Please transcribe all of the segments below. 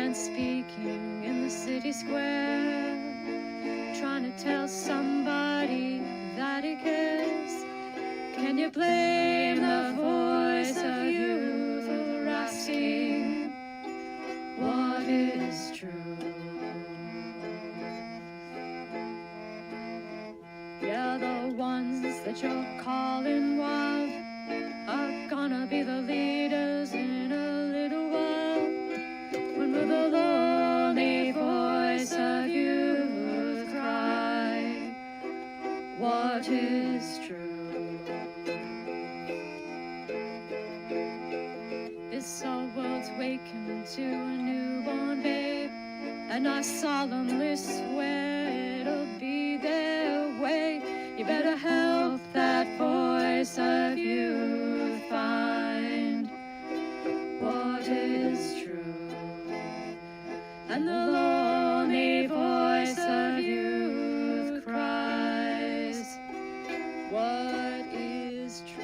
man speaking in the city square, trying to tell somebody that he cares. Can you blame the voice of youth for asking what is true? Yeah, the ones that you're calling wild are gonna be the leaders in a little while. When will the lonely voice of youth cry, what is true? This our world's waking to a newborn babe, and I solemnly swear it'll be their way. You better help that voice of youth find what is true. And the lonely voice of youth cries, what is true?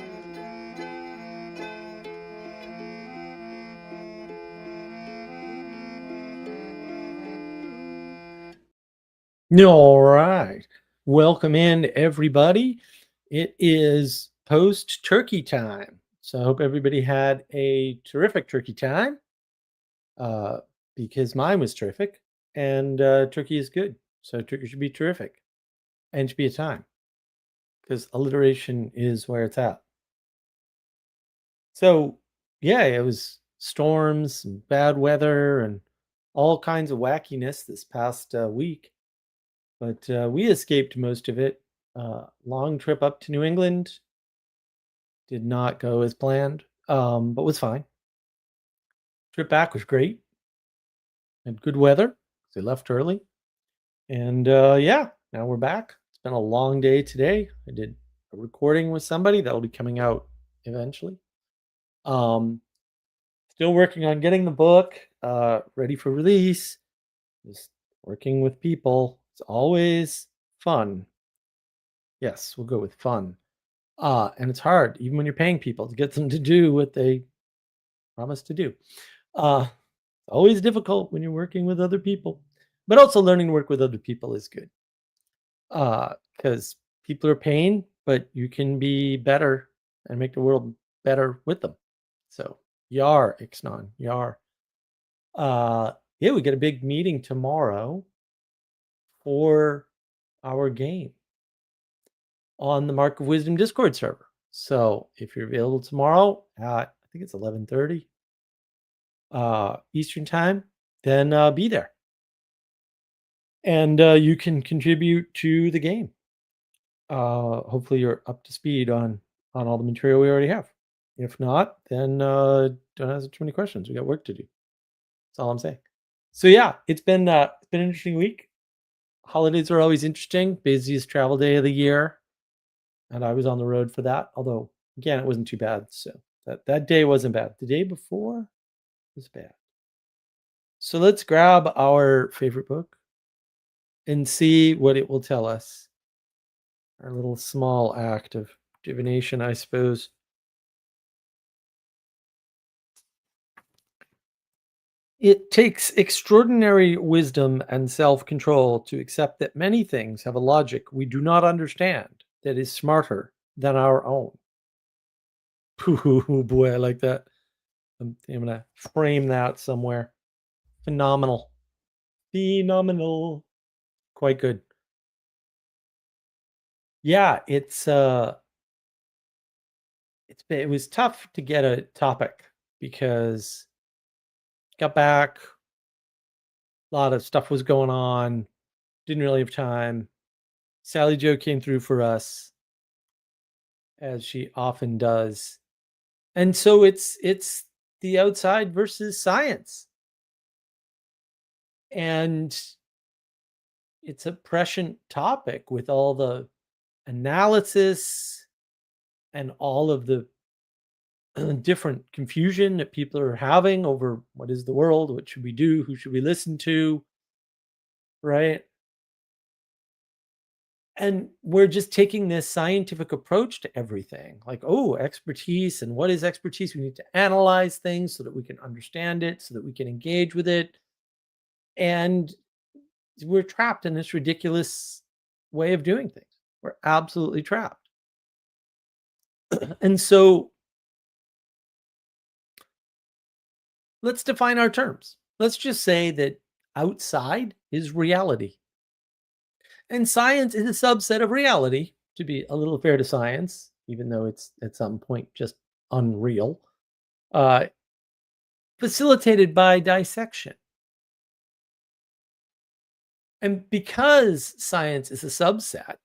All right. Welcome in, everybody. It is post turkey time. So I hope everybody had a terrific turkey time uh, because mine was terrific. And turkey is good. So turkey should be terrific and should be a time because alliteration is where it's at. So, yeah, it was storms and bad weather and all kinds of wackiness this past week. But we escaped most of it. Long trip up to New England did not go as planned, but was fine. Trip back was great. Had good weather 'cause we left early, and yeah, now we're back. It's been a long day today. I did a recording with somebody that will be coming out eventually. Um, Still working on getting the book ready for release. Just working with people. It's always fun. Yes, we'll go with fun. And it's hard, even when you're paying people, to get them to do what they promise to do. It's always difficult when you're working with other people, but also learning to work with other people is good. Because people are paying, but you can be better and make the world better with them. So, yar, Ixnon, yar. Yeah, we get a big meeting tomorrow for our game on the Mark of Wisdom Discord server. So if you're available tomorrow at I think it's 11:30 Eastern time, then be there, and you can contribute to the game. Hopefully, you're up to speed on all the material we already have. If not, then don't ask too many questions. We got work to do. That's all I'm saying. So yeah, it's been an interesting week. Holidays are always interesting. Busiest travel day of the year, and I was on the road for that. Although again, it wasn't too bad. So that day wasn't bad. The day before was bad. So let's grab our favorite book and see what it will tell us. Our little small act of divination, I suppose. It takes extraordinary wisdom and self control to accept that many things have a logic we do not understand that is smarter than our own. Ooh, boy, I like that. I'm going to frame that somewhere. Phenomenal. Phenomenal. Quite good. Yeah, it was tough to get a topic because got back, a lot of stuff was going on, didn't really have time. Sally Joe came through for us as she often does. And so it's the outside versus science. And it's a prescient topic with all the analysis and all of the different confusion that people are having over what is the world, what should we do, who should we listen to, right? And we're just taking this scientific approach to everything. Like, oh, expertise, and what is expertise? We need to analyze things so that we can understand it, so that we can engage with it. And we're trapped in this ridiculous way of doing things. We're absolutely trapped. And so let's define our terms. Let's just say that outside is reality. And science is a subset of reality, to be a little fair to science, even though it's at some point just unreal, uh, facilitated by dissection. And because science is a subset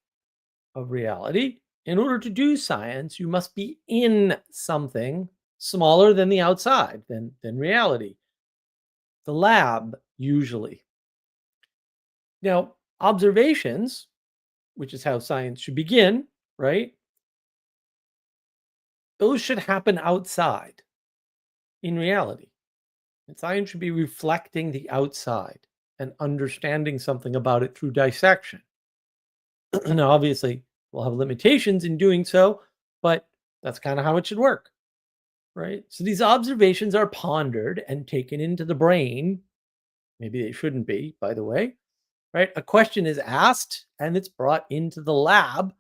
of reality, in order to do science, you must be in something smaller than the outside, than reality. The lab, usually. Now, observations, which is how science should begin, right? Those should happen outside in reality. And science should be reflecting the outside and understanding something about it through dissection. Now, obviously, we'll have limitations in doing so, but that's kind of how it should work, right? So these observations are pondered and taken into the brain. Maybe they shouldn't be, by the way, right? A question is asked and it's brought into the lab.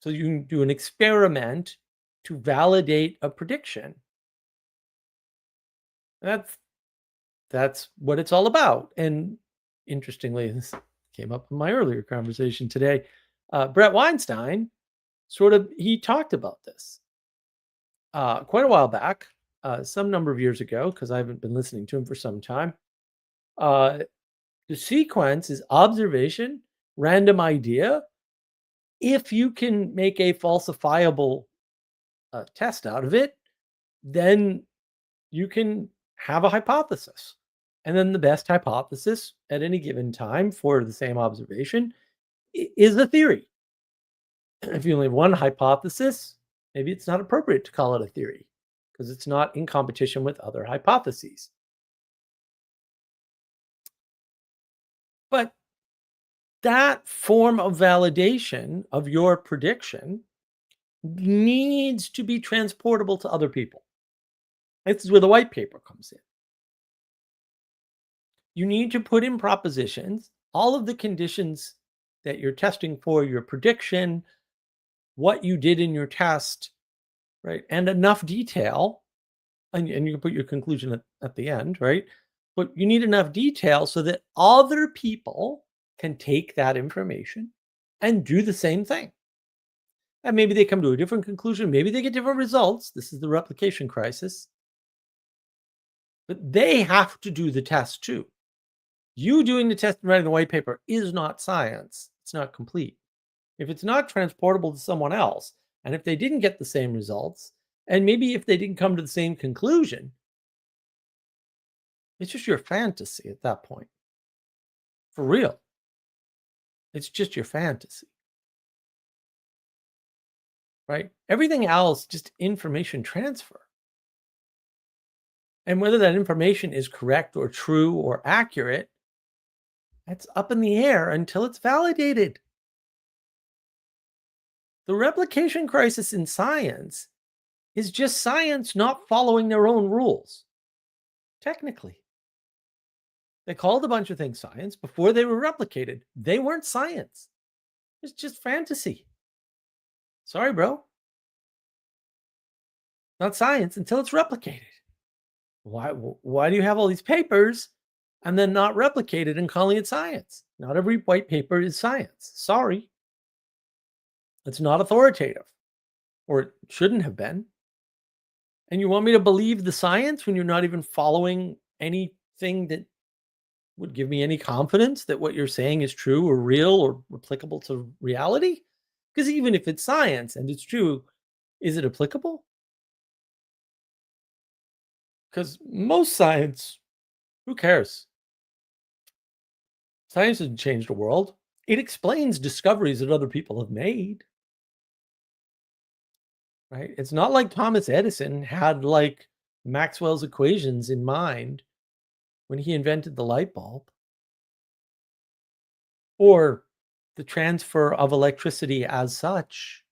So you can do an experiment to validate a prediction. That's what it's all about. And interestingly, this came up in my earlier conversation today. Brett Weinstein he talked about this quite a while back, some number of years ago, because I haven't been listening to him for some time. The sequence is observation, random idea. If you can make a falsifiable test out of it, then you can have a hypothesis. And then the best hypothesis at any given time for the same observation is a theory. If you only have one hypothesis, maybe it's not appropriate to call it a theory because it's not in competition with other hypotheses. But that form of validation of your prediction needs to be transportable to other people. This is where the white paper comes in. You need to put in propositions, all of the conditions that you're testing for your prediction, what you did in your test, right? And enough detail, and you can put your conclusion at the end, right? But you need enough detail so that other people can take that information and do the same thing. And maybe they come to a different conclusion. Maybe they get different results. This is the replication crisis. But they have to do the test too. You doing the test and writing the white paper is not science. It's not complete. If it's not transportable to someone else, and if they didn't get the same results, and maybe if they didn't come to the same conclusion, it's just your fantasy at that point. For real. It's just your fantasy. Right? Everything else, just information transfer. And whether that information is correct or true or accurate, that's up in the air until it's validated. The replication crisis in science is just science not following their own rules. Technically. They called a bunch of things science before they were replicated. They weren't science. It's just fantasy. Sorry, bro. Not science until it's replicated. Why do you have all these papers and then not replicated and calling it science? Not every white paper is science. Sorry. It's not authoritative, or it shouldn't have been. And you want me to believe the science when you're not even following anything that would give me any confidence that what you're saying is true or real or applicable to reality? Because even if it's science and it's true, is it applicable? Because most science, who cares? Science doesn't change the world. It explains discoveries that other people have made. Right? It's not like Thomas Edison had like Maxwell's equations in mind when he invented the light bulb, or the transfer of electricity as such.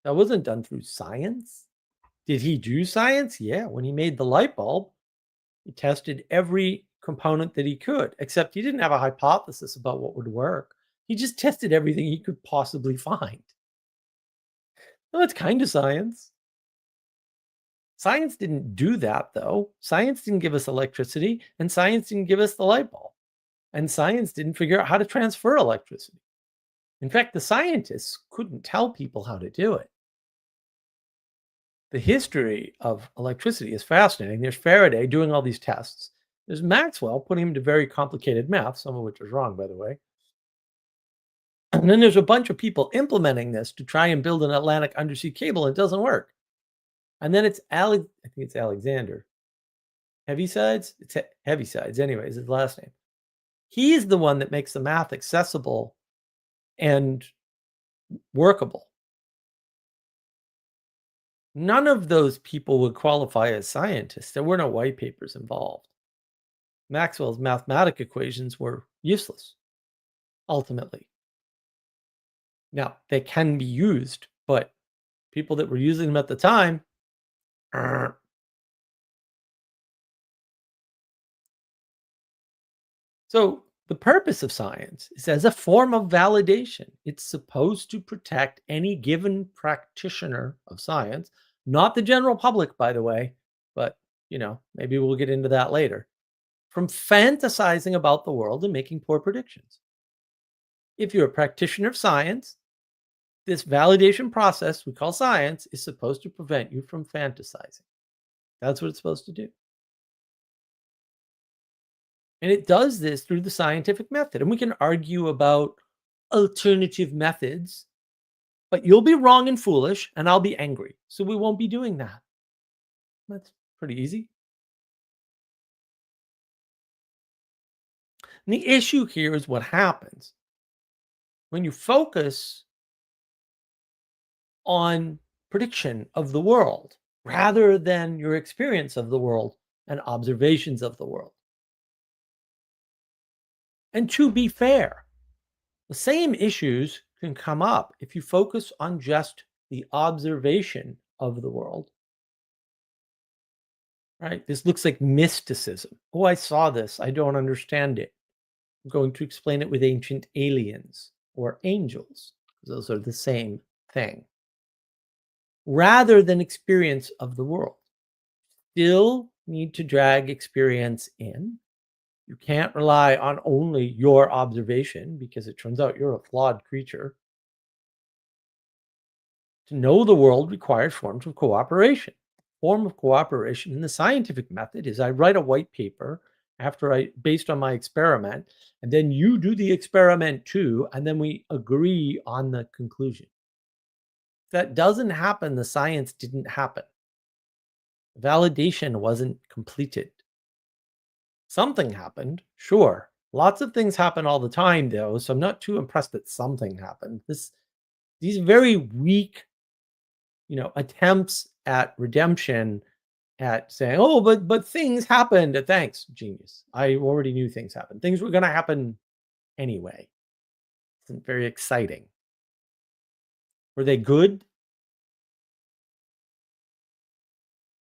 That wasn't done through science. Did he do science? Yeah. When he made the light bulb, he tested every component that he could, except he didn't have a hypothesis about what would work. He just tested everything he could possibly find. Well, that's kind of science. Science didn't do that, though. Science didn't give us electricity, and science didn't give us the light bulb. And science didn't figure out how to transfer electricity. In fact, the scientists couldn't tell people how to do it. The history of electricity is fascinating. There's Faraday doing all these tests. There's Maxwell putting him to very complicated math, some of which is wrong, by the way. And then there's a bunch of people implementing this to try and build an Atlantic undersea cable, and it doesn't work. And then it's I think it's Alexander. Heavisides? It's Heavisides, anyways, his last name. He's the one that makes the math accessible and workable. None of those people would qualify as scientists. There were no white papers involved. Maxwell's mathematic equations were useless, ultimately. Now, they can be used, but people that were using them at the time, so the purpose of science is as a form of validation. It's supposed to protect any given practitioner of science, not the general public, by the way, but maybe we'll get into that later, from fantasizing about the world and making poor predictions. If you're a practitioner of science, this validation process we call science is supposed to prevent you from fantasizing. That's what it's supposed to do. And it does this through the scientific method. And we can argue about alternative methods, but you'll be wrong and foolish, and I'll be angry. So we won't be doing that. That's pretty easy. And the issue here is what happens when you focus on prediction of the world rather than your experience of the world and observations of the world. And to be fair, the same issues can come up if you focus on just the observation of the world. Right? This looks like mysticism. Oh, I saw this. I don't understand it. I'm going to explain it with ancient aliens or angels. Those are the same thing. Rather than experience of the world. Still need to drag experience in. You can't rely on only your observation because it turns out you're a flawed creature. To know the world requires forms of cooperation. Form of cooperation in the scientific method is I write a white paper based on my experiment, and then you do the experiment too, and then we agree on the conclusion. If that doesn't happen, the science didn't happen. Validation wasn't completed. Something happened, sure. Lots of things happen all the time, though, so I'm not too impressed that something happened. These very weak, attempts at redemption, at saying, "Oh, but things happened." Thanks, genius. I already knew things happened. Things were going to happen anyway. Isn't very exciting. Were they good?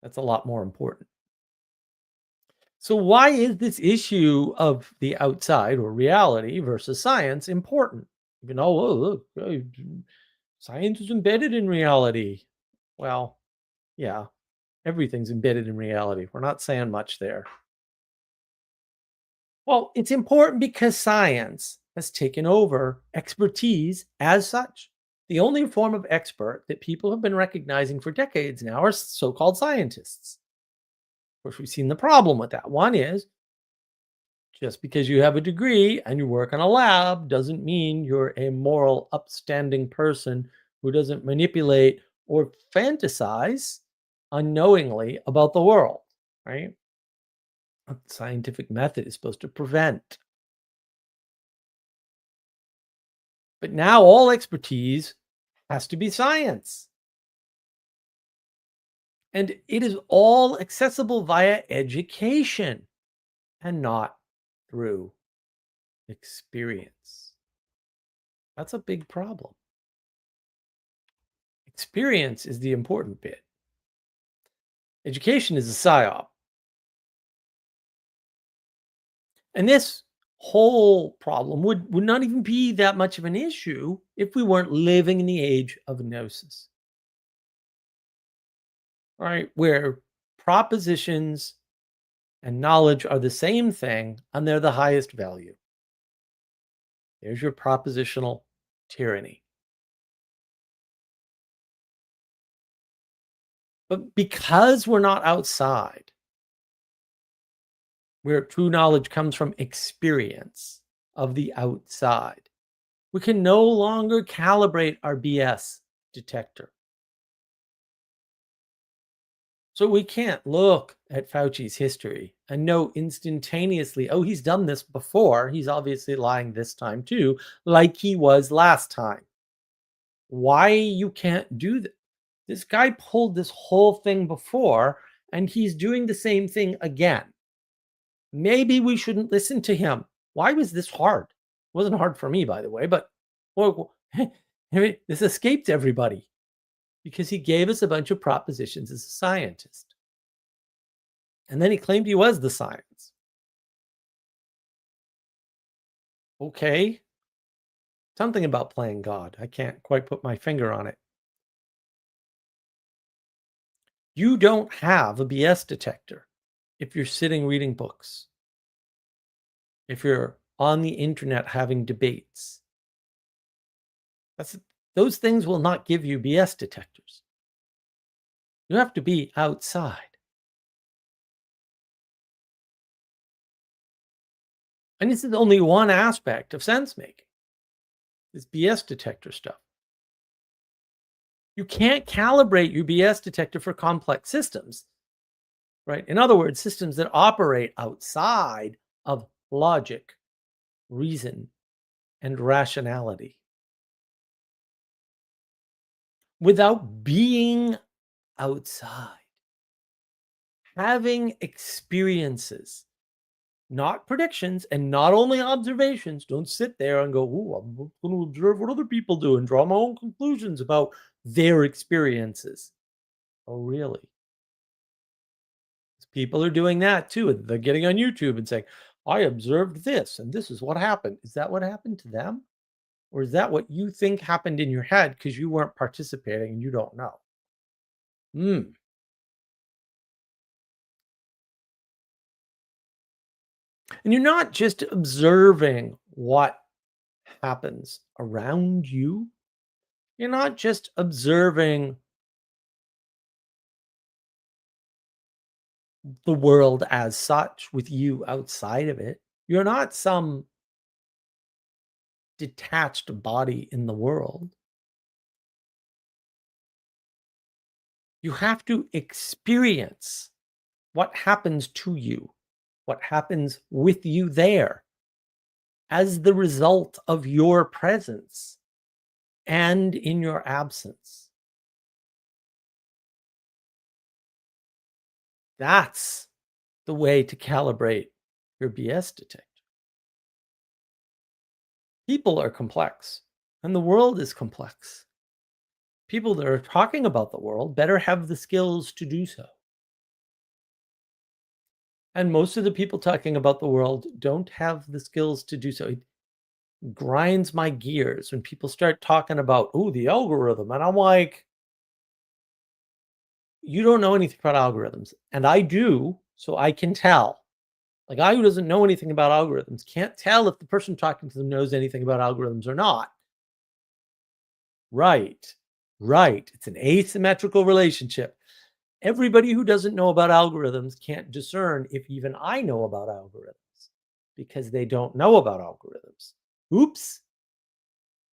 That's a lot more important. So why is this issue of the outside or reality versus science important? Look, science is embedded in reality. Well, yeah, everything's embedded in reality. We're not saying much there. Well, it's important because science has taken over expertise as such. The only form of expert that people have been recognizing for decades now are so-called scientists. Of course, we've seen the problem with that. One is just because you have a degree and you work in a lab doesn't mean you're a moral, upstanding person who doesn't manipulate or fantasize unknowingly about the world, right? The scientific method is supposed to prevent. But now all expertise has to be science. And it is all accessible via education and not through experience. That's a big problem. Experience is the important bit. Education is a psyop. And this whole problem would not even be that much of an issue if we weren't living in the age of gnosis, right? Where propositions and knowledge are the same thing and they're the highest value. There's your propositional tyranny. But because we're not outside, where true knowledge comes from experience of the outside, we can no longer calibrate our BS detector. So we can't look at Fauci's history and know instantaneously, oh, he's done this before. He's obviously lying this time too, like he was last time. Why you can't do that? This guy pulled this whole thing before, and he's doing the same thing again. Maybe we shouldn't listen to him. Why was this hard? It wasn't hard for me, by the way, but well, this escaped everybody because he gave us a bunch of propositions as a scientist. And then he claimed he was the science. Okay. Something about playing God. I can't quite put my finger on it. You don't have a BS detector if you're sitting reading books, if you're on the internet having debates. Those things will not give you BS detectors. You have to be outside. And this is only one aspect of sense making, this BS detector stuff. You can't calibrate your BS detector for complex systems, right? In other words, systems that operate outside of logic, reason, and rationality. Without being outside, having experiences, not predictions and not only observations. Don't sit there and go, "Ooh, I'm going to observe what other people do and draw my own conclusions about their experiences." Oh, really? People are doing that too. They're getting on YouTube and saying, "I observed this and this is what happened." Is that what happened to them? Or is that what you think happened in your head because you weren't participating and you don't know? Hmm. And you're not just observing what happens around you. You're not just observing the world as such with you outside of it. You're not some detached body in the world. You have to experience what happens to you, what happens with you there as the result of your presence and in your absence. That's the way to calibrate your BS detector. People are complex, and the world is complex. People that are talking about the world better have the skills to do so. And most of the people talking about the world don't have the skills to do so. It grinds my gears when people start talking about, oh, the algorithm. And I'm like, you don't know anything about algorithms. And I do, so I can tell. Like, I who doesn't know anything about algorithms can't tell if the person talking to them knows anything about algorithms or not. Right. Right. It's an asymmetrical relationship. Everybody who doesn't know about algorithms can't discern if even I know about algorithms because they don't know about algorithms. Oops.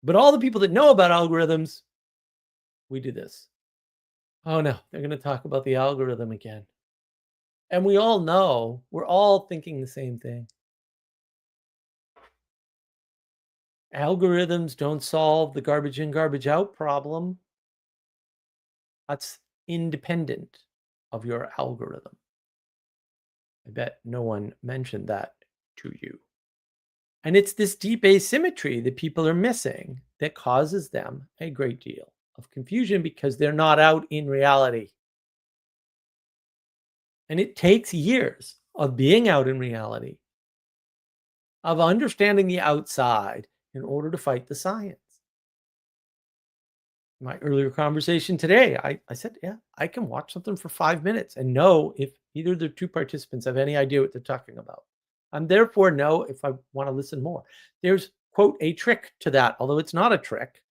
But all the people that know about algorithms, we do this. Oh no, they're going to talk about the algorithm again. And we all know, we're all thinking the same thing. Algorithms don't solve the garbage in, garbage out problem. That's independent of your algorithm. I bet no one mentioned that to you. And it's this deep asymmetry that people are missing that causes them a great deal of confusion because they're not out in reality. And it takes years of being out in reality of understanding the outside in order to fight the science. My earlier conversation today, I said, yeah, I can watch something for 5 minutes and know if either of the two participants have any idea what they're talking about. And therefore know if I want to listen more. There's, quote, a trick to that, although it's not a trick.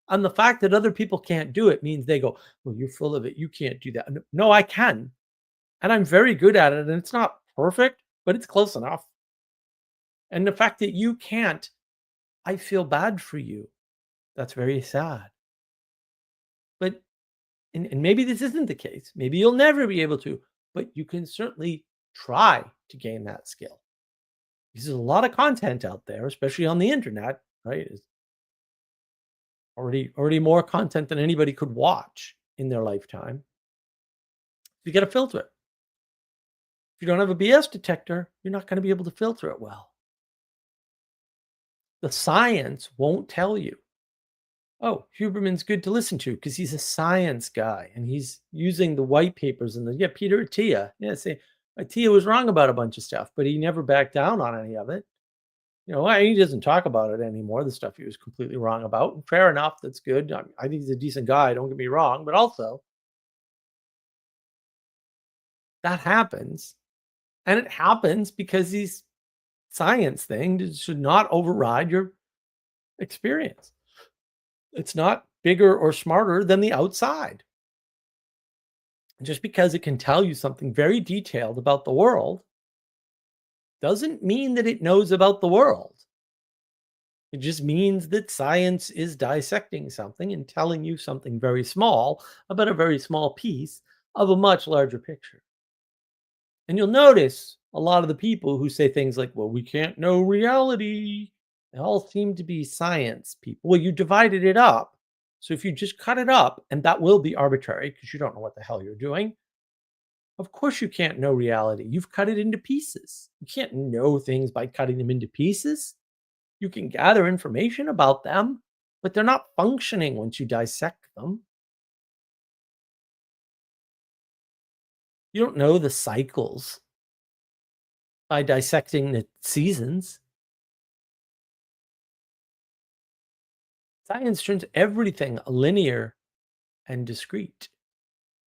And the fact that other people can't do it means they go, well, you're full of it. You can't do that. No, I can. And I'm very good at it. And it's not perfect, but it's close enough. And the fact that you can't, I feel bad for you. That's very sad. But and maybe this isn't the case. Maybe you'll never be able to, but you can certainly try to gain that skill. Because there's a lot of content out there, especially on the internet, right? It's already more content than anybody could watch in their lifetime. You got to filter it. If you don't have a BS detector, you're not going to be able to filter it well. The science won't tell you. Oh, Huberman's good to listen to because he's a science guy and he's using the white papers and Peter Attia. Yeah, say Attia was wrong about a bunch of stuff, but he never backed down on any of it. He doesn't talk about it anymore, the stuff he was completely wrong about. And fair enough, that's good. I think he's a decent guy, don't get me wrong, but also that happens. And it happens because these science things should not override your experience. It's not bigger or smarter than the outside. Just because it can tell you something very detailed about the world doesn't mean that it knows about the world. It just means that science is dissecting something and telling you something very small about a very small piece of a much larger picture. And you'll notice a lot of the people who say things like, well, we can't know reality. They all seem to be science people. Well, you divided it up. So if you just cut it up, and that will be arbitrary because you don't know what the hell you're doing. Of course you can't know reality. You've cut it into pieces. You can't know things by cutting them into pieces. You can gather information about them, but they're not functioning once you dissect them. You don't know the cycles by dissecting the seasons. Science turns everything linear and discrete.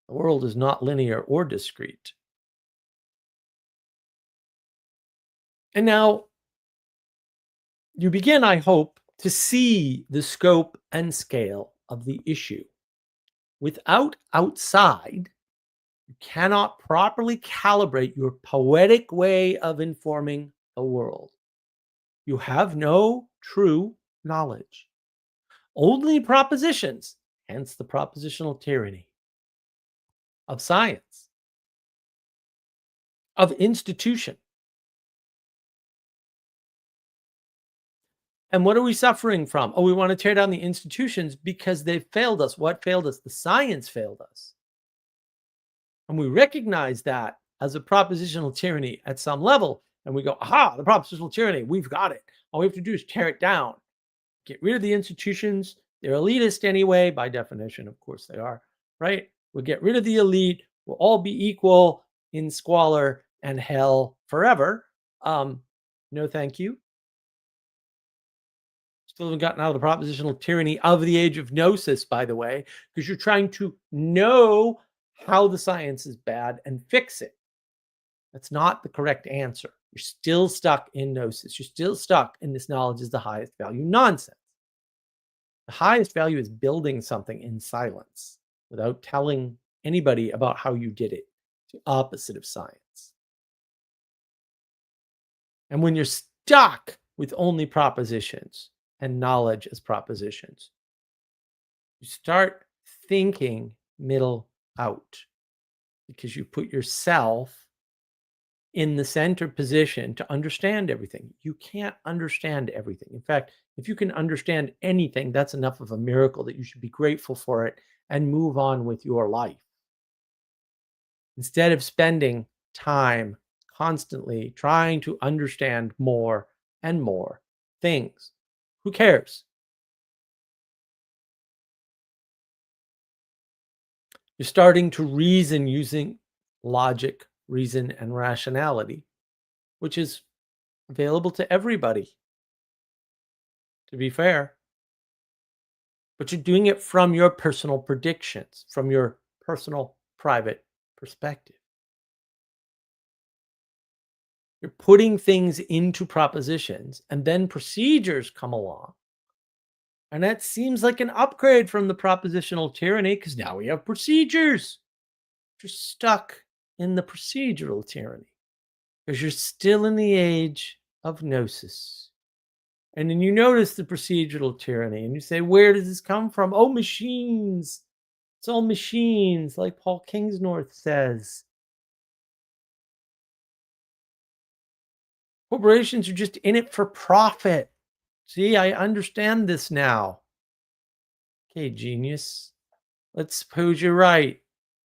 The world is not linear or discrete. And now you begin, I hope, to see the scope and scale of the issue. Without outside, you cannot properly calibrate your poetic way of informing the world. You have no true knowledge. Only propositions, hence the propositional tyranny of science, of institution. And what are we suffering from? Oh, we want to tear down the institutions because they've failed us. What failed us? The science failed us. And we recognize that as a propositional tyranny at some level. And we go, aha, the propositional tyranny, we've got it. All we have to do is tear it down. Get rid of the institutions. They're elitist anyway, by definition. Of course they are, right? We'll get rid of the elite. We'll all be equal in squalor and hell forever. No, thank you. Still haven't gotten out of the propositional tyranny of the age of gnosis, by the way, because you're trying to know how the science is bad and fix it. That's not the correct answer. You're still stuck in gnosis. You're still stuck in this knowledge is the highest value nonsense. The highest value is building something in silence without telling anybody about how you did it. It's the opposite of science. And when you're stuck with only propositions and knowledge as propositions, you start thinking middle out because you put yourself in the center position to understand everything. You can't understand everything. In fact, if you can understand anything, that's enough of a miracle that you should be grateful for it and move on with your life. Instead of spending time constantly trying to understand more and more things. Who cares? You're starting to reason using logic, reason, and rationality, which is available to everybody, to be fair. But you're doing it from your personal predictions, from your personal private perspective. You're putting things into propositions, and then procedures come along. And that seems like an upgrade from the propositional tyranny because now we have procedures. You're stuck in the procedural tyranny because you're still in the age of gnosis. And then you notice the procedural tyranny and you say, where does this come from? Oh, machines. It's all machines, like Paul Kingsnorth says. Corporations are just in it for profit. See, I understand this now. Okay, genius. Let's suppose you're right.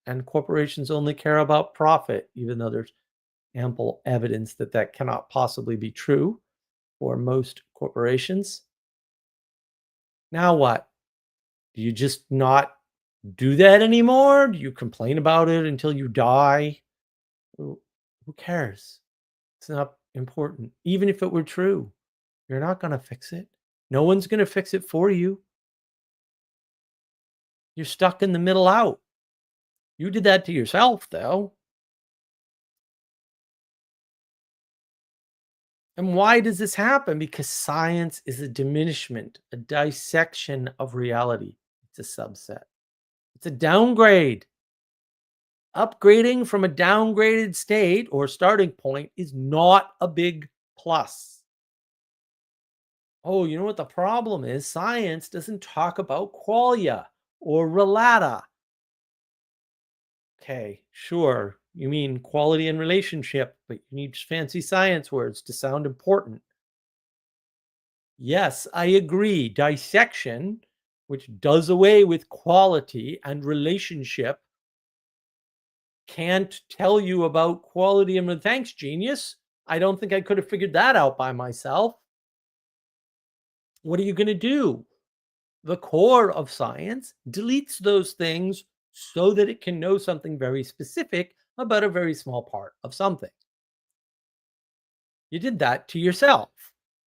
And corporations only care about profit, even though there's ample evidence that that cannot possibly be true for most corporations. Now what? Do you just not do that anymore? Do you complain about it until you die? Who cares? It's not important. Even if it were true, you're not going to fix it. No one's going to fix it for you. You're stuck in the middle out. You did that to yourself, though. And why does this happen? Because science is a diminishment, a dissection of reality. It's a subset. It's a downgrade. Upgrading from a downgraded state or starting point is not a big plus. Oh, you know what the problem is? Science doesn't talk about qualia or relata. Okay, sure. You mean quality and relationship, but you need fancy science words to sound important. Yes, I agree. Dissection, which does away with quality and relationship, can't tell you about quality and thanks, genius. I don't think I could have figured that out by myself. What are you going to do? The core of science deletes those things so that it can know something very specific about a very small part of something. You did that to yourself.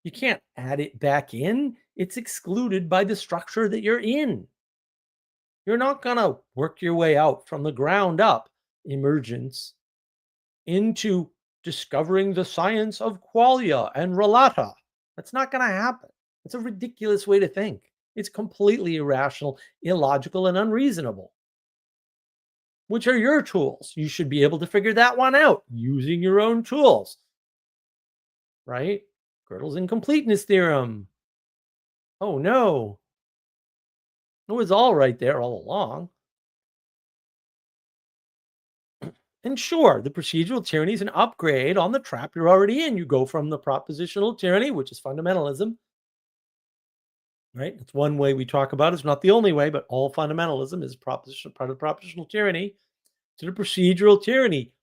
You can't add it back in. It's excluded by the structure that you're in. You're not going to work your way out from the ground up, emergence, into discovering the science of qualia and relata. That's not going to happen. It's a ridiculous way to think. It's completely irrational, illogical, and unreasonable. Which are your tools? You should be able to figure that one out using your own tools. Right? Gödel's incompleteness theorem. Oh no. It was all right there all along. And sure, the procedural tyranny is an upgrade on the trap you're already in. You go from the propositional tyranny, which is fundamentalism, right? It's one way we talk about it. It's not the only way, but all fundamentalism is part of propositional tyranny, to the procedural tyranny,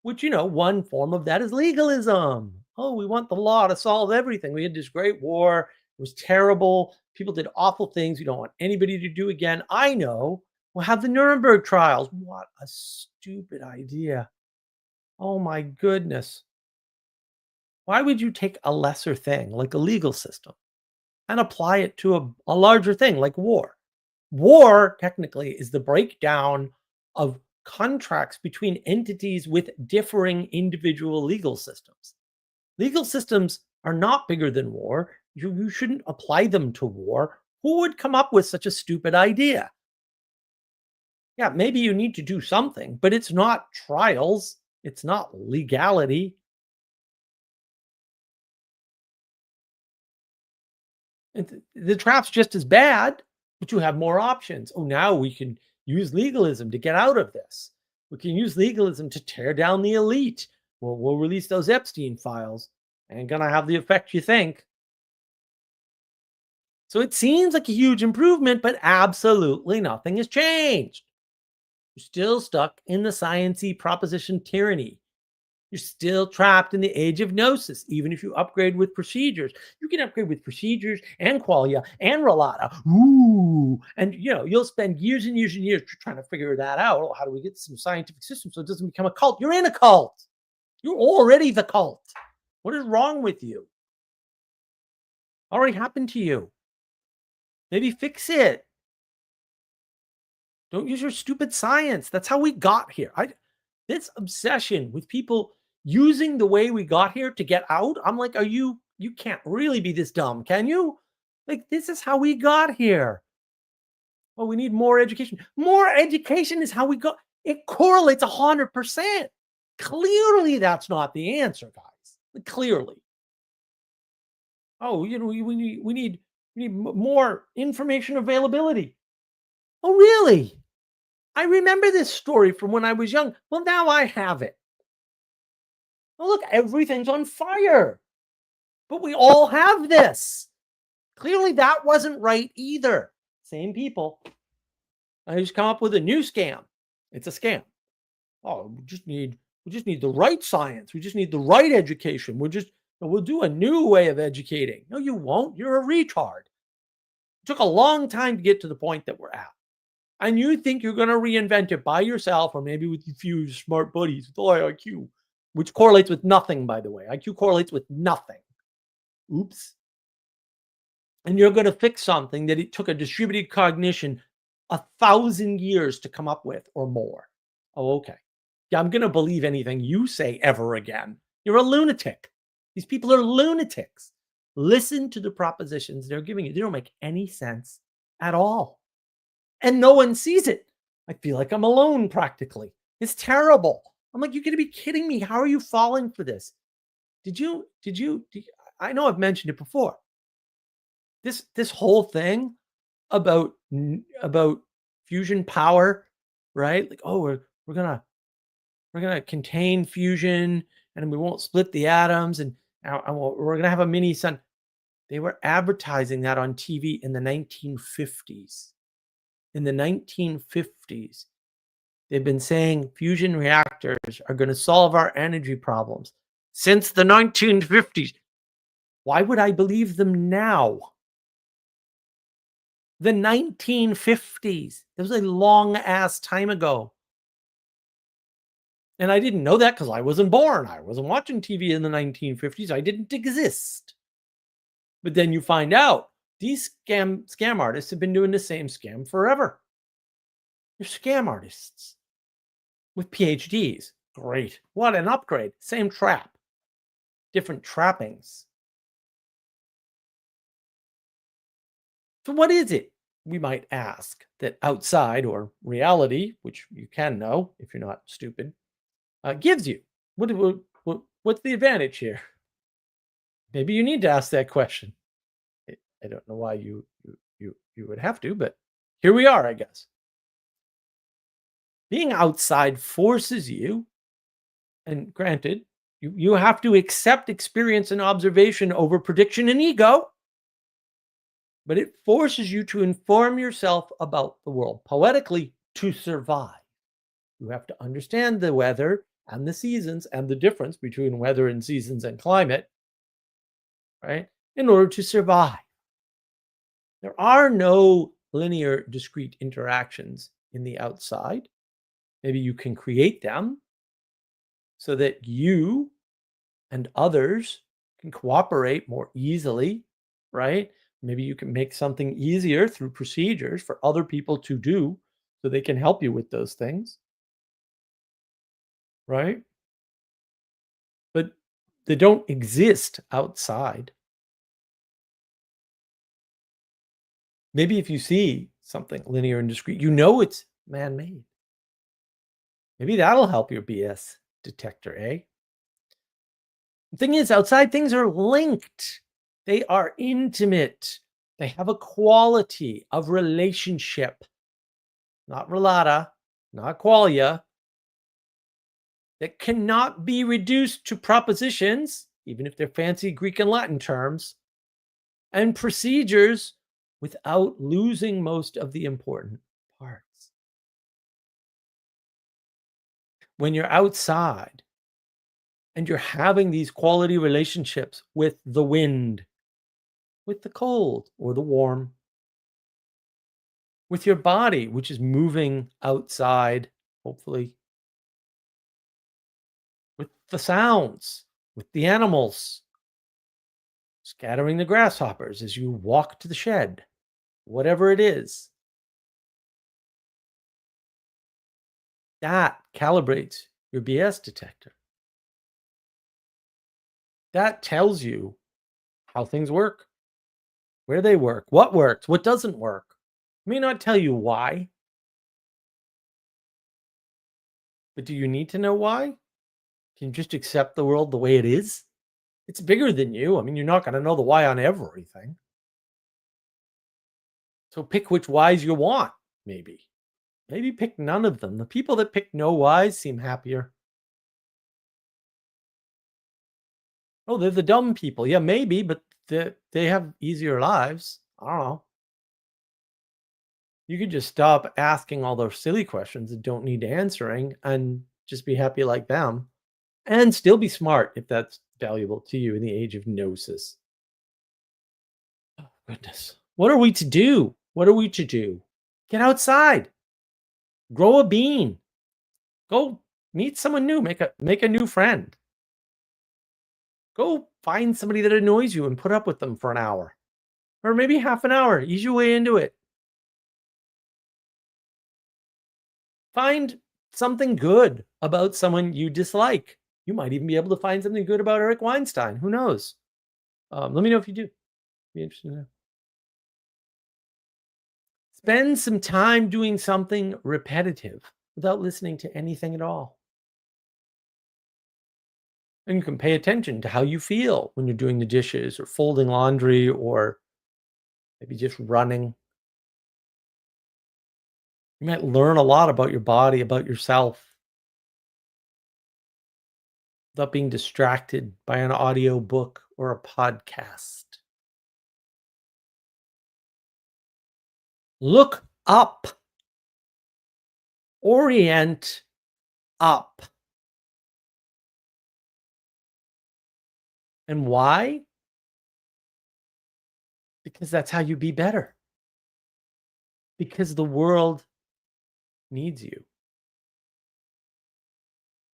which, one form of that is legalism. Oh, we want the law to solve everything. We had this great war. It was terrible. People did awful things we don't want anybody to do again. I know. We'll have the Nuremberg trials. What a stupid idea. Oh my goodness. Why would you take a lesser thing like a legal system and apply it to a larger thing like war? War, technically, is the breakdown of contracts between entities with differing individual legal systems. Legal systems are not bigger than war. You shouldn't apply them to war. Who would come up with such a stupid idea? Yeah, maybe you need to do something, but it's not trials. It's not legality. The trap's just as bad, but you have more options. Oh, now we can use legalism to get out of this. We can use legalism to tear down the elite. Well, we'll release those Epstein files. Ain't gonna have the effect you think. So it seems like a huge improvement, but absolutely nothing has changed. You're still stuck in the sciencey proposition tyranny. You're still trapped in the age of gnosis, even if you upgrade with procedures. You can upgrade with procedures and qualia and relata. Ooh. And, you'll spend years and years and years trying to figure that out. Oh, how do we get some scientific system so it doesn't become a cult? You're in a cult. You're already the cult. What is wrong with you? Already happened to you. Maybe fix it. Don't use your stupid science. That's how we got here. This obsession with people using the way we got here to get out. I'm like, you can't really be this dumb, can you? Like, this is how we got here. Oh, we need more education. More education is how we got. It correlates 100%. Clearly, that's not the answer, guys. Clearly. Oh, we need more information availability. Oh, really? I remember this story from when I was young. Well, now I have it. Oh, look, everything's on fire. But we all have this. Clearly, that wasn't right either. Same people. I just come up with a new scam. It's a scam. Oh, we just need the right science. We just need the right education. We'll do a new way of educating. No, you won't. You're a retard. It took a long time to get to the point that we're at. And you think you're going to reinvent it by yourself, or maybe with a few smart buddies with high IQ, which correlates with nothing, by the way. IQ correlates with nothing. Oops. And you're going to fix something that it took a distributed cognition 1,000 years to come up with or more. Oh, okay. Yeah, I'm going to believe anything you say ever again. You're a lunatic. These people are lunatics. Listen to the propositions they're giving you. They don't make any sense at all. And no one sees it. I feel like I'm alone practically. It's terrible. I'm like, you're going to be kidding me. How are you falling for this? Did you, I know I've mentioned it before. This whole thing about fusion power, right? Like, oh, we're gonna contain fusion, and we won't split the atoms, and we're gonna have a mini sun. They were advertising that on TV in the 1950s. In the 1950s, they've been saying fusion reactors are going to solve our energy problems since the 1950s. Why would I believe them now? The 1950s. It was a long ass time ago. And I didn't know that because I wasn't born. I wasn't watching TV in the 1950s. I didn't exist. But then you find out these scam artists have been doing the same scam forever. They're scam artists with PhDs. Great. What an upgrade. Same trap. Different trappings. So what is it, we might ask, that outside or reality, which you can know if you're not stupid, gives you? What's the advantage here? Maybe you need to ask that question. I don't know why you would have to, but here we are, I guess. Being outside forces you, and granted, you have to accept experience and observation over prediction and ego, but it forces you to inform yourself about the world, poetically, to survive. You have to understand the weather and the seasons and the difference between weather and seasons and climate, right? In order to survive. There are no linear, discrete interactions in the outside. Maybe you can create them so that you and others can cooperate more easily, right? Maybe you can make something easier through procedures for other people to do so they can help you with those things, right? But they don't exist outside. Maybe if you see something linear and discrete, you know it's man-made. Maybe that'll help your BS detector, eh? The thing is, outside things are linked. They are intimate. They have a quality of relationship. Not relata, not qualia. That cannot be reduced to propositions, even if they're fancy Greek and Latin terms, and procedures without losing most of the important parts. When you're outside and you're having these quality relationships with the wind, with the cold or the warm, with your body, which is moving outside, hopefully, with the sounds, with the animals, scattering the grasshoppers as you walk to the shed, whatever it is. That calibrates your BS detector. That tells you how things work, where they work, what works, what doesn't work. It may not tell you why, but do you need to know why? Can you just accept the world the way it is? It's bigger than you. I mean, you're not going to know the why on everything. So pick which whys you want, maybe. Maybe pick none of them. The people that pick no whys seem happier. Oh, they're the dumb people. Yeah, maybe, but they have easier lives. I don't know. You could just stop asking all those silly questions that don't need answering and just be happy like them and still be smart if that's valuable to you in the age of gnosis. Oh, goodness. What are we to do? What are we to do? Get outside. Grow a bean. Go meet someone new. Make a new friend. Go find somebody that annoys you and put up with them for an hour. Or maybe half an hour. Ease your way into it. Find something good about someone you dislike. You might even be able to find something good about Eric Weinstein. Who knows? Let me know if you do. Be interested to know. Spend some time doing something repetitive without listening to anything at all. And you can pay attention to how you feel when you're doing the dishes or folding laundry or maybe just running. You might learn a lot about your body, about yourself, without being distracted by an audio book or a podcast. Look up. Orient up. And why? Because that's how you be better. Because the world needs you.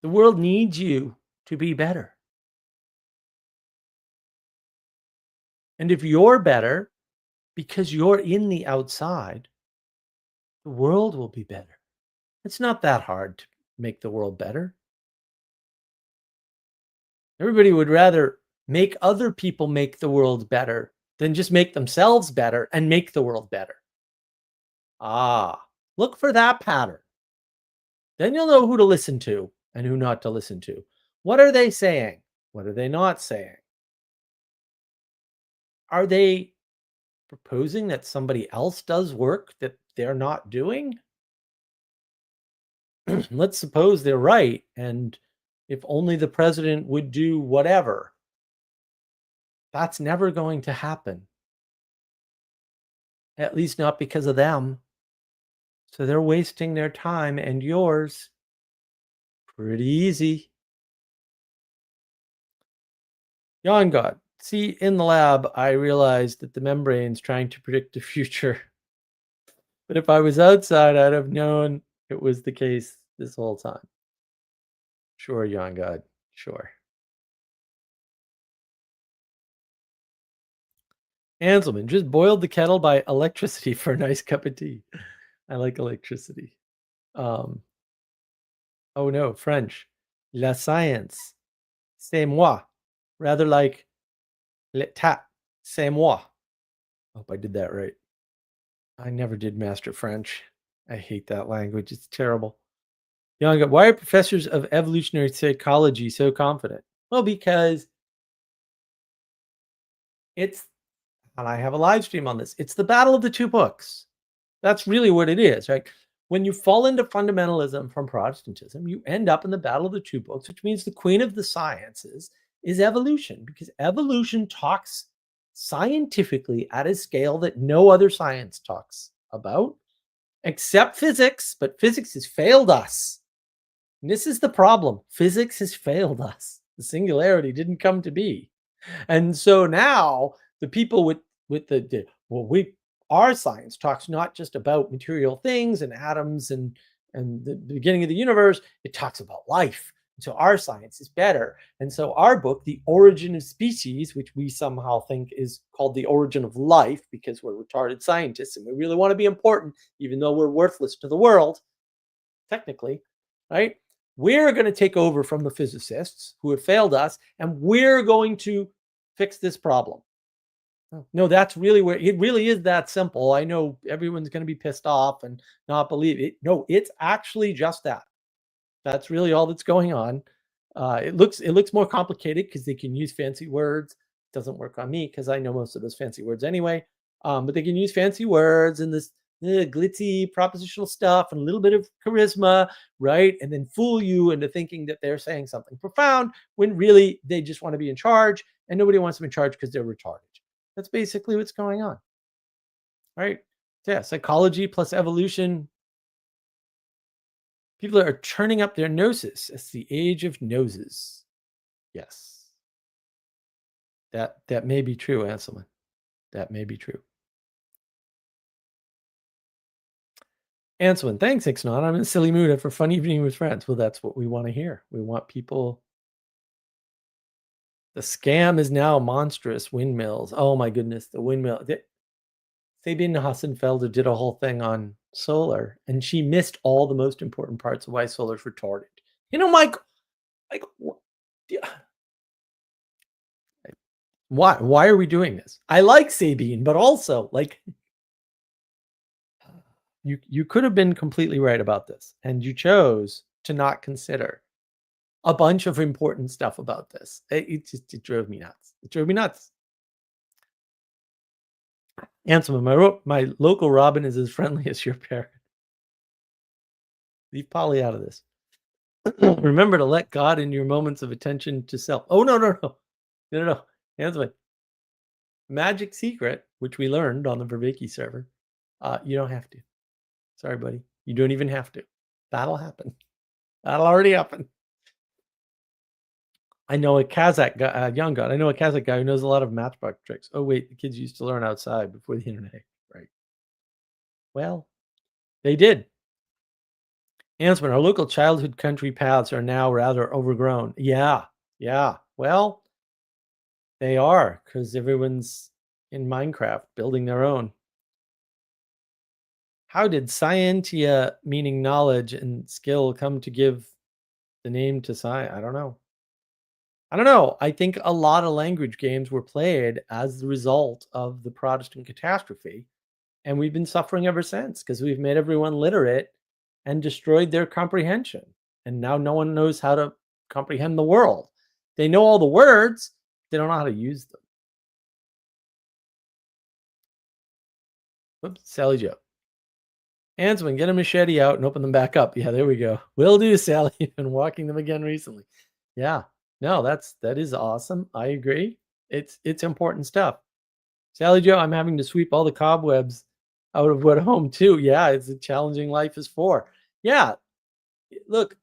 The world needs you to be better. And if you're better because you're in the outside, the world will be better. It's not that hard to make the world better. Everybody would rather make other people make the world better than just make themselves better and make the world better. Look for that pattern. Then you'll know who to listen to and who not to listen to. What are they saying? What are they not saying? Are they proposing that somebody else does work that they're not doing? Let's suppose they're right. And if only the president would do whatever, that's never going to happen. At least not because of them. So they're wasting their time and yours. Pretty easy. Yon God. See, in the lab, I realized that the membrane's trying to predict the future. But if I was outside, I'd have known it was the case this whole time. Sure, Yon God. Sure. Anselman just boiled the kettle by electricity for a nice cup of tea. I like electricity. Oh no, French. La science, c'est moi. Rather like l'état, c'est moi. I hope I did that right. I never did master French. I hate that language. It's terrible. Young, why are professors of evolutionary psychology so confident? Well, because it's, and I have a live stream on this, it's the battle of the two books. That's really what it is, right? When you fall into fundamentalism from Protestantism, you end up in the battle of the two books, which means the queen of the sciences is evolution, because evolution talks scientifically at a scale that no other science talks about, except physics, but physics has failed us. And this is the problem. Physics has failed us. The singularity didn't come to be. And so now the people with our science talks not just about material things and atoms and the beginning of the universe, it talks about life. So our science is better. And so our book, The Origin of Species, which we somehow think is called The Origin of Life because we're retarded scientists and we really want to be important, even though we're worthless to the world, technically, right? We're going to take over from the physicists who have failed us, and we're going to fix this problem. No, that's really where it really is that simple. I know everyone's going to be pissed off and not believe it. No, it's actually just that. That's really all that's going on. It looks more complicated because they can use fancy words. It doesn't work on me because I know most of those fancy words anyway. But they can use fancy words and this glitzy propositional stuff and a little bit of charisma, right? And then fool you into thinking that they're saying something profound when really they just want to be in charge, and nobody wants them in charge because they're retarded. That's basically what's going on, right? So yeah, psychology plus evolution. People are turning up their noses. It's the age of noses. Yes. That may be true, Anselman. That may be true. Anselman, thanks, Ixnot. I'm in a silly mood for a fun evening with friends. Well, that's what we want to hear. We want people. The scam is now monstrous. Windmills. Oh my goodness, the windmill. Sabine Hassenfelder did a whole thing on solar, and she missed all the most important parts of why solar is retarded. You know, Mike, like, why are we doing this? I like Sabine, but also like you could have been completely right about this, and you chose to not consider a bunch of important stuff about this. It drove me nuts. It drove me nuts. Answer my local Robin is as friendly as your parent. Leave Polly out of this. Remember to let God in your moments of attention to self. Oh, no. Answer magic secret, which we learned on the Verbaki server. You don't have to. Sorry, buddy. You don't even have to. That'll happen. That'll already happen. I know a Kazakh guy, young god. I know a Kazakh guy who knows a lot of Matchbox tricks. Oh, wait. The kids used to learn outside before the internet. Right. Well, they did. Answer, our local childhood country paths are now rather overgrown. Yeah. Well, they are, because everyone's in Minecraft building their own. How did scientia, meaning knowledge and skill, come to give the name to science? I don't know. I think a lot of language games were played as the result of the Protestant catastrophe, and we've been suffering ever since because we've made everyone literate and destroyed their comprehension. And now no one knows how to comprehend the world. They know all the words, they don't know how to use them. Oops, Sally Joe. Ansman, get a machete out and open them back up. Yeah, there we go. Will do, Sally. You've been walking them again recently. Yeah. No, that is awesome. I agree. It's important stuff. Sally Joe, I'm having to sweep all the cobwebs out of what home too. Yeah, it's a challenging life is for. Yeah. Look,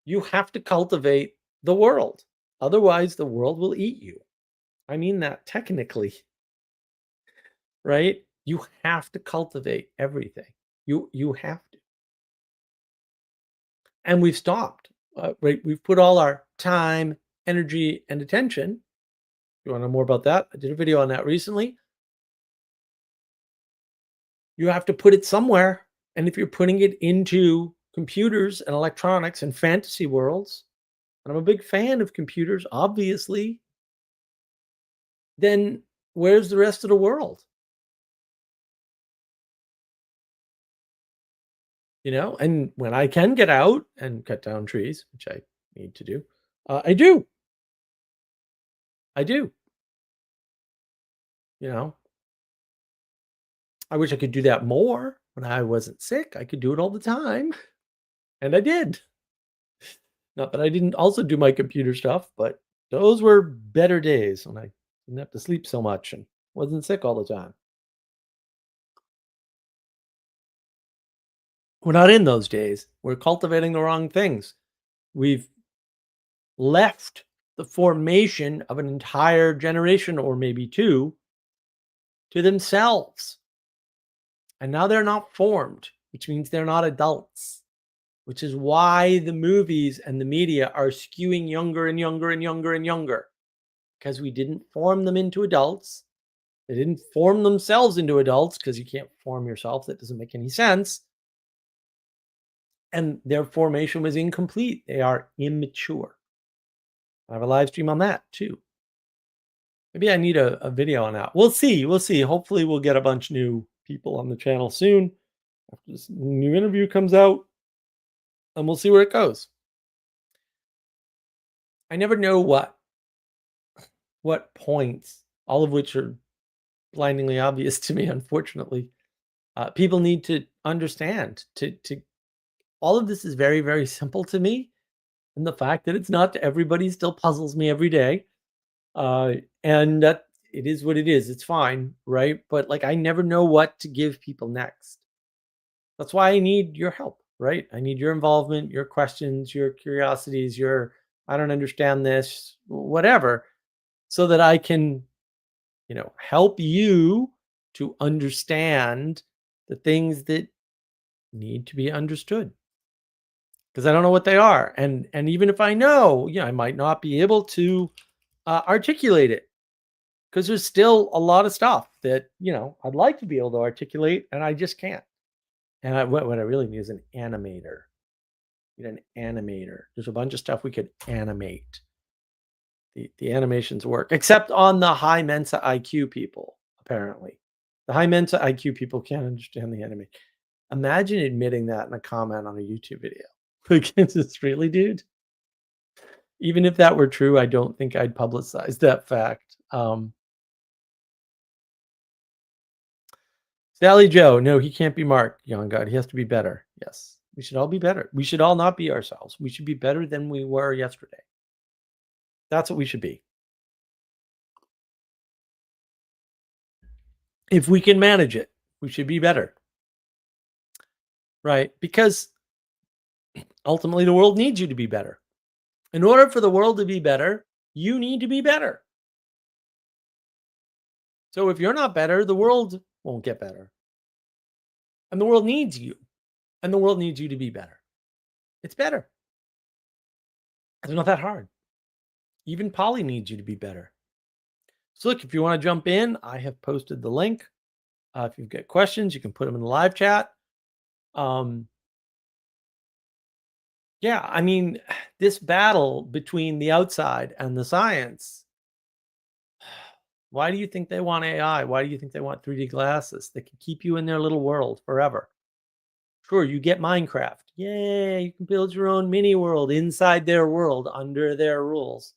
you have to cultivate the world. Otherwise, the world will eat you. I mean that technically. Right? You have to cultivate everything. You have to. And we've stopped. Right? We've put all our time, energy, and attention. You want to know more about that? I did a video on that recently. You have to put it somewhere. And if you're putting it into computers and electronics and fantasy worlds, and I'm a big fan of computers, obviously, then where's the rest of the world? You know, and when I can get out and cut down trees, which I need to do, I do. I do. You know, I wish I could do that more when I wasn't sick. I could do it all the time. And I did. Not that I didn't also do my computer stuff, but those were better days when I didn't have to sleep so much and wasn't sick all the time. We're not in those days. We're cultivating the wrong things. We've left the formation of an entire generation or maybe two to themselves. And now they're not formed, which means they're not adults. which is why the movies and the media are skewing younger and younger and younger and younger, because we didn't form them into adults. They didn't form themselves into adults, because you can't form yourself. That doesn't make any sense. And their formation was incomplete. They are immature. I have a live stream on that too. Maybe I need a video on that. We'll see. We'll see. Hopefully we'll get a bunch new people on the channel soon after this new interview comes out, and we'll see where it goes. I never know what points, all of which are blindingly obvious to me, unfortunately, people need to understand. To all of this is very, very simple to me, and the fact that it's not to everybody still puzzles me every day. And that it is what it is. It's fine, right? But like, I never know what to give people next. That's why I need your help, right? I need your involvement, your questions, your curiosities, your I don't understand this, whatever, so that I can, help you to understand the things that need to be understood. Because I don't know what they are, and even if I know, I might not be able to articulate it, because there's still a lot of stuff that I'd like to be able to articulate, and I just can't. And what I really need is an animator. An animator. There's a bunch of stuff we could animate. The animations work, except on the high Mensa IQ people. Apparently, the high Mensa IQ people can't understand the anime. Imagine admitting that in a comment on a YouTube video. Like, it's really, dude. Even if that were true, I don't think I'd publicize that fact. Sally Joe, no, he can't be Mark, young God. He has to be better. Yes, we should all be better. We should all not be ourselves. We should be better than we were yesterday. That's what we should be. If we can manage it, we should be better. Right? Because ultimately the world needs you to be better. In order for the world to be better, you need to be better. So if you're not better, the world won't get better. And the world needs you. And the world needs you to be better. It's better. It's not that hard. Even Polly needs you to be better. So look, if you want to jump in, I have posted the link. If you've got questions, you can put them in the live chat. Yeah, I mean, this battle between the outside and the science. Why do you think they want AI? Why do you think they want 3D glasses? They can keep you in their little world forever. Sure, you get Minecraft. Yay, you can build your own mini world inside their world under their rules.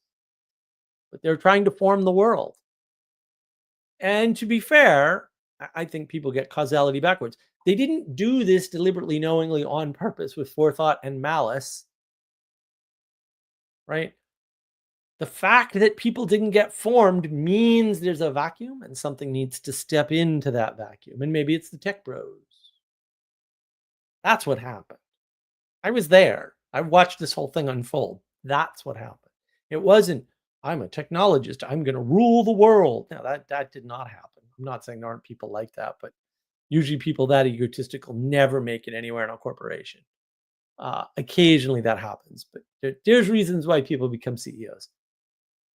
But they're trying to form the world. And to be fair, I think people get causality backwards. They didn't do this deliberately, knowingly, on purpose, with forethought and malice, right? The fact that people didn't get formed means there's a vacuum and something needs to step into that vacuum. And maybe it's the tech bros. That's what happened. I was there. I watched this whole thing unfold. That's what happened. It wasn't, I'm a technologist, I'm going to rule the world. Now, that did not happen. I'm not saying there aren't people like that, but usually people that egotistical never make it anywhere in a corporation. Occasionally that happens, but there's reasons why people become CEOs.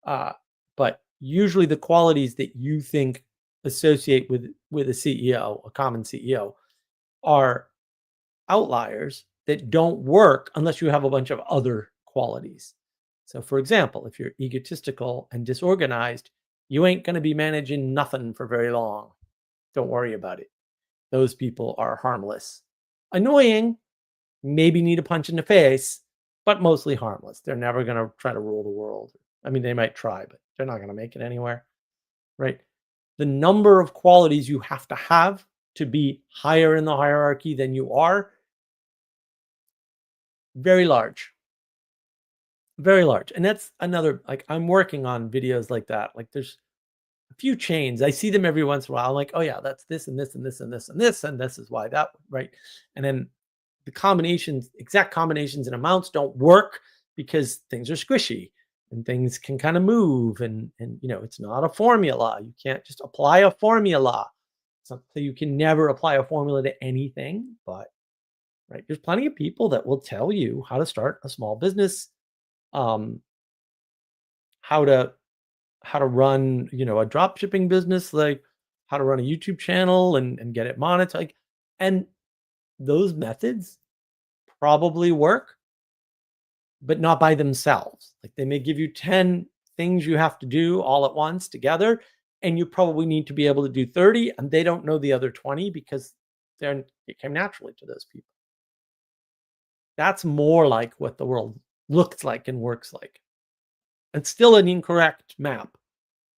But usually the qualities that you think associate with a CEO, a common CEO, are outliers that don't work unless you have a bunch of other qualities. So for example, if you're egotistical and disorganized, you ain't going to be managing nothing for very long. Don't worry about it. Those people are harmless. Annoying, maybe need a punch in the face, but mostly harmless. They're never going to try to rule the world. I mean, they might try, but they're not going to make it anywhere, right? The number of qualities you have to be higher in the hierarchy than you are, very large. Very large. And that's another, like, I'm working on videos like that. Like, there's a few chains. I see them every once in a while. I'm like, oh yeah, that's this and this and this and this and this, and this is why that, right? And then the combinations, exact combinations and amounts don't work because things are squishy and things can kind of move, and it's not a formula. You can't just apply a formula. So you can never apply a formula to anything, but right? There's plenty of people that will tell you how to start a small business, um, how to run, a drop shipping business, like how to run a YouTube channel and get it monetized. And those methods probably work, but not by themselves. Like they may give you 10 things you have to do all at once together, and you probably need to be able to do 30, and they don't know the other 20 because it came naturally to those people. That's more like what the world looks like and works like. It's still an incorrect map,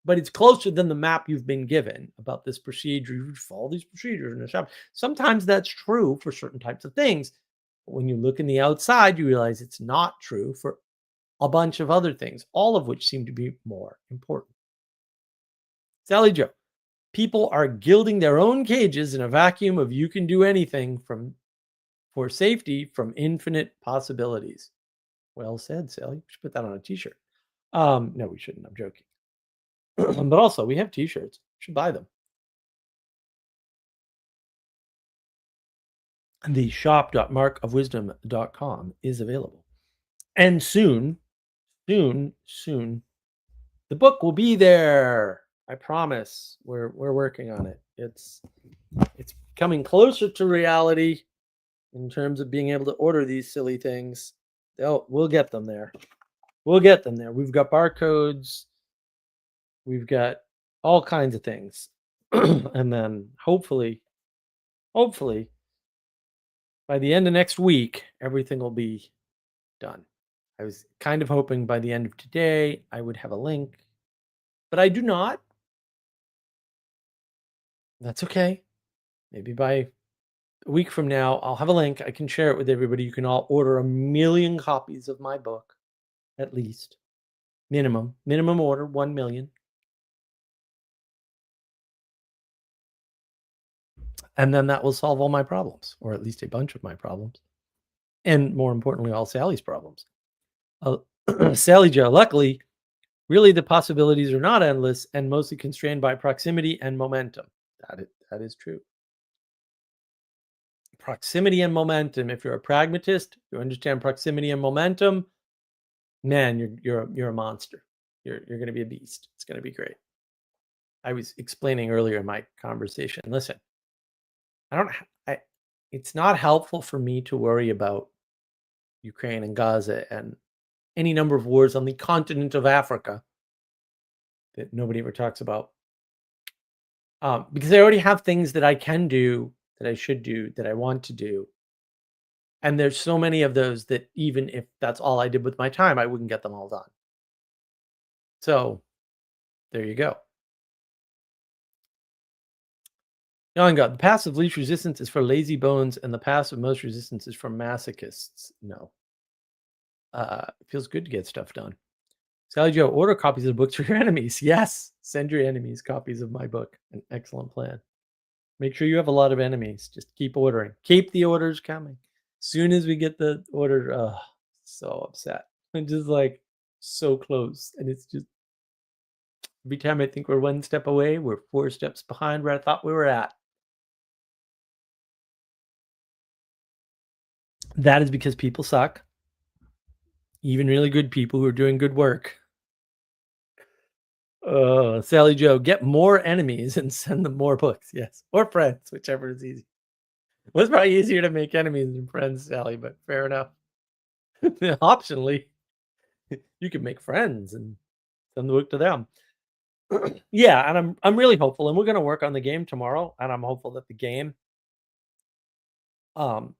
but it's closer than the map you've been given about this procedure. You follow these procedures in the shop. Sometimes that's true for certain types of things. But when you look in the outside, you realize it's not true for a bunch of other things, all of which seem to be more important. Sally Joe, people are gilding their own cages in a vacuum of you can do anything for safety from infinite possibilities. Well said, Sally. We should put that on a t-shirt. No, we shouldn't. I'm joking. But also, we have t-shirts. You should buy them. The shop.markofwisdom.com is available. And soon, the book will be there. I promise. We're working on it. It's coming closer to reality in terms of being able to order these silly things. We'll get them there. We've got barcodes. We've got all kinds of things. And then hopefully by the end of next week, everything will be done. I was kind of hoping by the end of today I would have a link, but I do not. That's okay. Maybe by a week from now, I'll have a link. I can share it with everybody. You can all order 1 million copies of my book, at least. Minimum order, 1 million. And then that will solve all my problems, or at least a bunch of my problems. And more importantly, all Sally's problems. Sally Joe, luckily, really the possibilities are not endless and mostly constrained by proximity and momentum. That is true. Proximity and momentum. If you're a pragmatist, you understand proximity and momentum, man, you're a monster. You're going to be a beast. It's going to be great. I was explaining earlier in my conversation. Listen, it's not helpful for me to worry about Ukraine and Gaza and any number of wars on the continent of Africa that nobody ever talks about. Because I already have things that I can do, that I should do, that I want to do. And there's so many of those that even if that's all I did with my time, I wouldn't get them all done. So there you go. Young God, the path of least resistance is for lazy bones, and the path of most resistance is for masochists. No. It feels good to get stuff done. Sally Joe, order copies of the books for your enemies. Yes, send your enemies copies of my book. An excellent plan. Make sure you have a lot of enemies. Just keep ordering. Keep the orders coming. Soon as we get the order, so upset. I'm just like so close. And it's just every time I think we're 1 step away, we're 4 steps behind where I thought we were at. That is because people suck. Even really good people who are doing good work. Sally Joe, get more enemies and send them more books. Yes. Or friends, whichever is easy. Well, it's probably easier to make enemies than friends, Sally, but fair enough. Optionally, you can make friends and send the book to them. Yeah, and I'm really hopeful, and we're gonna work on the game tomorrow, and I'm hopeful that the game um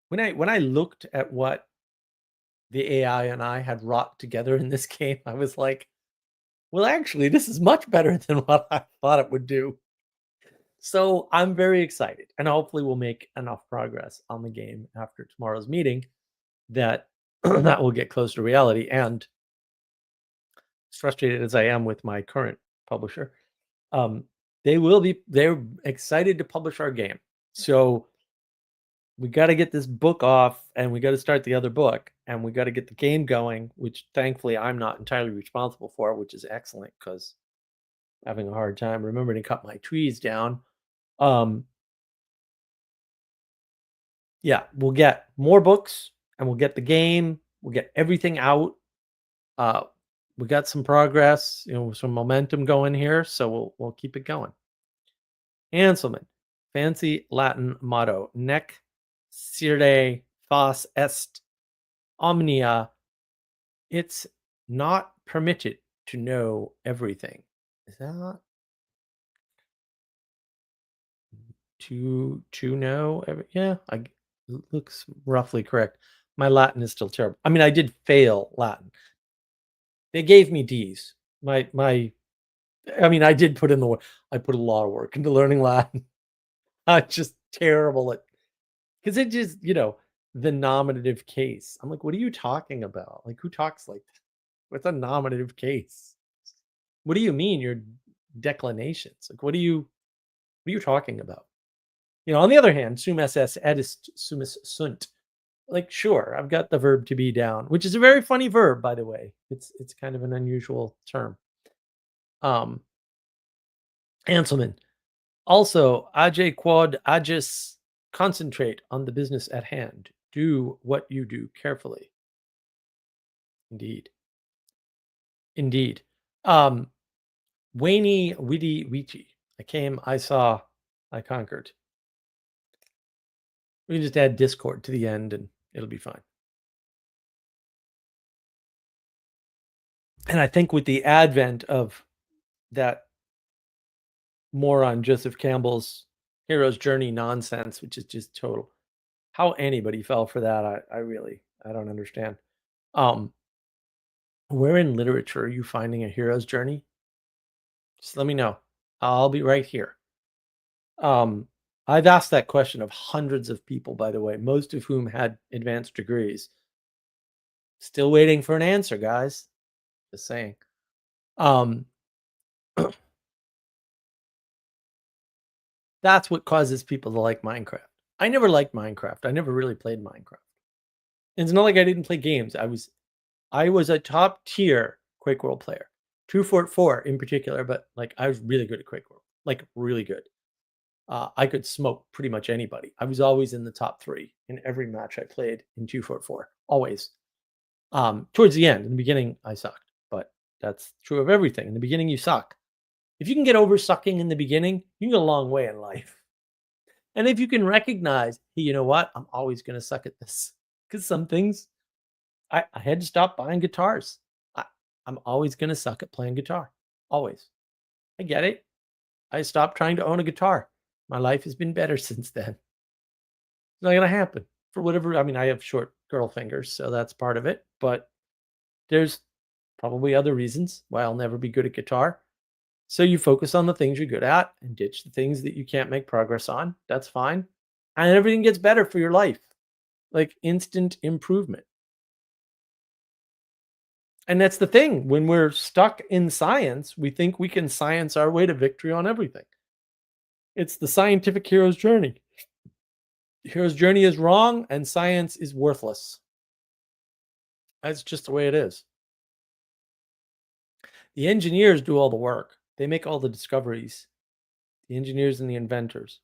when I looked at what the AI and I had wrought together in this game, I was like, well, actually, this is much better than what I thought it would do. So I'm very excited, and hopefully we'll make enough progress on the game after tomorrow's meeting that that will get close to reality. And as frustrated as I am with my current publisher, um, they're excited to publish our game. So we got to get this book off, and we got to start the other book, and we got to get the game going, which thankfully I'm not entirely responsible for, which is excellent because having a hard time remembering to cut my trees down. Um, Yeah, we'll get more books and we'll get the game. We'll get everything out. Uh, we got some progress, some momentum going here, so we'll keep it going. Anselman, fancy Latin motto: Nec sire fas est omnia. It's not permitted to know everything. Is that to know every? Yeah, it looks roughly correct. My Latin is still terrible. I mean, I did fail Latin. They gave me D's. My I mean, I did put in the work. I put a lot of work into learning Latin. I'm just terrible at because it just, the nominative case. I'm like, what are you talking about? Like, who talks like that? What's a nominative case? What do you mean your declinations? Like, what are you talking about? On the other hand, sum esse edist sumus sunt. Like, sure, I've got the verb to be down, which is a very funny verb, by the way. It's kind of an unusual term. Um, Anselman. Also, age quod agis, concentrate on the business at hand. Do what you do carefully. Indeed. Indeed. Um, Wani witty Wichi. I came, I saw, I conquered. We can just add Discord to the end and it'll be fine. And I think with the advent of that moron Joseph Campbell's hero's journey nonsense, which is just total, how anybody fell for that, I don't understand. Um, where in literature are you finding a hero's journey? Just let me know. I'll be right here. Um, I've asked that question of hundreds of people, by the way, most of whom had advanced degrees. Still waiting for an answer, guys. Just saying. Um, that's what causes people to like Minecraft. I never liked Minecraft. I never really played Minecraft. It's not like I didn't play games. I was a top tier Quake World player. True Fort 4 in particular, but like I was really good at Quake World. Like really good. I could smoke pretty much anybody. I was always in the top 3 in every match I played in 244. Always. Towards the end, in the beginning, I sucked, but that's true of everything. In the beginning, you suck. If you can get over sucking in the beginning, you can go a long way in life. And if you can recognize, hey, you know what? I'm always going to suck at this. Because some things, I had to stop buying guitars. I'm always going to suck at playing guitar. Always. I get it. I stopped trying to own a guitar. My life has been better since then. It's not going to happen for whatever. I mean, I have short girl fingers, so that's part of it. But there's probably other reasons why I'll never be good at guitar. So you focus on the things you're good at and ditch the things that you can't make progress on. That's fine. And everything gets better for your life. Like instant improvement. And that's the thing. When we're stuck in science, we think we can science our way to victory on everything. It's the scientific hero's journey. Hero's journey is wrong and science is worthless. That's just the way it is. The engineers do all the work. They make all the discoveries. The engineers and the inventors.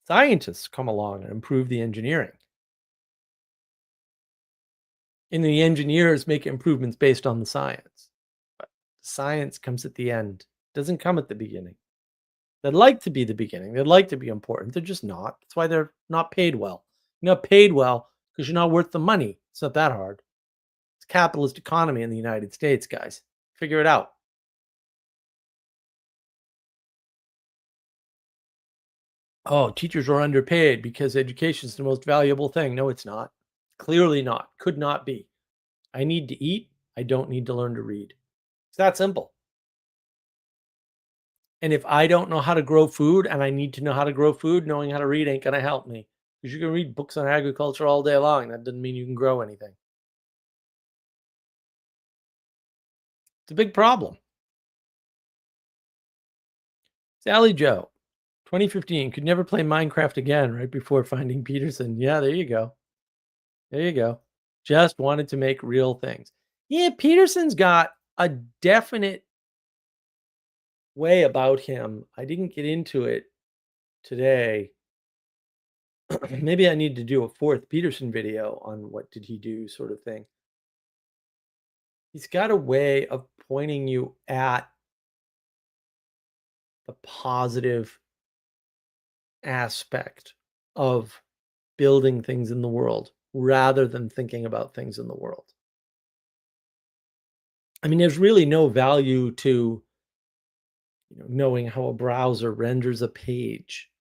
Scientists come along and improve the engineering. And the engineers make improvements based on the science. But science comes at the end. It doesn't come at the beginning. They'd like to be the beginning. They'd like to be important. They're just not. That's why they're not paid well. You're not paid well because you're not worth the money. It's not that hard. It's a capitalist economy in the United States, guys. Figure it out. Oh, teachers are underpaid because education is the most valuable thing. No, it's not. Clearly not. Could not be. I need to eat. I don't need to learn to read. It's that simple. And if I don't know how to grow food and I need to know how to grow food, knowing how to read ain't going to help me. Because you can read books on agriculture all day long. That doesn't mean you can grow anything. It's a big problem. Sally Joe, 2015, could never play Minecraft again right before finding Peterson. Yeah, there you go. There you go. Just wanted to make real things. Yeah, Peterson's got a definite way about him. I didn't get into it today. maybe I need to do a fourth Peterson video on what did he do sort of thing. He's got a way of pointing you at the positive aspect of building things in the world rather than thinking about things in the world. I mean, there's really no value to knowing how a browser renders a page,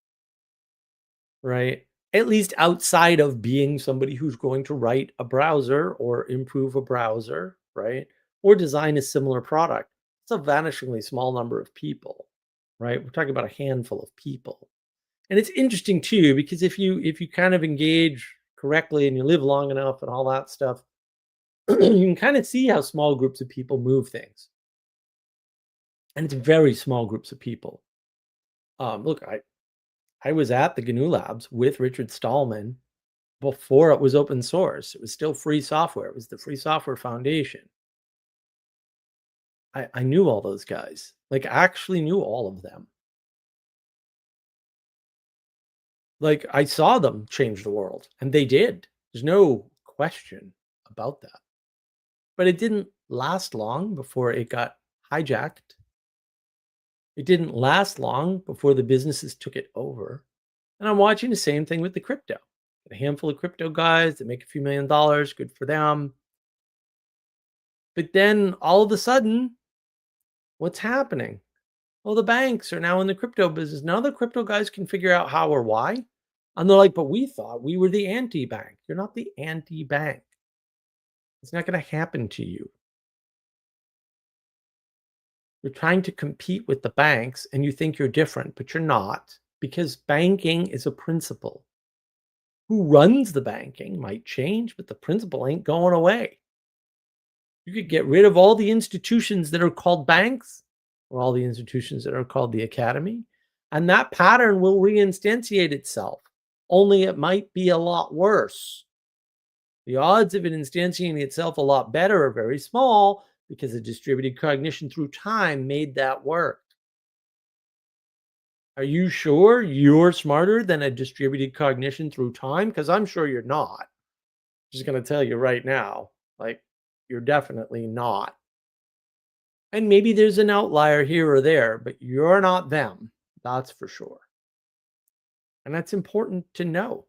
right? At least outside of being somebody who's going to write a browser or improve a browser, right? Or design a similar product. It's a vanishingly small number of people, right? We're talking about a handful of people. And it's interesting too, because if you kind of engage correctly and you live long enough and all that stuff, you can kind of see how small groups of people move things. And it's very small groups of people. Look, I was at the GNU Labs with Richard Stallman before it was open source. It was still free software. It was the Free Software Foundation. I knew all those guys. Like, I actually knew all of them. Like, I saw them change the world, and they did. There's no question about that. But it didn't last long before it got hijacked. It didn't last long before the businesses took it over. And I'm watching the same thing with the crypto. A handful of crypto guys that make a few $1,000,000, good for them. But then all of a sudden, what's happening? Well, the banks are now in the crypto business. Now the crypto guys can figure out how or why. And they're like, but we thought we were the anti-bank. You're not the anti-bank. It's not going to happen to you. You're trying to compete with the banks and you think you're different, but you're not, because banking is a principle. Who runs the banking might change, but the principle ain't going away. You could get rid of all the institutions that are called banks or all the institutions that are called the academy, and that pattern will reinstantiate itself, only it might be a lot worse. The odds of it instantiating itself a lot better are very small because the distributed cognition through time made that work. Are you sure you're smarter than a distributed cognition through time? Because I'm sure you're not. Just going to tell you right now, like, you're definitely not. And maybe there's an outlier here or there, but you're not them. That's for sure. And that's important to know.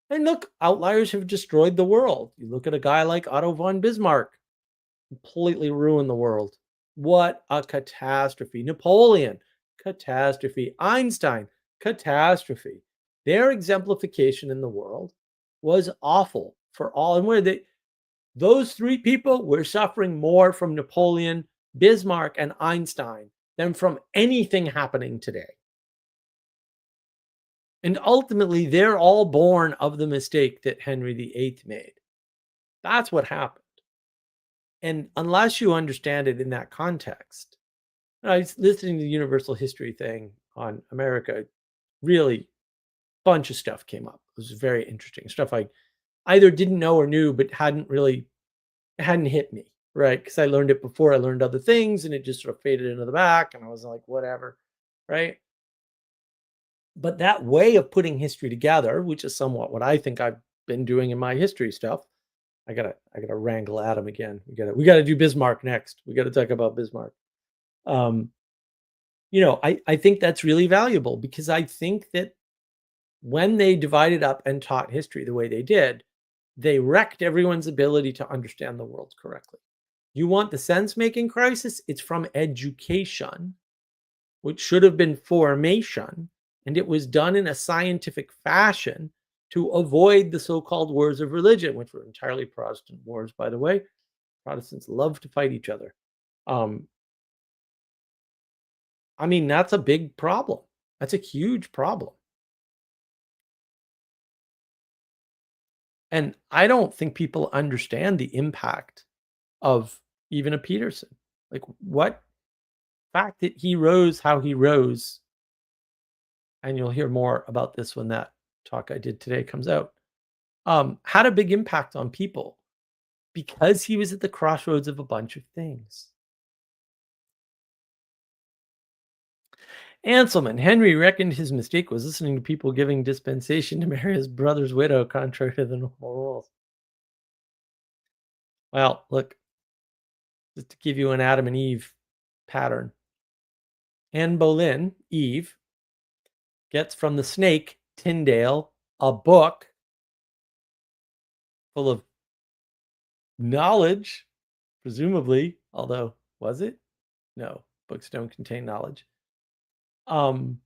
And look, outliers have destroyed the world. You look at a guy like Otto von Bismarck, completely ruined the world. What a catastrophe. Napoleon, catastrophe. Einstein, catastrophe. Their exemplification in the world was awful for all. And where those three people were suffering more from Napoleon, Bismarck, and Einstein than from anything happening today. And ultimately, they're all born of the mistake that Henry VIII made. That's what happened. And unless you understand it in that context, I was listening to the Universal History thing on America. Really, bunch of stuff came up. It was very interesting stuff I either didn't know or knew, but hadn't hit me, right? Because I learned it before I learned other things, and it just sort of faded into the back, and I was like, whatever, right? But that way of putting history together, which is somewhat what I think I've been doing in my history stuff. I gotta wrangle Adam again. We gotta do Bismarck next. We gotta talk about Bismarck. Um, I think that's really valuable because I think that when they divided up and taught history the way they did, they wrecked everyone's ability to understand the world correctly. You want the sense-making crisis? It's from education, which should have been formation, and it was done in a scientific fashion to avoid the so-called wars of religion, which were entirely Protestant wars, by the way. Protestants love to fight each other. I mean, that's a big problem. That's a huge problem. And I don't think people understand the impact of even a Peterson. Like, what fact that he rose how he rose, and you'll hear more about this when that talk I did today comes out, had a big impact on people because he was at the crossroads of a bunch of things. Anselman, Henry reckoned his mistake was listening to people giving dispensation to marry his brother's widow, contrary to the normal rules. Well, look, just to give you an Adam and Eve pattern. Anne Boleyn, Eve, gets from the snake, Tyndale, a book full of knowledge, presumably, although, was it? No, books don't contain knowledge. And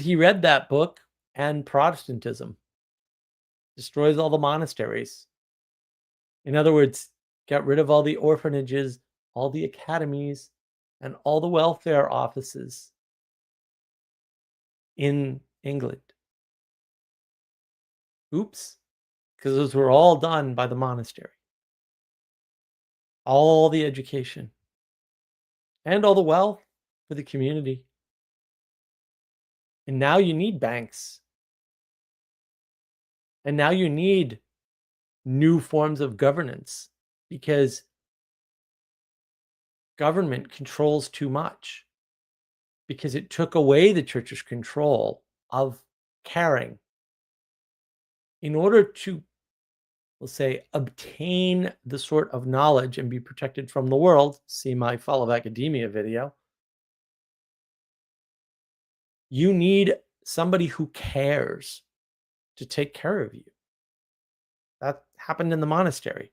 he read that book, and Protestantism destroys all the monasteries. In other words, got rid of all the orphanages, all the academies, and all the welfare offices in England. Oops, because those were all done by the monastery. All the education and all the wealth for the community. And now you need banks. And now you need new forms of governance because government controls too much, because it took away the church's control of caring. In order to, we'll say, obtain the sort of knowledge and be protected from the world, see my Fall of Academia video, you need somebody who cares to take care of you. That happened in the monastery.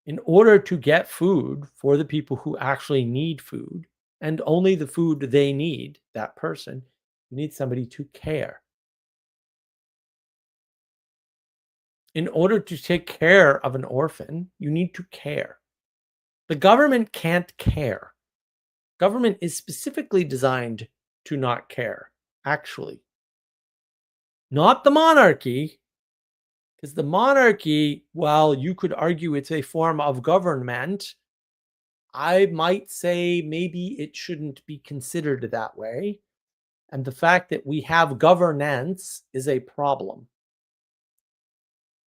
In order to get food for the people who actually need food, and only the food they need, that person, you need somebody to care. In order to take care of an orphan, you need to care. The government can't care. Government is specifically designed to not care, actually. Not the monarchy, because the monarchy, while you could argue it's a form of government, I might say maybe it shouldn't be considered that way. And the fact that we have governance is a problem.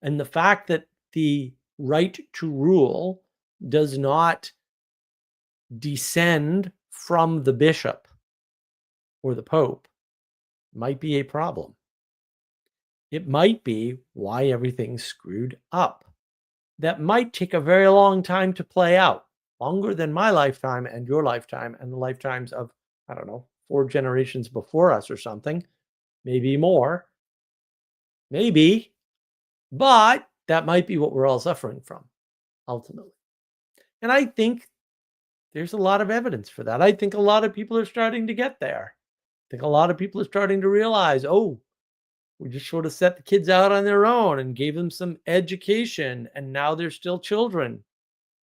And the fact that the right to rule does not descend from the bishop or the pope might be a problem. It might be why everything's screwed up. That might take a very long time to play out, longer than my lifetime and your lifetime and the lifetimes of, I don't know, 4 generations before us or something, maybe more, maybe, but that might be what we're all suffering from, ultimately. And I think there's a lot of evidence for that. I think a lot of people are starting to get there. I think a lot of people are starting to realize, oh, we just sort of set the kids out on their own and gave them some education, and now they're still children,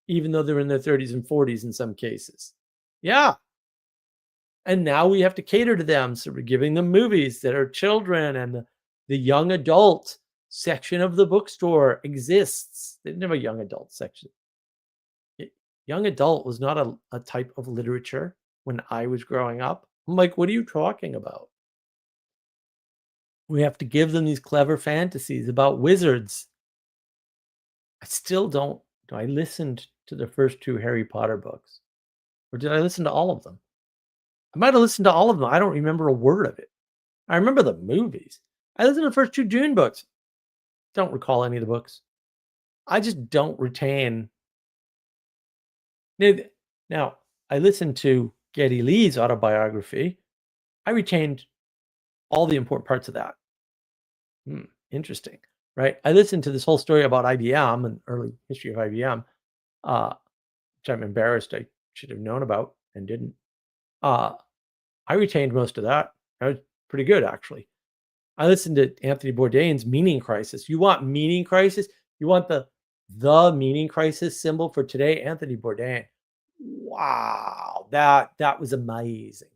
even though they're in their 30s and 40s in some cases. Yeah. And now we have to cater to them. So we're giving them movies that are children, and the young adult section of the bookstore exists. They didn't have a young adult section. Young adult was not a type of literature when I was growing up. I'm like, what are you talking about? We have to give them these clever fantasies about wizards. I still don't. I listened to the first 2 Harry Potter books. Or did I listen to all of them? I might have listened to all of them. I don't remember a word of it. I remember the movies. I listened to the first 2 Dune books. Don't recall any of the books. I just don't retain. Now, I listened to Geddy Lee's autobiography. I retained all the important parts of that. Interesting, right? I listened to this whole story about IBM and early history of IBM, which I'm embarrassed I should have known about and didn't. I retained most of that. That was pretty good, actually. I listened to Anthony Bourdain's Meaning Crisis. You want meaning crisis? You want the meaning crisis symbol for today? Anthony Bourdain. Wow, that was amazing.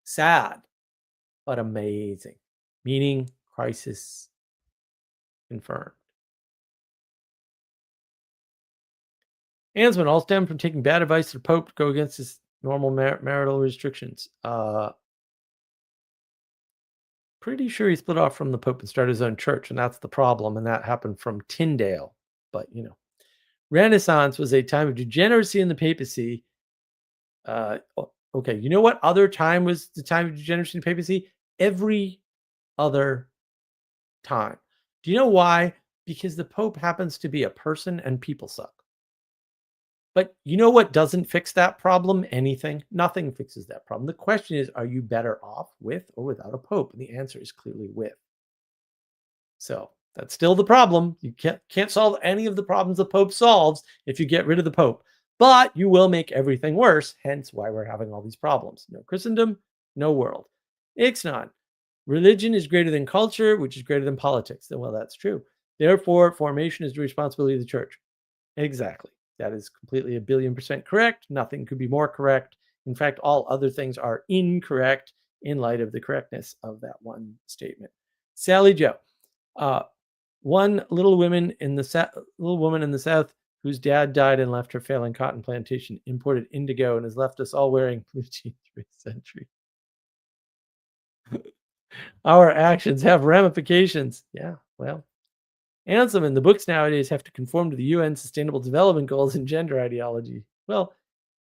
Sad, but amazing. Meaning crisis confirmed. Ansman all stem from taking bad advice to the Pope to go against his normal marital restrictions. Pretty sure he split off from the Pope and started his own church, and that's the problem. And that happened from Tyndale. But Renaissance was a time of degeneracy in the papacy. Okay, you know what other time was the time of degeneracy and papacy? Every other time. Do you know why? Because the Pope happens to be a person and people suck. But you know what doesn't fix that problem? Anything. Nothing fixes that problem. The question is, are you better off with or without a Pope? And the answer is clearly with. So that's still the problem. You can't solve any of the problems the Pope solves if you get rid of the Pope. But you will make everything worse, hence why we're having all these problems. No Christendom, no world. Ixnay. Religion is greater than culture, which is greater than politics. Well, that's true. Therefore, formation is the responsibility of the church. Exactly. That is completely 1,000,000,000% correct. Nothing could be more correct. In fact, all other things are incorrect in light of the correctness of that one statement. Sally Joe. One little woman in the South whose dad died and left her failing cotton plantation, imported indigo, and has left us all wearing blue jeans for a century. Our actions have ramifications. Yeah, well, and the books nowadays have to conform to the UN Sustainable Development Goals and gender ideology. Well,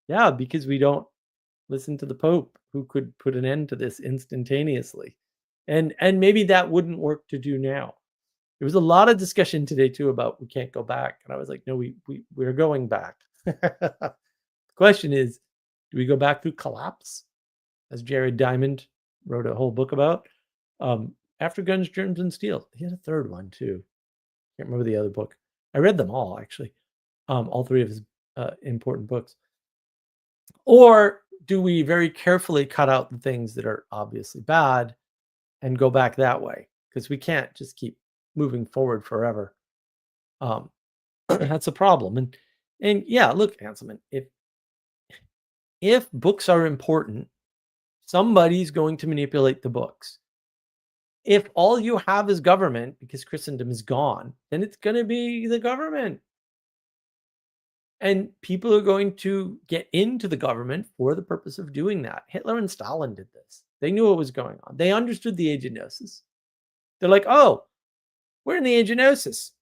yeah, because we don't listen to the Pope, who could put an end to this instantaneously. And maybe that wouldn't work to do now. There was a lot of discussion today too about we can't go back. And I was like, no, we're going back. The question is, do we go back through collapse? As Jared Diamond wrote a whole book about. After Guns, Germs, and Steel. He had a third one too. Can't remember the other book. I read them all actually. All three of his important books. Or do we very carefully cut out the things that are obviously bad and go back that way? Because we can't just keep moving forward forever. That's a problem. And yeah, look, Hanselman, if books are important, somebody's going to manipulate the books. If all you have is government, because Christendom is gone, then it's going to be the government. And people are going to get into the government for the purpose of doing that. Hitler and Stalin did this. They knew what was going on. They understood the age of Gnosis. They're like, oh, we're in the age of Gnosis.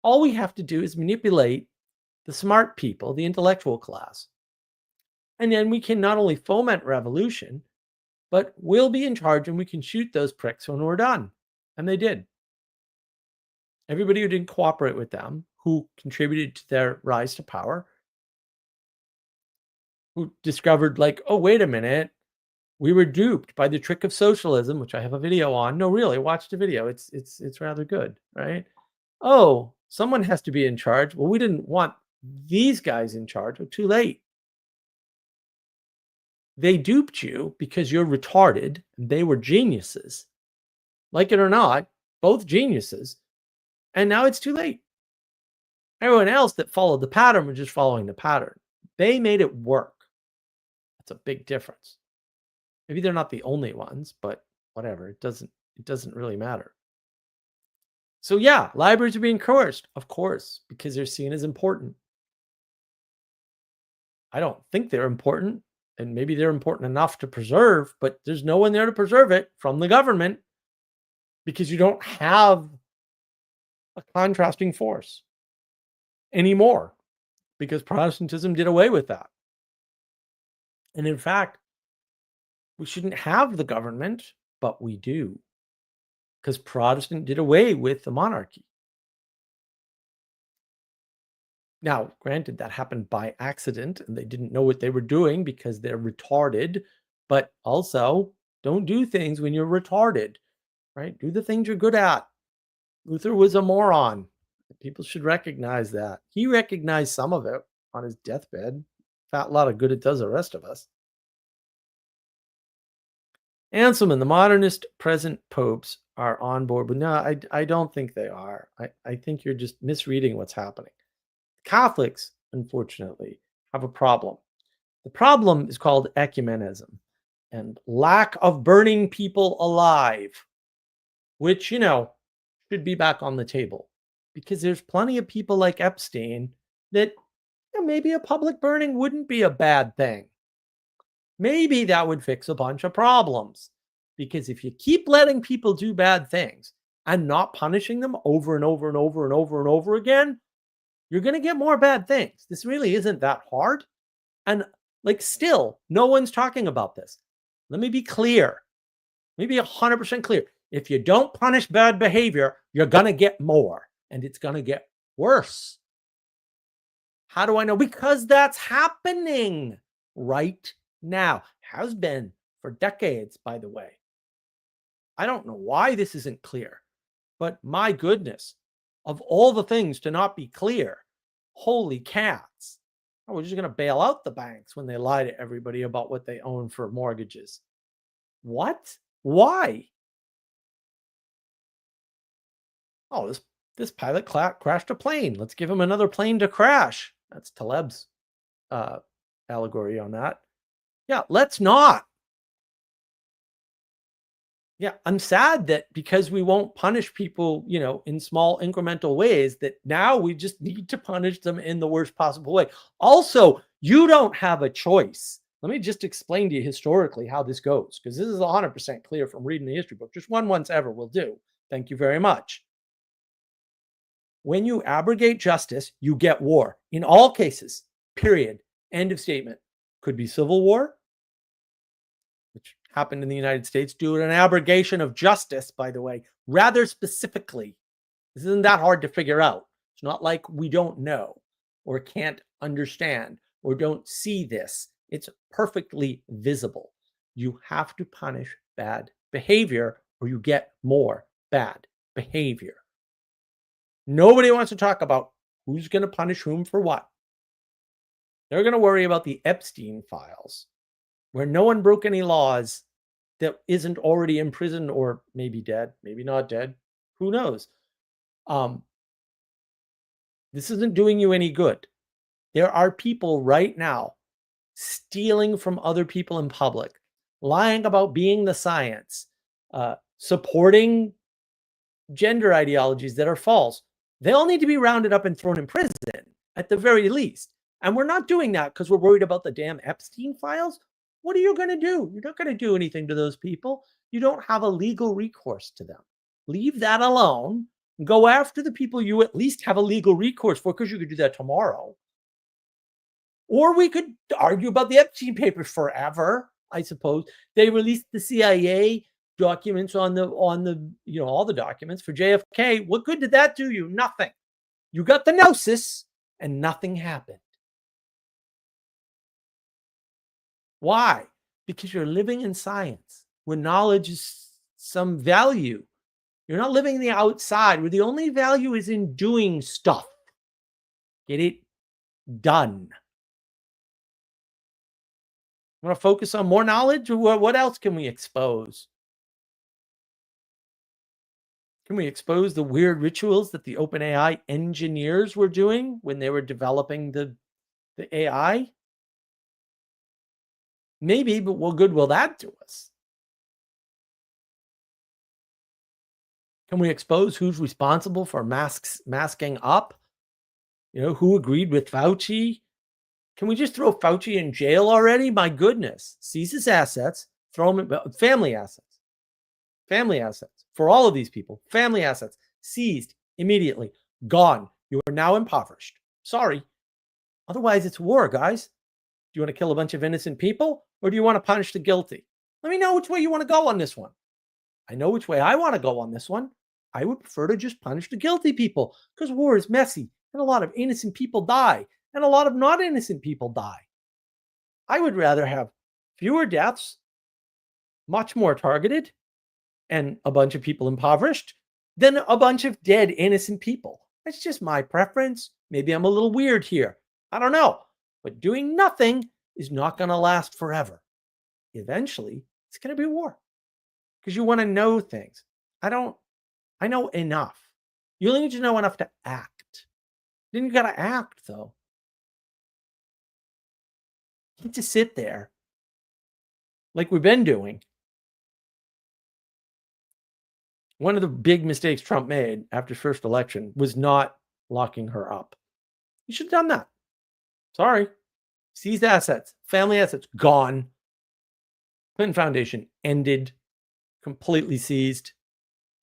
All we have to do is manipulate the smart people, the intellectual class. And then we can not only foment revolution, but we'll be in charge and we can shoot those pricks when we're done. And they did. Everybody who didn't cooperate with them, who contributed to their rise to power, who discovered like, oh, wait a minute, we were duped by the trick of socialism, which I have a video on. No, really, watch the video. It's rather good, right? Oh, someone has to be in charge. Well, we didn't want these guys in charge. Oh, too late. They duped you because you're retarded. And they were geniuses. Like it or not, both geniuses. And now it's too late. Everyone else that followed the pattern was just following the pattern. They made it work. That's a big difference. Maybe they're not the only ones, but whatever. It doesn't really matter. So yeah, libraries are being coerced, of course, because they're seen as important. I don't think they're important, and maybe they're important enough to preserve, but there's no one there to preserve it from the government because you don't have a contrasting force anymore because Protestantism did away with that. And in fact, we shouldn't have the government, but we do because Protestant did away with the monarchy. Now, granted, that happened by accident and they didn't know what they were doing because they're retarded, but also don't do things when you're retarded, right? Do the things you're good at. Luther was a moron. People should recognize that. He recognized some of it on his deathbed. Fat lot of good it does the rest of us. Anselman, the modernist present popes are on board, but no, I don't think they are. I think you're just misreading what's happening. Catholics, unfortunately, have a problem. The problem is called ecumenism and lack of burning people alive, which, should be back on the table because there's plenty of people like Epstein that maybe a public burning wouldn't be a bad thing. Maybe that would fix a bunch of problems because if you keep letting people do bad things and not punishing them over and over and over and over and over again, you're going to get more bad things. This really isn't that hard. And Like, still, no one's talking about this. Let me be clear. Let me be 100% clear. If you don't punish bad behavior, you're going to get more, and it's going to get worse. How do I know? Because that's happening right now. Has been for decades, by the way. I don't know why this isn't clear, but my goodness, of all the things to not be clear, holy cats. Oh, we're just going to bail out the banks when they lie to everybody about what they own for mortgages. What? Why? Oh, this pilot crashed a plane. Let's give him another plane to crash. That's Taleb's allegory on that. Yeah, let's not. Yeah, I'm sad that because we won't punish people, in small incremental ways, that now we just need to punish them in the worst possible way. Also, you don't have a choice. Let me just explain to you historically how this goes, because this is 100% clear from reading the history book. Just one once ever will do. Thank you very much. When you abrogate justice, you get war. In all cases, period. End of statement. Could be civil war, which happened in the United States due to an abrogation of justice, by the way, rather specifically. This isn't that hard to figure out. It's not like we don't know or can't understand or don't see this. It's perfectly visible. You have to punish bad behavior or you get more bad behavior. Nobody wants to talk about who's going to punish whom for what. They're going to worry about the Epstein files, where no one broke any laws that isn't already in prison or maybe dead, maybe not dead. Who knows? This isn't doing you any good. There are people right now stealing from other people in public, lying about being the science, supporting gender ideologies that are false. They all need to be rounded up and thrown in prison at the very least. And we're not doing that because we're worried about the damn Epstein files. What are you going to do? You're not going to do anything to those people. You don't have a legal recourse to them. Leave that alone. Go after the people you at least have a legal recourse for, because you could do that tomorrow. Or we could argue about the Epstein papers forever, I suppose. They released the CIA documents on the all the documents for JFK. What good did that do you? Nothing. You got the gnosis and nothing happened. Why? Because you're living in science where knowledge is some value. You're not living in the outside where the only value is in doing stuff. Get it done. Want to focus on more knowledge, or what else can we expose? Can we expose the weird rituals that the OpenAI engineers were doing when they were developing the AI? Maybe, but what good will that do us? Can we expose who's responsible for masking up? Who agreed with Fauci? Can we just throw Fauci in jail already? My goodness. Seize his assets, throw him in family assets. Family assets. For all of these people, family assets seized immediately. Gone. You are now impoverished. Sorry. Otherwise, it's war, guys. Do you want to kill a bunch of innocent people, or do you want to punish the guilty? Let me know which way you want to go on this one. I know which way I want to go on this one. I would prefer to just punish the guilty people, because war is messy and a lot of innocent people die and a lot of not innocent people die. I would rather have fewer deaths, much more targeted, and a bunch of people impoverished than a bunch of dead innocent people. That's just my preference. Maybe I'm a little weird here. I don't know. But doing nothing is not going to last forever. Eventually, it's going to be war. Because you want to know things. I know enough. You only need to know enough to act. Then you got to act, though. You can't just sit there like we've been doing. One of the big mistakes Trump made after his first election was not locking her up. You should have done that. Sorry. Seized assets, family assets, gone. Clinton Foundation ended, completely seized.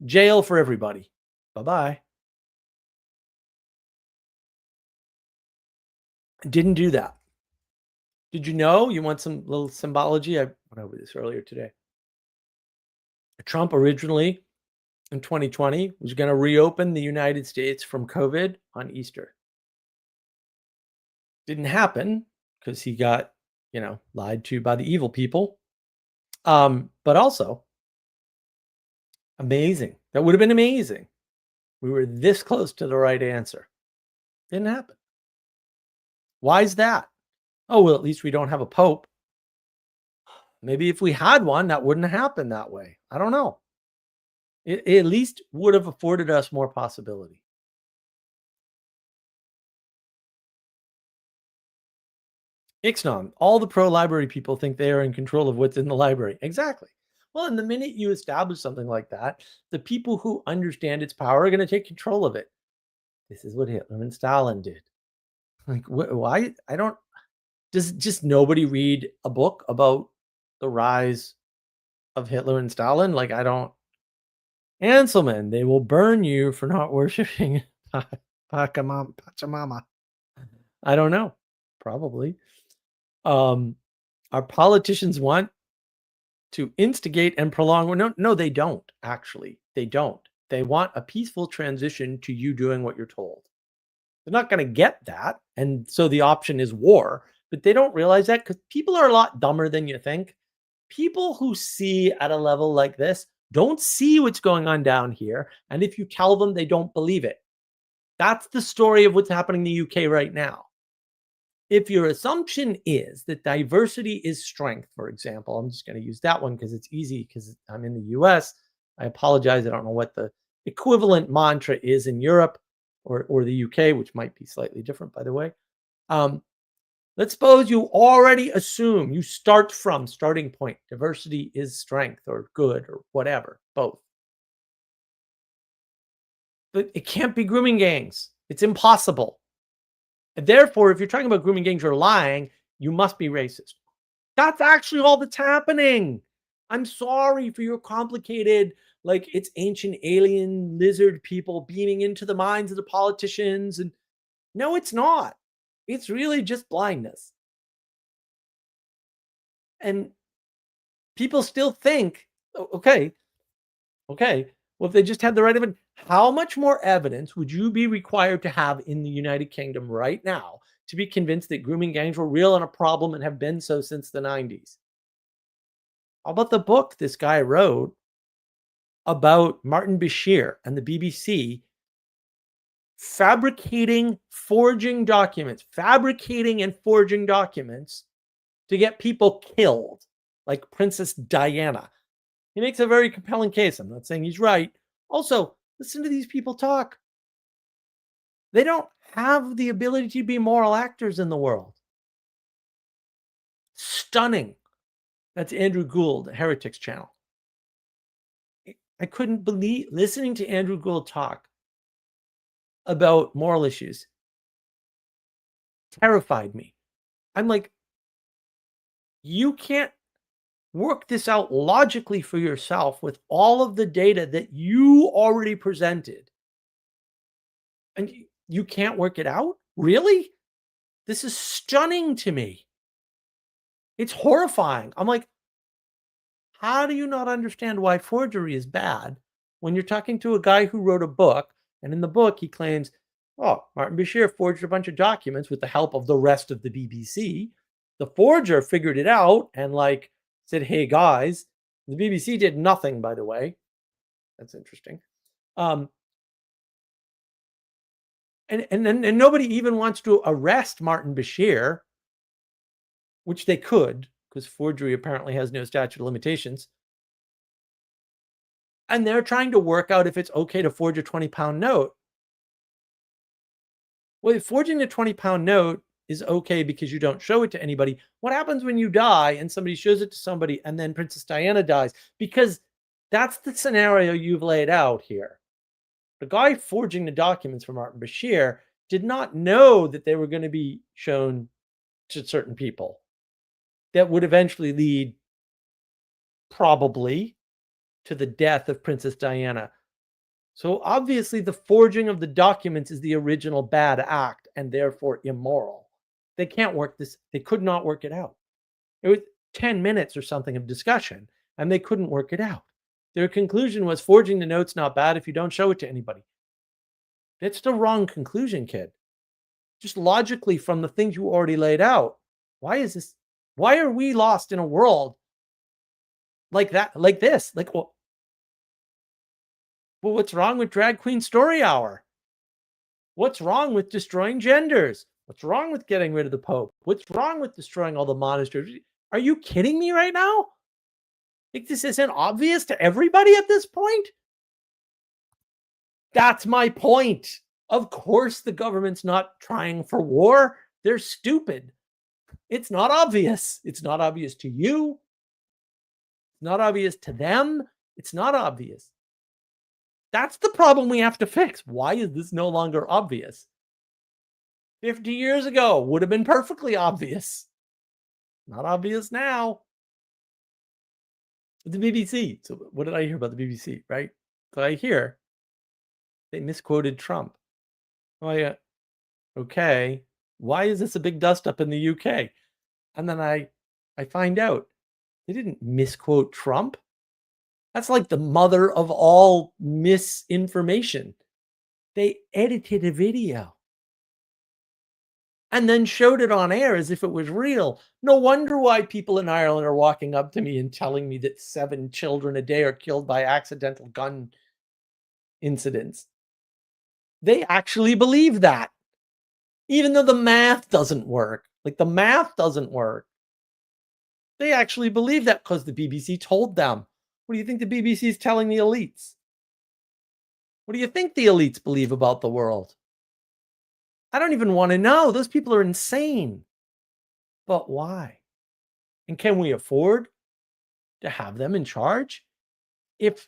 Jail for everybody. Bye-bye. Didn't do that. Did you know? You want some little symbology? I went over this earlier today. Trump originally in 2020 was going to reopen the United States from COVID on Easter. Didn't happen because he got, lied to by the evil people. But also, amazing. That would have been amazing. We were this close to the right answer. Didn't happen. Why is that? Oh, well, at least we don't have a pope. Maybe if we had one, that wouldn't happen that way. I don't know. It at least would have afforded us more possibility. Ixnon, all the pro-library people think they are in control of what's in the library. Exactly. Well, and the minute you establish something like that, the people who understand its power are going to take control of it. This is what Hitler and Stalin did. Like, why? I don't. Does just nobody read a book about the rise of Hitler and Stalin? Like, I don't. Anselman, they will burn you for not worshiping Pachamama. I don't know. Probably. Our politicians want to instigate and prolong. No, they don't. Actually, they don't. They want a peaceful transition to you doing what you're told. They're not going to get that, and so the option is war. But they don't realize that because people are a lot dumber than you think. People who see at a level like this don't see what's going on down here, and if you tell them, they don't believe it. That's the story of what's happening in the UK right now. If your assumption is that diversity is strength, for example, I'm just going to use that one because it's easy because I'm in the US. I apologize. I don't know what the equivalent mantra is in Europe or the UK, which might be slightly different, by the way. Let's suppose you already assume you start from starting point. Diversity is strength or good or whatever, both. But it can't be grooming gangs. It's impossible. And therefore, if you're talking about grooming gangs, you're lying. You must be racist. That's actually all that's happening. I'm sorry for your complicated, like it's ancient alien lizard people beaming into the minds of the politicians. And no, it's not. It's really just blindness. And people still think, okay, well, if they just had the right evidence, how much more evidence would you be required to have in the United Kingdom right now to be convinced that grooming gangs were real and a problem and have been so since the 90s? How about the book this guy wrote about Martin Bashir and the BBC fabricating and forging documents to get people killed, like Princess Diana? He makes a very compelling case. I'm not saying he's right. Also, listen to these people talk. They don't have the ability to be moral actors in the world. Stunning. That's Andrew Gould, Heretics channel. I couldn't believe listening to Andrew Gould talk about moral issues. Terrified me. I'm like, you can't work this out logically for yourself with all of the data that you already presented. And you can't work it out? Really? This is stunning to me. It's horrifying. I'm like, how do you not understand why forgery is bad when you're talking to a guy who wrote a book, and in the book he claims, oh, Martin Bashir forged a bunch of documents with the help of the rest of the BBC. The forger figured it out and said, hey guys, the BBC did nothing, by the way. That's interesting. And nobody even wants to arrest Martin Bashir, which they could, because forgery apparently has no statute of limitations. And they're trying to work out if it's okay to forge a 20-pound note. Well, if forging a 20-pound note is okay because you don't show it to anybody, what happens when you die and somebody shows it to somebody and then Princess Diana dies? Because that's the scenario you've laid out here. The guy forging the documents for Martin Bashir did not know that they were going to be shown to certain people. That would eventually lead, probably, to the death of Princess Diana. So obviously the forging of the documents is the original bad act and therefore immoral. They can't work this. They could not work it out. It was 10 minutes or something of discussion, and they couldn't work it out. Their conclusion was forging the note's not bad if you don't show it to anybody. That's the wrong conclusion, kid. Just logically from the things you already laid out. Why is this? Why are we lost in a world like that, like this? Like, well, what's wrong with Drag Queen Story Hour? What's wrong with destroying genders? What's wrong with getting rid of the Pope? What's wrong with destroying all the monasteries? Are you kidding me right now? Like, this isn't obvious to everybody at this point? That's my point. Of course, the government's not trying for war. They're stupid. It's not obvious. It's not obvious to you. It's not obvious to them. It's not obvious. That's the problem we have to fix. Why is this no longer obvious? 50 years ago would have been perfectly obvious. Not obvious now. The BBC. So what did I hear about the BBC, right? So I hear they misquoted Trump. Oh, yeah. Okay. Why is this a big dust up in the UK? And then I find out they didn't misquote Trump. That's like the mother of all misinformation. They edited a video and then showed it on air as if it was real. No wonder why people in Ireland are walking up to me and telling me that 7 children a day are killed by accidental gun incidents. They actually believe that, even though the math doesn't work. Like, the math doesn't work. They actually believe that because the BBC told them. What do you think the BBC is telling the elites? What do you think the elites believe about the world? I don't even want to know. Those people are insane. But why? And can we afford to have them in charge if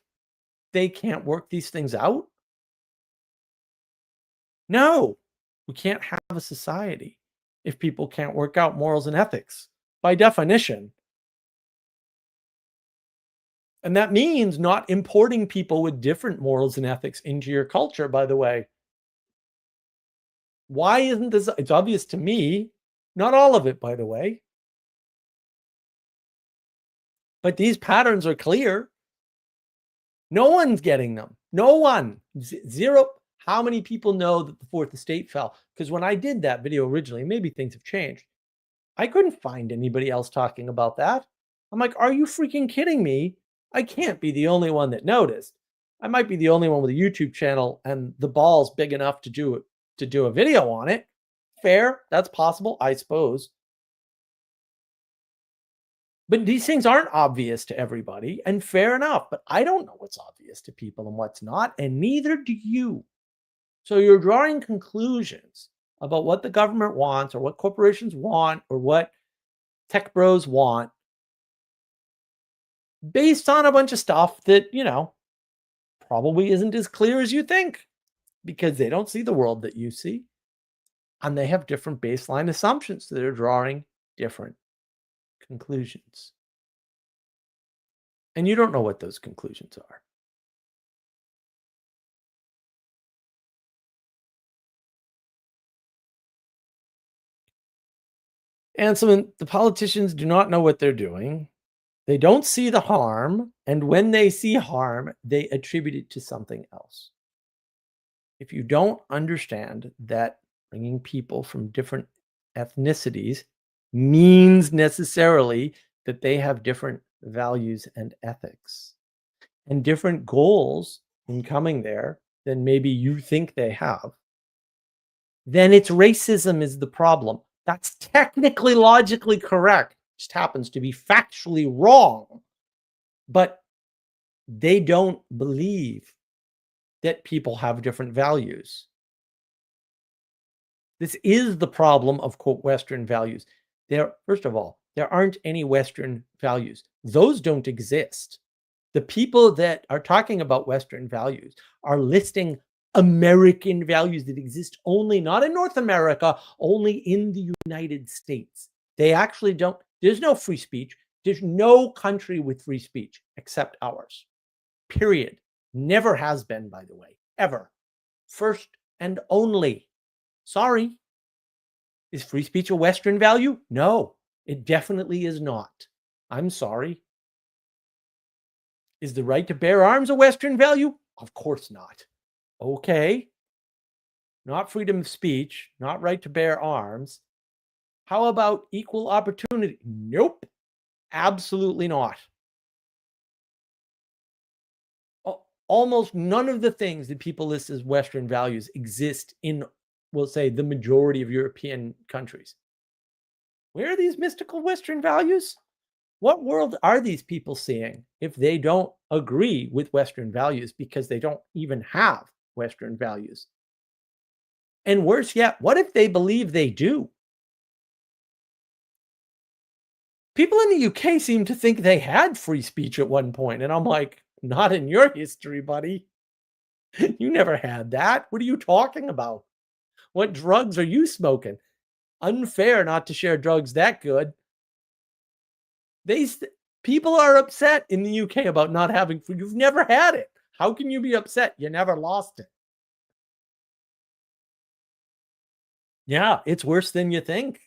they can't work these things out? No, we can't have a society if people can't work out morals and ethics, by definition. And that means not importing people with different morals and ethics into your culture, by the way. Why isn't this? It's obvious to me. Not all of it, by the way. But these patterns are clear. No one's getting them. No one. Zero. How many people know that the Fourth Estate fell? Because when I did that video originally, maybe things have changed. I couldn't find anybody else talking about that. I'm like, are you freaking kidding me? I can't be the only one that noticed. I might be the only one with a YouTube channel and the ball's big enough to do a video on it. Fair, that's possible, I suppose. But these things aren't obvious to everybody, and fair enough. But I don't know what's obvious to people and what's not, and neither do you. So you're drawing conclusions about what the government wants or what corporations want or what tech bros want based on a bunch of stuff that, probably isn't as clear as you think, because they don't see the world that you see. And they have different baseline assumptions. So they're drawing different conclusions. And you don't know what those conclusions are. And so the politicians do not know what they're doing. They don't see the harm. And when they see harm, they attribute it to something else. If you don't understand that bringing people from different ethnicities means necessarily that they have different values and ethics and different goals in coming there than maybe you think they have, then it's racism is the problem. That's technically logically correct. It just happens to be factually wrong. But they don't believe that people have different values. This is the problem of, quote, Western values. First of all, there aren't any Western values. Those don't exist. The people that are talking about Western values are listing American values that exist only, not in North America, only in the United States. They actually don't. There's no free speech. There's no country with free speech except ours. Period. Never has been, by the way, ever. First and only. Sorry. Is free speech a Western value? No, it definitely is not. I'm sorry. Is the right to bear arms a Western value? Of course not. Okay. Not freedom of speech, not right to bear arms. How about equal opportunity? Nope. Absolutely not. Almost none of the things that people list as Western values exist in, we'll say, the majority of European countries. Where are these mystical Western values? What world are these people seeing if they don't agree with Western values because they don't even have Western values? And worse yet, what if they believe they do? People in the UK seem to think they had free speech at one point, and I'm like, not in your history, buddy. You never had that. What are you talking about? What drugs are you smoking? Unfair not to share drugs that good. People are upset in the UK about not having food. You've never had it. How can you be upset? You never lost it. Yeah, it's worse than you think.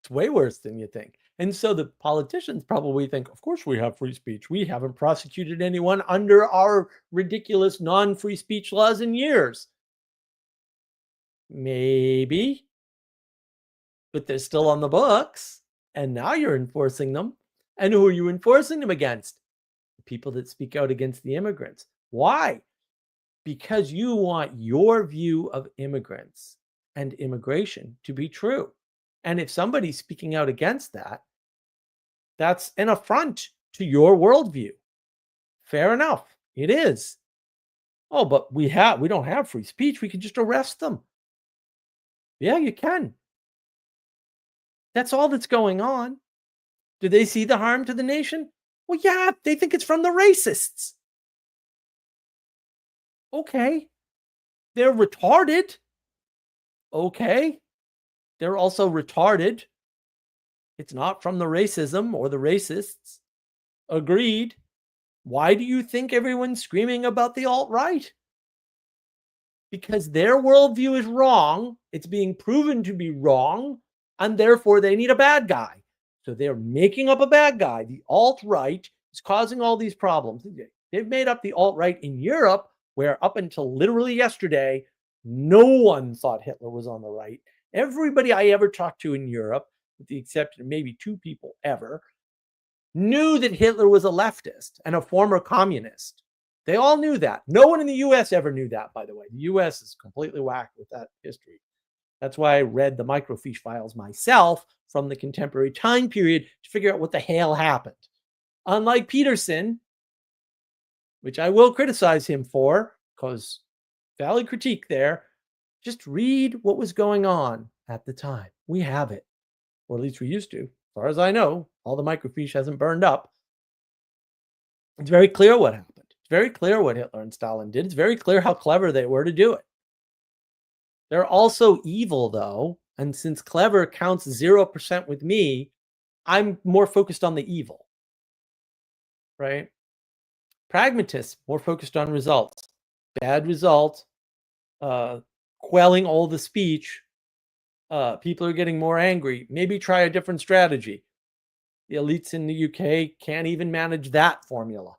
It's way worse than you think. And so the politicians probably think, of course we have free speech. We haven't prosecuted anyone under our ridiculous non-free speech laws in years. Maybe, but they're still on the books. And now you're enforcing them. And who are you enforcing them against? The people that speak out against the immigrants. Why? Because you want your view of immigrants and immigration to be true. And if somebody's speaking out against that, that's an affront to your worldview. Fair enough. It is. Oh, but we don't have free speech. We can just arrest them. Yeah, you can. That's all that's going on. Do they see the harm to the nation? Well, yeah, they think it's from the racists. Okay. They're retarded. Okay. They're also retarded. It's not from the racism or the racists. Agreed. Why do you think everyone's screaming about the alt-right? Because their worldview is wrong. It's being proven to be wrong. And therefore, they need a bad guy. So they're making up a bad guy. The alt-right is causing all these problems. They've made up the alt-right in Europe, where up until literally yesterday, no one thought Hitler was on the right. Everybody I ever talked to in Europe, with the exception of maybe 2 people ever, knew that Hitler was a leftist and a former communist. They all knew that. No one in the US ever knew that, by the way. The US is completely whacked with that history. That's why I read the microfiche files myself from the contemporary time period to figure out what the hell happened. Unlike Peterson, which I will criticize him for, because valid critique there, just read what was going on at the time. We have it, or at least we used to. As far as I know, all the microfiche hasn't burned up. It's very clear what happened. It's very clear what Hitler and Stalin did. It's very clear how clever they were to do it. They're also evil, though. And since clever counts 0% with me, I'm more focused on the evil, right? Pragmatists, more focused on results. Bad result, quelling all the speech. People are getting more angry. Maybe try a different strategy. The elites in the UK can't even manage that formula.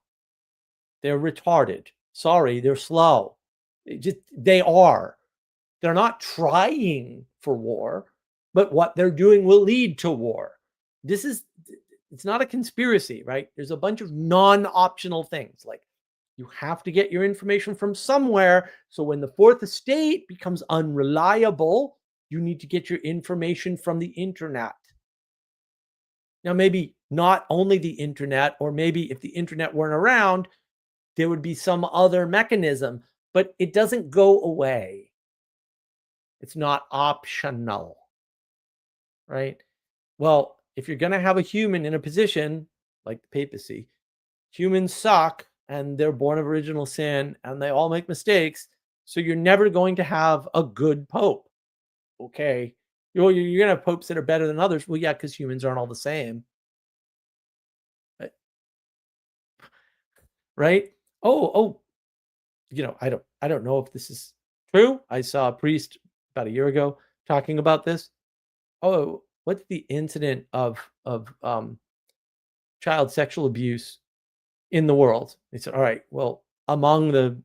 They're retarded. Sorry, they're slow. They are. They're not trying for war, but what they're doing will lead to war. It's not a conspiracy, right? There's a bunch of non-optional things. Like, you have to get your information from somewhere. So when the fourth estate becomes unreliable, you need to get your information from the internet. Now, maybe not only the internet, or maybe if the internet weren't around, there would be some other mechanism, but it doesn't go away. It's not optional, right? Well, if you're going to have a human in a position like the papacy, humans suck and they're born of original sin and they all make mistakes. So you're never going to have a good pope. Okay. You're going to have popes that are better than others. Well, yeah, because humans aren't all the same. Right? Oh, I don't know if this is true. I saw a priest about a year ago talking about this. oh, what's the incident of child sexual abuse in the world? They said, all right, well, among the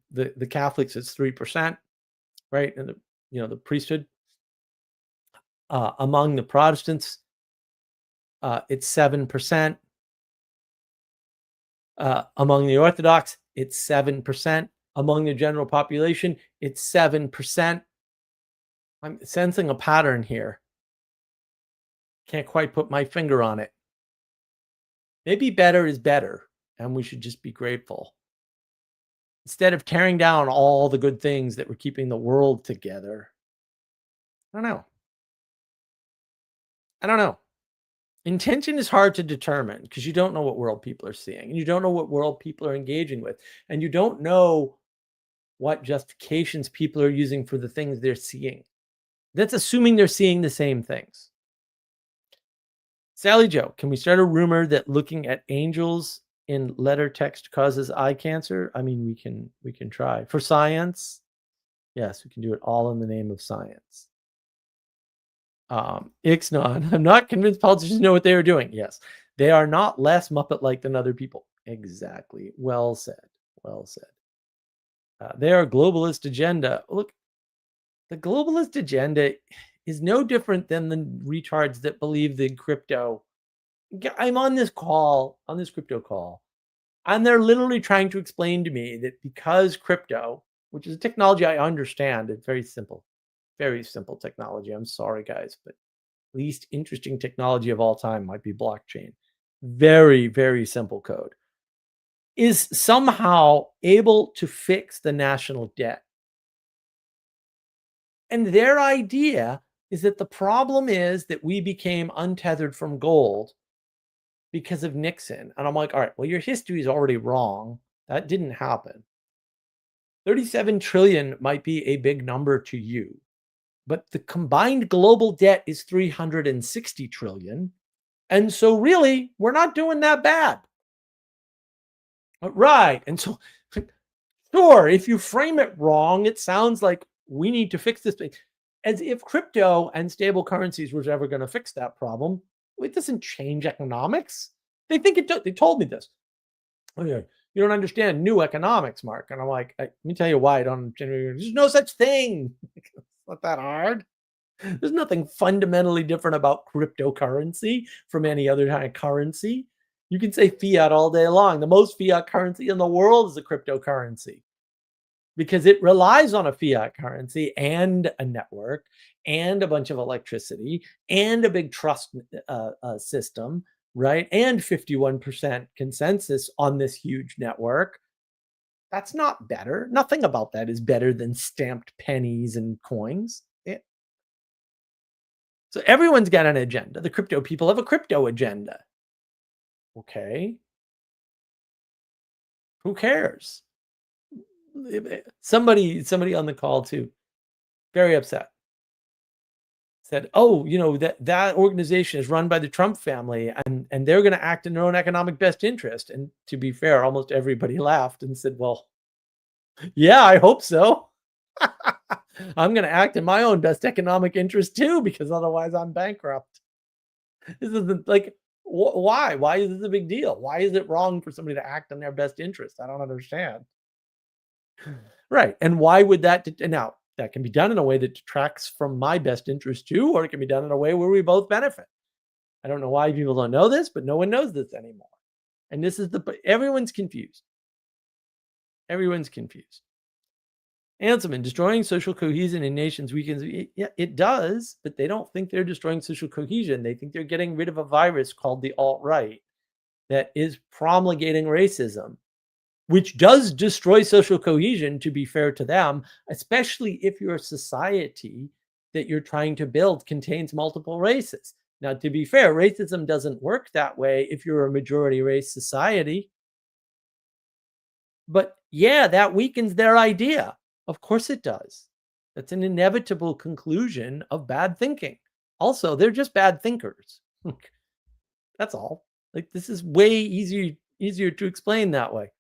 Catholics, it's 3%, right? And the priesthood. Among the Protestants, it's 7%. Among the Orthodox, it's 7%. Among the general population, it's 7%. I'm sensing a pattern here. Can't quite put my finger on it. Maybe better is better, and we should just be grateful. Instead of tearing down all the good things that were keeping the world together. I don't know. Intention is hard to determine because you don't know what world people are seeing, and you don't know what world people are engaging with, and you don't know what justifications people are using for the things they're seeing. That's assuming they're seeing the same things. Sally Joe, can we start a rumor that looking at angels in letter text causes eye cancer? I mean, we can try. For science, yes, we can do it all in the name of science. Ixnon, I'm not convinced politicians know what they are doing. Yes, they are not less Muppet-like than other people. Exactly. Well said. Well said. They are globalist agenda. Look, the globalist agenda is no different than the retards that believe in crypto. I'm on this crypto call, and they're literally trying to explain to me that because crypto, which is a technology I understand, it's very simple technology. I'm sorry, guys, but least interesting technology of all time might be blockchain. Very, very simple code. Is somehow able to fix the national debt. And their idea is that the problem is that we became untethered from gold because of Nixon. And I'm like, all right, well, your history is already wrong. That didn't happen. 37 trillion might be a big number to you, but the combined global debt is 360 trillion. And so really, we're not doing that bad. Right. And so, sure, if you frame it wrong, it sounds like we need to fix this thing. As if crypto and stable currencies was ever going to fix that problem. It doesn't change economics. They think it does. They told me this. Oh, yeah. You don't understand new economics, Mark. And I'm like, let me tell you why I don't understand. There's no such thing. It's not that hard. There's nothing fundamentally different about cryptocurrency from any other kind of currency. You can say fiat all day long. The most fiat currency in the world is a cryptocurrency because it relies on a fiat currency and a network and a bunch of electricity and a big trust system, right? And 51% consensus on this huge network. That's not better. Nothing about that is better than stamped pennies and coins. So everyone's got an agenda. The crypto people have a crypto agenda. Okay. Who cares? Somebody on the call too, very upset. Said, "Oh, that organization is run by the Trump family, and they're going to act in their own economic best interest." And to be fair, almost everybody laughed and said, "Well, yeah, I hope so. I'm going to act in my own best economic interest too, because otherwise I'm bankrupt." This isn't like, why? Why is this a big deal? Why is it wrong for somebody to act in their best interest? I don't understand. Right. And why would that now that can be done in a way that detracts from my best interest too, or it can be done in a way where we both benefit. I don't know why people don't know this, but no one knows this anymore. And this is everyone's confused. Everyone's confused. Hanselman, destroying social cohesion in nations weakens. Yeah, it does, but they don't think they're destroying social cohesion. They think they're getting rid of a virus called the alt-right that is promulgating racism, which does destroy social cohesion, to be fair to them, especially if your society that you're trying to build contains multiple races. Now, to be fair, racism doesn't work that way if you're a majority race society. But yeah, that weakens their idea. Of course it does. That's an inevitable conclusion of bad thinking. Also, they're just bad thinkers. That's all. Like, this is way easier to explain that way.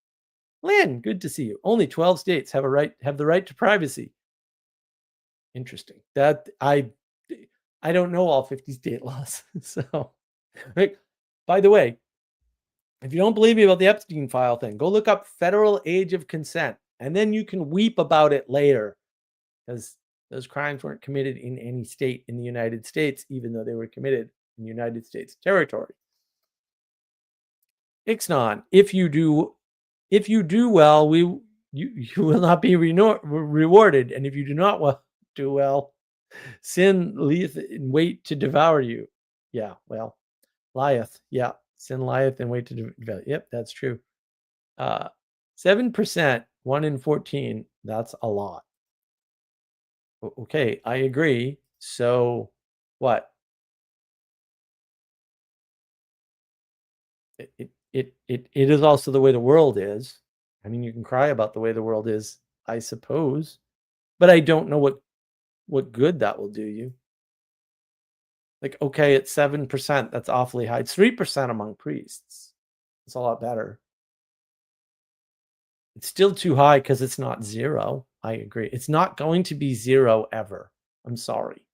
Lynn, good to see you. Only 12 states have the right to privacy. Interesting. That I don't know all 50 state laws. So, right. By the way, if you don't believe me about the Epstein file thing, go look up federal age of consent, and then you can weep about it later, because those crimes weren't committed in any state in the United States, even though they were committed in United States territory. Ixnon, if you do well, you will not be rewarded, and if you do not do well, sin lieth in wait to devour you. Yeah, well, lieth. Yeah, sin lieth in wait to devour. Yep, that's true. 7%, 1 in 14. That's a lot. Okay, I agree. So what? It is also the way the world is. I mean, you can cry about the way the world is, I suppose, but I don't know what good that will do you. Like, okay, it's 7%. That's awfully high. It's 3% among priests. It's a lot better. It's still too high because it's not zero. I agree. It's not going to be zero ever. I'm sorry.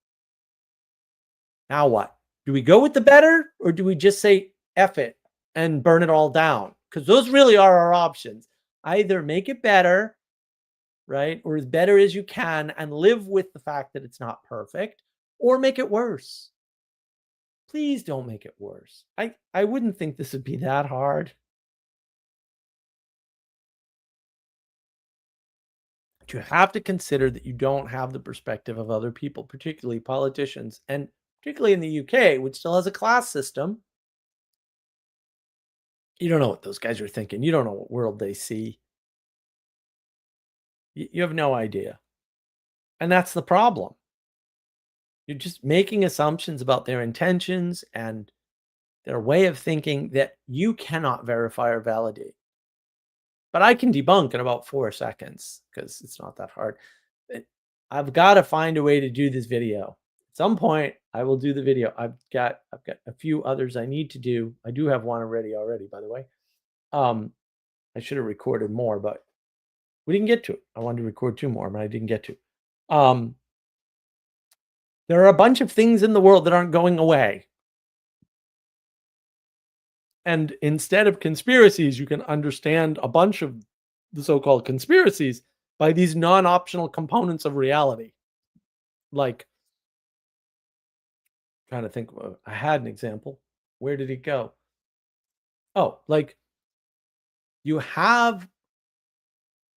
Now what? Do we go with the better, or do we just say F it and burn it all down? Because those really are our options. Either make it better, right? Or as better as you can and live with the fact that it's not perfect, or make it worse. Please don't make it worse. I wouldn't think this would be that hard. But you have to consider that you don't have the perspective of other people, particularly politicians, and particularly in the UK, which still has a class system. You don't know what those guys are thinking. You don't know what world they see. You have no idea. And that's the problem. You're just making assumptions about their intentions and their way of thinking that you cannot verify or validate. But I can debunk in about 4 seconds because it's not that hard. I've got to find a way to do this video. At some point, I will do the video. I've got a few others I need to do. I do have one already, by the way. I should have recorded more, but we didn't get to it. I wanted to record 2 more, but I didn't get to. There are a bunch of things in the world that aren't going away. And instead of conspiracies, you can understand a bunch of the so-called conspiracies by these non-optional components of reality. Like, trying to think, I had an example. Where did it go? Oh, like, you have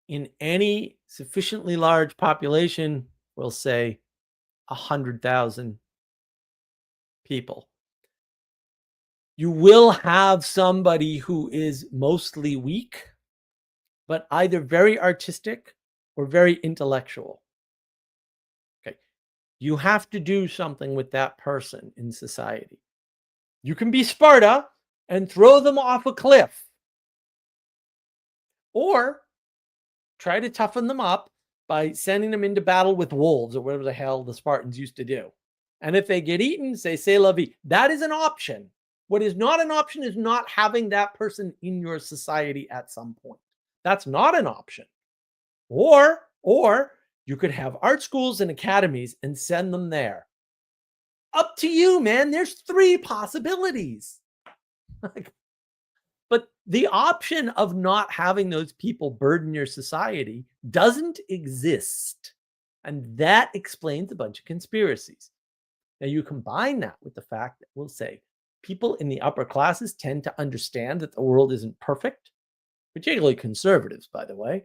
in any sufficiently large population, we'll say 100,000 people, you will have somebody who is mostly weak, but either very artistic or very intellectual. Okay. You have to do something with that person in society. You can be Sparta and throw them off a cliff, or try to toughen them up by sending them into battle with wolves or whatever the hell the Spartans used to do. And if they get eaten, say, c'est la vie. That is an option. What is not an option is not having that person in your society at some point. That's not an option. Or you could have art schools and academies and send them there. Up to you, man. There's 3 possibilities. But the option of not having those people burden your society doesn't exist. And that explains a bunch of conspiracies. Now, you combine that with the fact that we'll say people in the upper classes tend to understand that the world isn't perfect, particularly conservatives, by the way.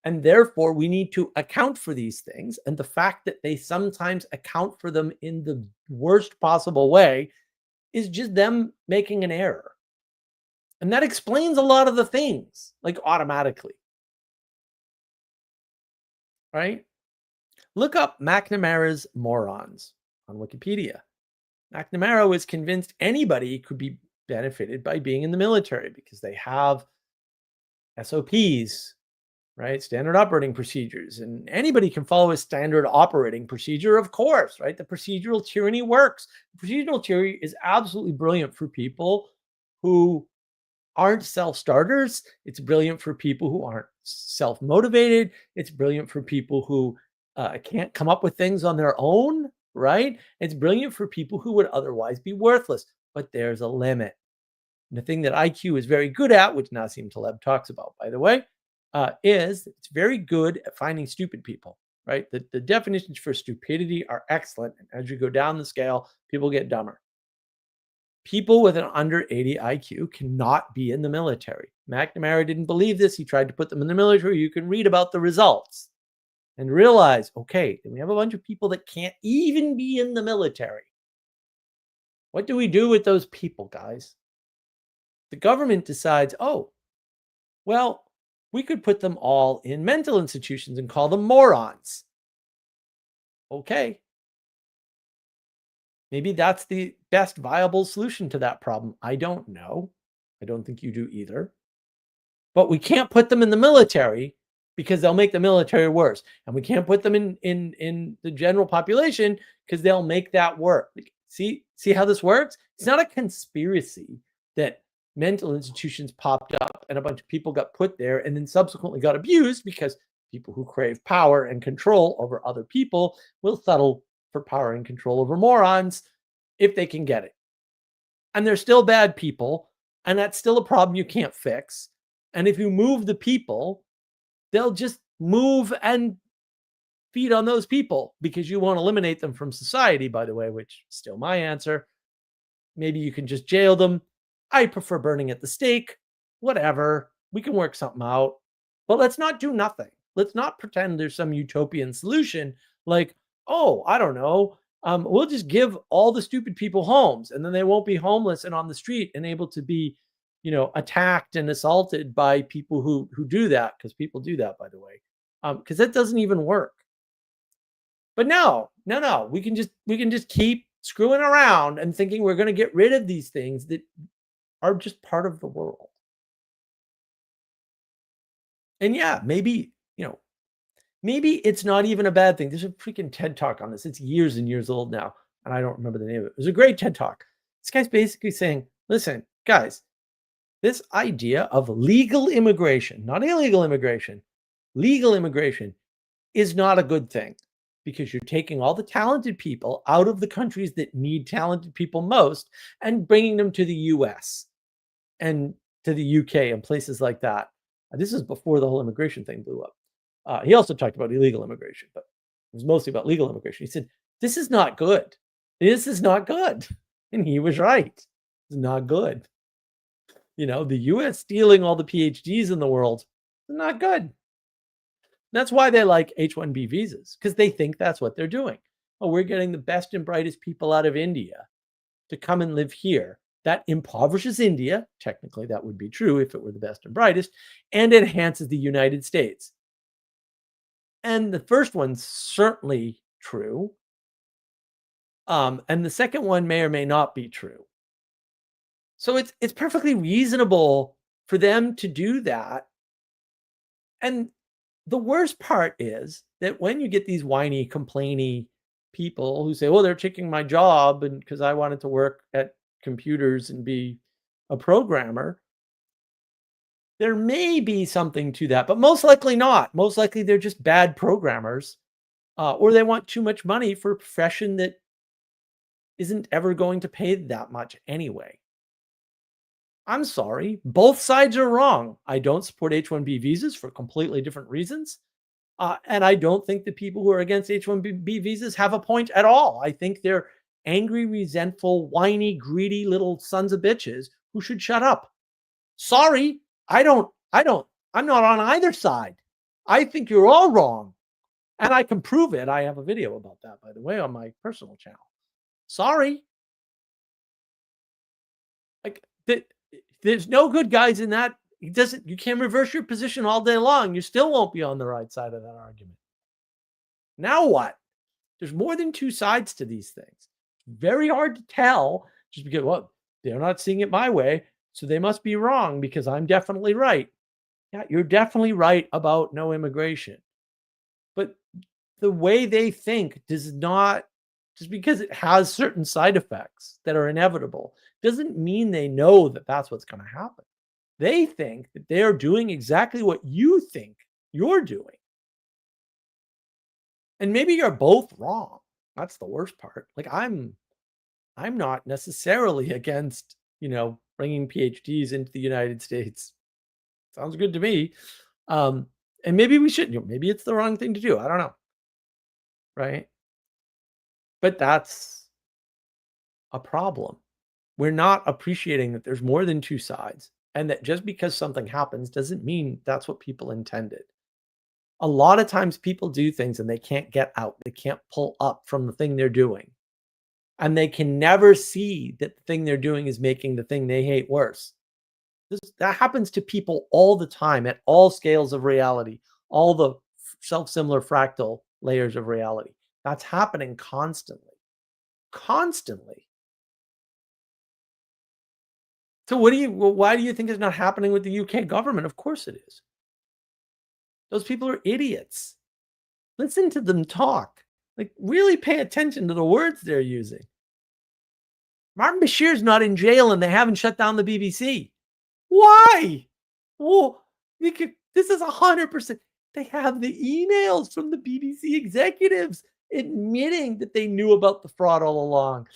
And therefore, we need to account for these things. And the fact that they sometimes account for them in the worst possible way is just them making an error. And that explains a lot of the things, like automatically. Right? Look up McNamara's morons on Wikipedia. McNamara was convinced anybody could be benefited by being in the military because they have SOPs, right? Standard operating procedures. And anybody can follow a standard operating procedure, of course, right? The procedural tyranny works. Procedural tyranny is absolutely brilliant for people who aren't self-starters. It's brilliant for people who aren't self-motivated. It's brilliant for people who can't come up with things on their own, right? It's brilliant for people who would otherwise be worthless, but there's a limit. And the thing that IQ is very good at, which Nassim Taleb talks about, by the way, is it's very good at finding stupid people, right? The definitions for stupidity are excellent. And as you go down the scale, people get dumber. People with an under 80 IQ cannot be in the military. McNamara didn't believe this. He tried to put them in the military. You can read about the results and realize, okay, we have a bunch of people that can't even be in the military. What do we do with those people, guys? The government decides, oh, well, we could put them all in mental institutions and call them morons. Okay. Maybe that's the best viable solution to that problem. I don't know. I don't think you do either. But we can't put them in the military because they'll make the military worse. And we can't put them in the general population because they'll make that work. See how this works? It's not a conspiracy that mental institutions popped up and a bunch of people got put there and then subsequently got abused because people who crave power and control over other people will settle for power and control over morons if they can get it. And they're still bad people, and that's still a problem you can't fix. And if you move the people, they'll just move and feed on those people because you won't eliminate them from society, by the way, which is still my answer. Maybe you can just jail them. I prefer burning at the stake. Whatever. We can work something out. But let's not do nothing. Let's not pretend there's some utopian solution like, oh, I don't know. We'll just give all the stupid people homes and then they won't be homeless and on the street and able to be, attacked and assaulted by people who do that, because people do that, by the way, because that doesn't even work. But no, we can just keep screwing around and thinking we're going to get rid of these things that are just part of the world. And yeah, maybe it's not even a bad thing. There's a freaking TED Talk on this. It's years and years old now, and I don't remember the name of it. It was a great TED Talk. This guy's basically saying, listen, guys, this idea of legal immigration, not illegal immigration, legal immigration is not a good thing because you're taking all the talented people out of the countries that need talented people most and bringing them to the US and to the UK and places like that. This is before the whole immigration thing blew up. He also talked about illegal immigration, but it was mostly about legal immigration. He said, this is not good. This is not good. And he was right. It's not good. The US stealing all the PhDs in the world is not good. That's why they like H-1B visas, because they think that's what they're doing. Oh, we're getting the best and brightest people out of India to come and live here. That impoverishes India. Technically, that would be true if it were the best and brightest, and enhances the United States. And the first one's certainly true. And the second one may or may not be true. So it's perfectly reasonable for them to do that. And the worst part is that when you get these whiny, complainy people who say, well, they're taking my job and because I wanted to work at computers and be a programmer, there may be something to that, but most likely not. Most likely they're just bad programmers, or they want too much money for a profession that isn't ever going to pay that much anyway. I'm sorry, both sides are wrong. I don't support H-1B visas for completely different reasons. And I don't think the people who are against H-1B visas have a point at all. I think they're angry, resentful, whiny, greedy little sons of bitches who should shut up. Sorry, I'm not on either side. I think you're all wrong. And I can prove it. I have a video about that, by the way, on my personal channel. Sorry. There's no good guys in that. You can't reverse your position all day long. You still won't be on the right side of that argument. Now what? There's more than two sides to these things. Very hard to tell just because, well, they're not seeing it my way, so they must be wrong because I'm definitely right. Yeah, you're definitely right about no immigration. But the way they think does not, just because it has certain side effects that are inevitable, doesn't mean they know that that's what's going to happen. They think that they're doing exactly what you think you're doing. And maybe you're both wrong. That's the worst part. Like I'm not necessarily against, bringing PhDs into the United States. Sounds good to me. Um, and maybe we should, maybe it's the wrong thing to do. I don't know. Right. But that's a problem. We're not appreciating that there's more than two sides and that just because something happens doesn't mean that's what people intended. A lot of times people do things and they can't get out. They can't pull up from the thing they're doing. And they can never see that the thing they're doing is making the thing they hate worse. That happens to people all the time at all scales of reality, all the self-similar fractal layers of reality. That's happening constantly. Constantly. So why do you think it's not happening with the UK government? Of course it is. Those people are idiots. Listen to them talk. Like, really pay attention to the words they're using. Martin Bashir's not in jail and they haven't shut down the BBC. Why? Well, this is 100%. They have the emails from the BBC executives admitting that they knew about the fraud all along,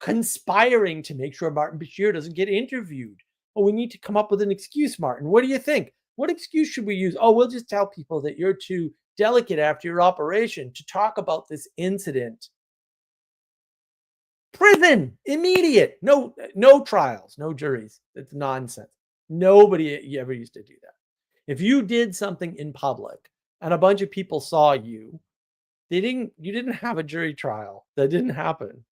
conspiring to make sure Martin Bashir doesn't get interviewed. Oh, we need to come up with an excuse, Martin. What do you think? What excuse should we use? Oh, we'll just tell people that you're too delicate after your operation to talk about this incident. Prison, immediate. No trials, no juries. It's nonsense. Nobody ever used to do that. If you did something in public and a bunch of people saw you, you didn't have a jury trial. That didn't happen.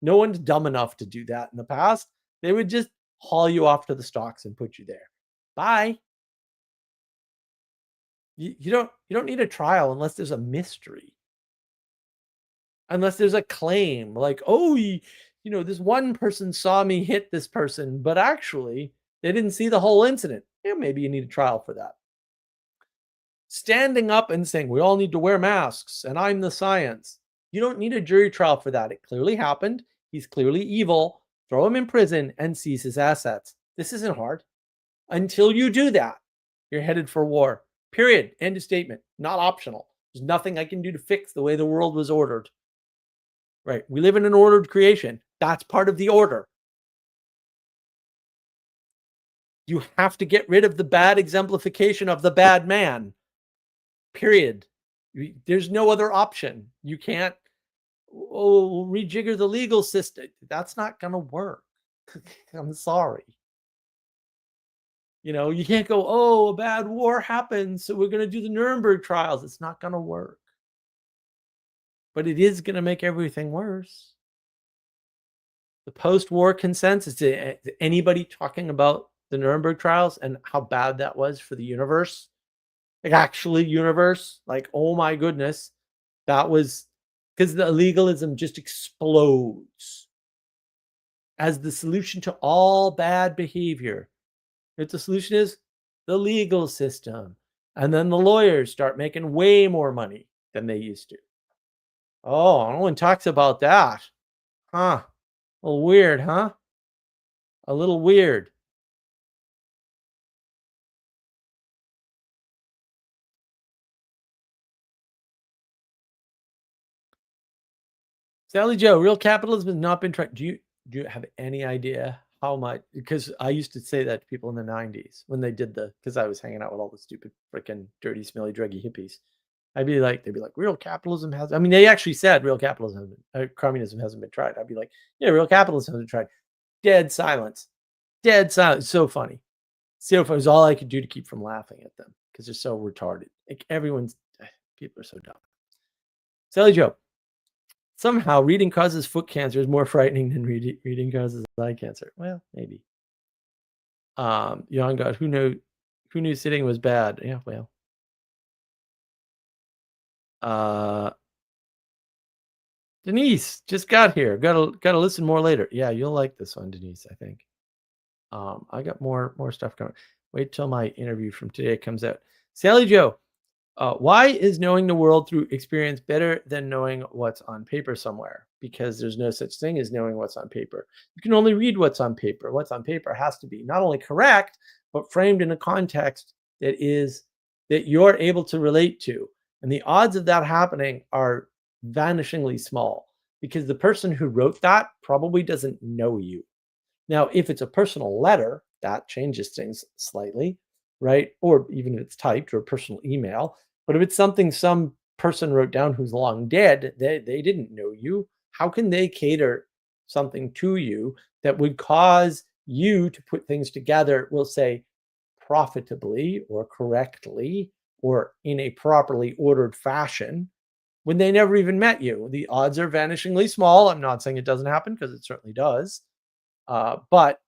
No one's dumb enough to do that in the past. They would just haul you off to the stocks and put you there. Bye. You don't need a trial unless there's a mystery. Unless there's a claim like, oh, this one person saw me hit this person, but actually they didn't see the whole incident. Yeah, maybe you need a trial for that. Standing up and saying, we all need to wear masks and I'm the science. You don't need a jury trial for that. It clearly happened. He's clearly evil. Throw him in prison and seize his assets. This isn't hard. Until you do that, you're headed for war. Period. End of statement. Not optional. There's nothing I can do to fix the way the world was ordered. Right. We live in an ordered creation. That's part of the order. You have to get rid of the bad exemplification of the bad man. Period. There's no other option. You can't rejigger the legal system. That's not going to work. I'm sorry. You can't go, oh, a bad war happened, so we're going to do the Nuremberg trials. It's not going to work. But it is going to make everything worse. The post-war consensus, anybody talking about the Nuremberg trials and how bad that was for the universe? Like, actually universe? Like, oh my goodness. That was because the legalism just explodes as the solution to all bad behavior. The solution is the legal system. And then the lawyers start making way more money than they used to. Oh, no one talks about that. Huh. A little weird, huh? A little weird. Sally Joe, real capitalism has not been tried. Do you have any idea how much? Because I used to say that to people in the 90s when they did because I was hanging out with all the stupid, freaking dirty, smelly, druggy hippies. They'd be like, real capitalism has, they actually said real capitalism, communism hasn't been tried. I'd be like, yeah, real capitalism hasn't been tried. Dead silence. Dead silence. So funny. So funny. It was all I could do to keep from laughing at them because they're so retarded. Like people are so dumb. Sally Joe. Somehow reading causes foot cancer is more frightening than reading causes eye cancer. Well, maybe. Young God, who knew sitting was bad? Yeah, well. Denise just got here. Gotta listen more later. Yeah, you'll like this one, Denise, I think. I got more stuff coming. Wait till my interview from today comes out. Sally Joe, why is knowing the world through experience better than knowing what's on paper somewhere? Because there's no such thing as knowing what's on paper. You can only read what's on paper. What's on paper has to be not only correct, but framed in a context that you're able to relate to. And the odds of that happening are vanishingly small, because the person who wrote that probably doesn't know you. Now, if it's a personal letter, that changes things slightly, right? Or even if it's typed or a personal email. But if it's something some person wrote down who's long dead, they didn't know you. How can they cater something to you that would cause you to put things together, we'll say, profitably or correctly or in a properly ordered fashion when they never even met you? The odds are vanishingly small. I'm not saying it doesn't happen, because it certainly does. But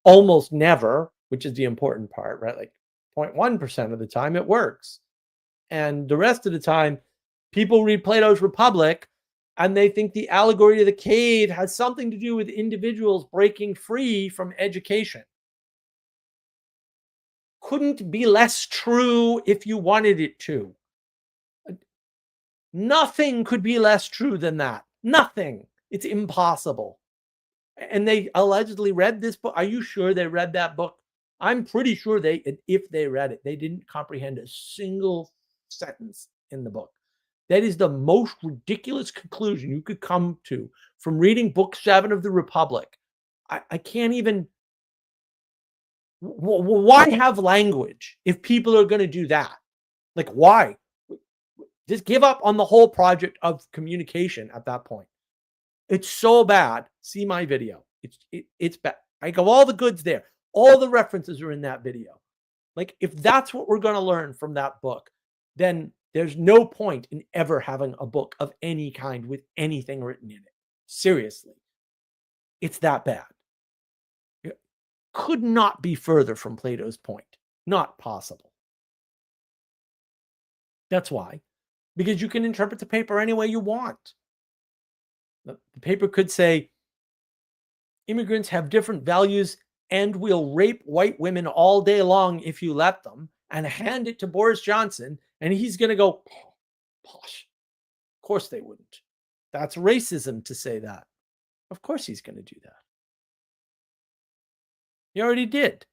almost never, which is the important part, right? Like 0.1% of the time it works. And the rest of the time, people read Plato's Republic and they think the allegory of the cave has something to do with individuals breaking free from education. Couldn't be less true if you wanted it to. Nothing could be less true than that. Nothing. It's impossible. And they allegedly read this book. Are you sure they read that book? I'm pretty sure if they read it, they didn't comprehend a single sentence in the book. That is the most ridiculous conclusion you could come to from reading book 7 of the Republic. I can't even. Why have language if people are going to do that? Like, why? Just give up on the whole project of communication at that point. It's so bad. See my video. It's bad. I go, all the goods there. All the references are in that video. Like, if that's what we're going to learn from that book, then there's no point in ever having a book of any kind with anything written in it. Seriously. It's that bad. It could not be further from Plato's point. Not possible. That's why. Because you can interpret the paper any way you want. The paper could say, immigrants have different values and will rape white women all day long if you let them, and hand it to Boris Johnson, and he's going to go, posh. Of course they wouldn't. That's racism to say that. Of course he's going to do that. He already did.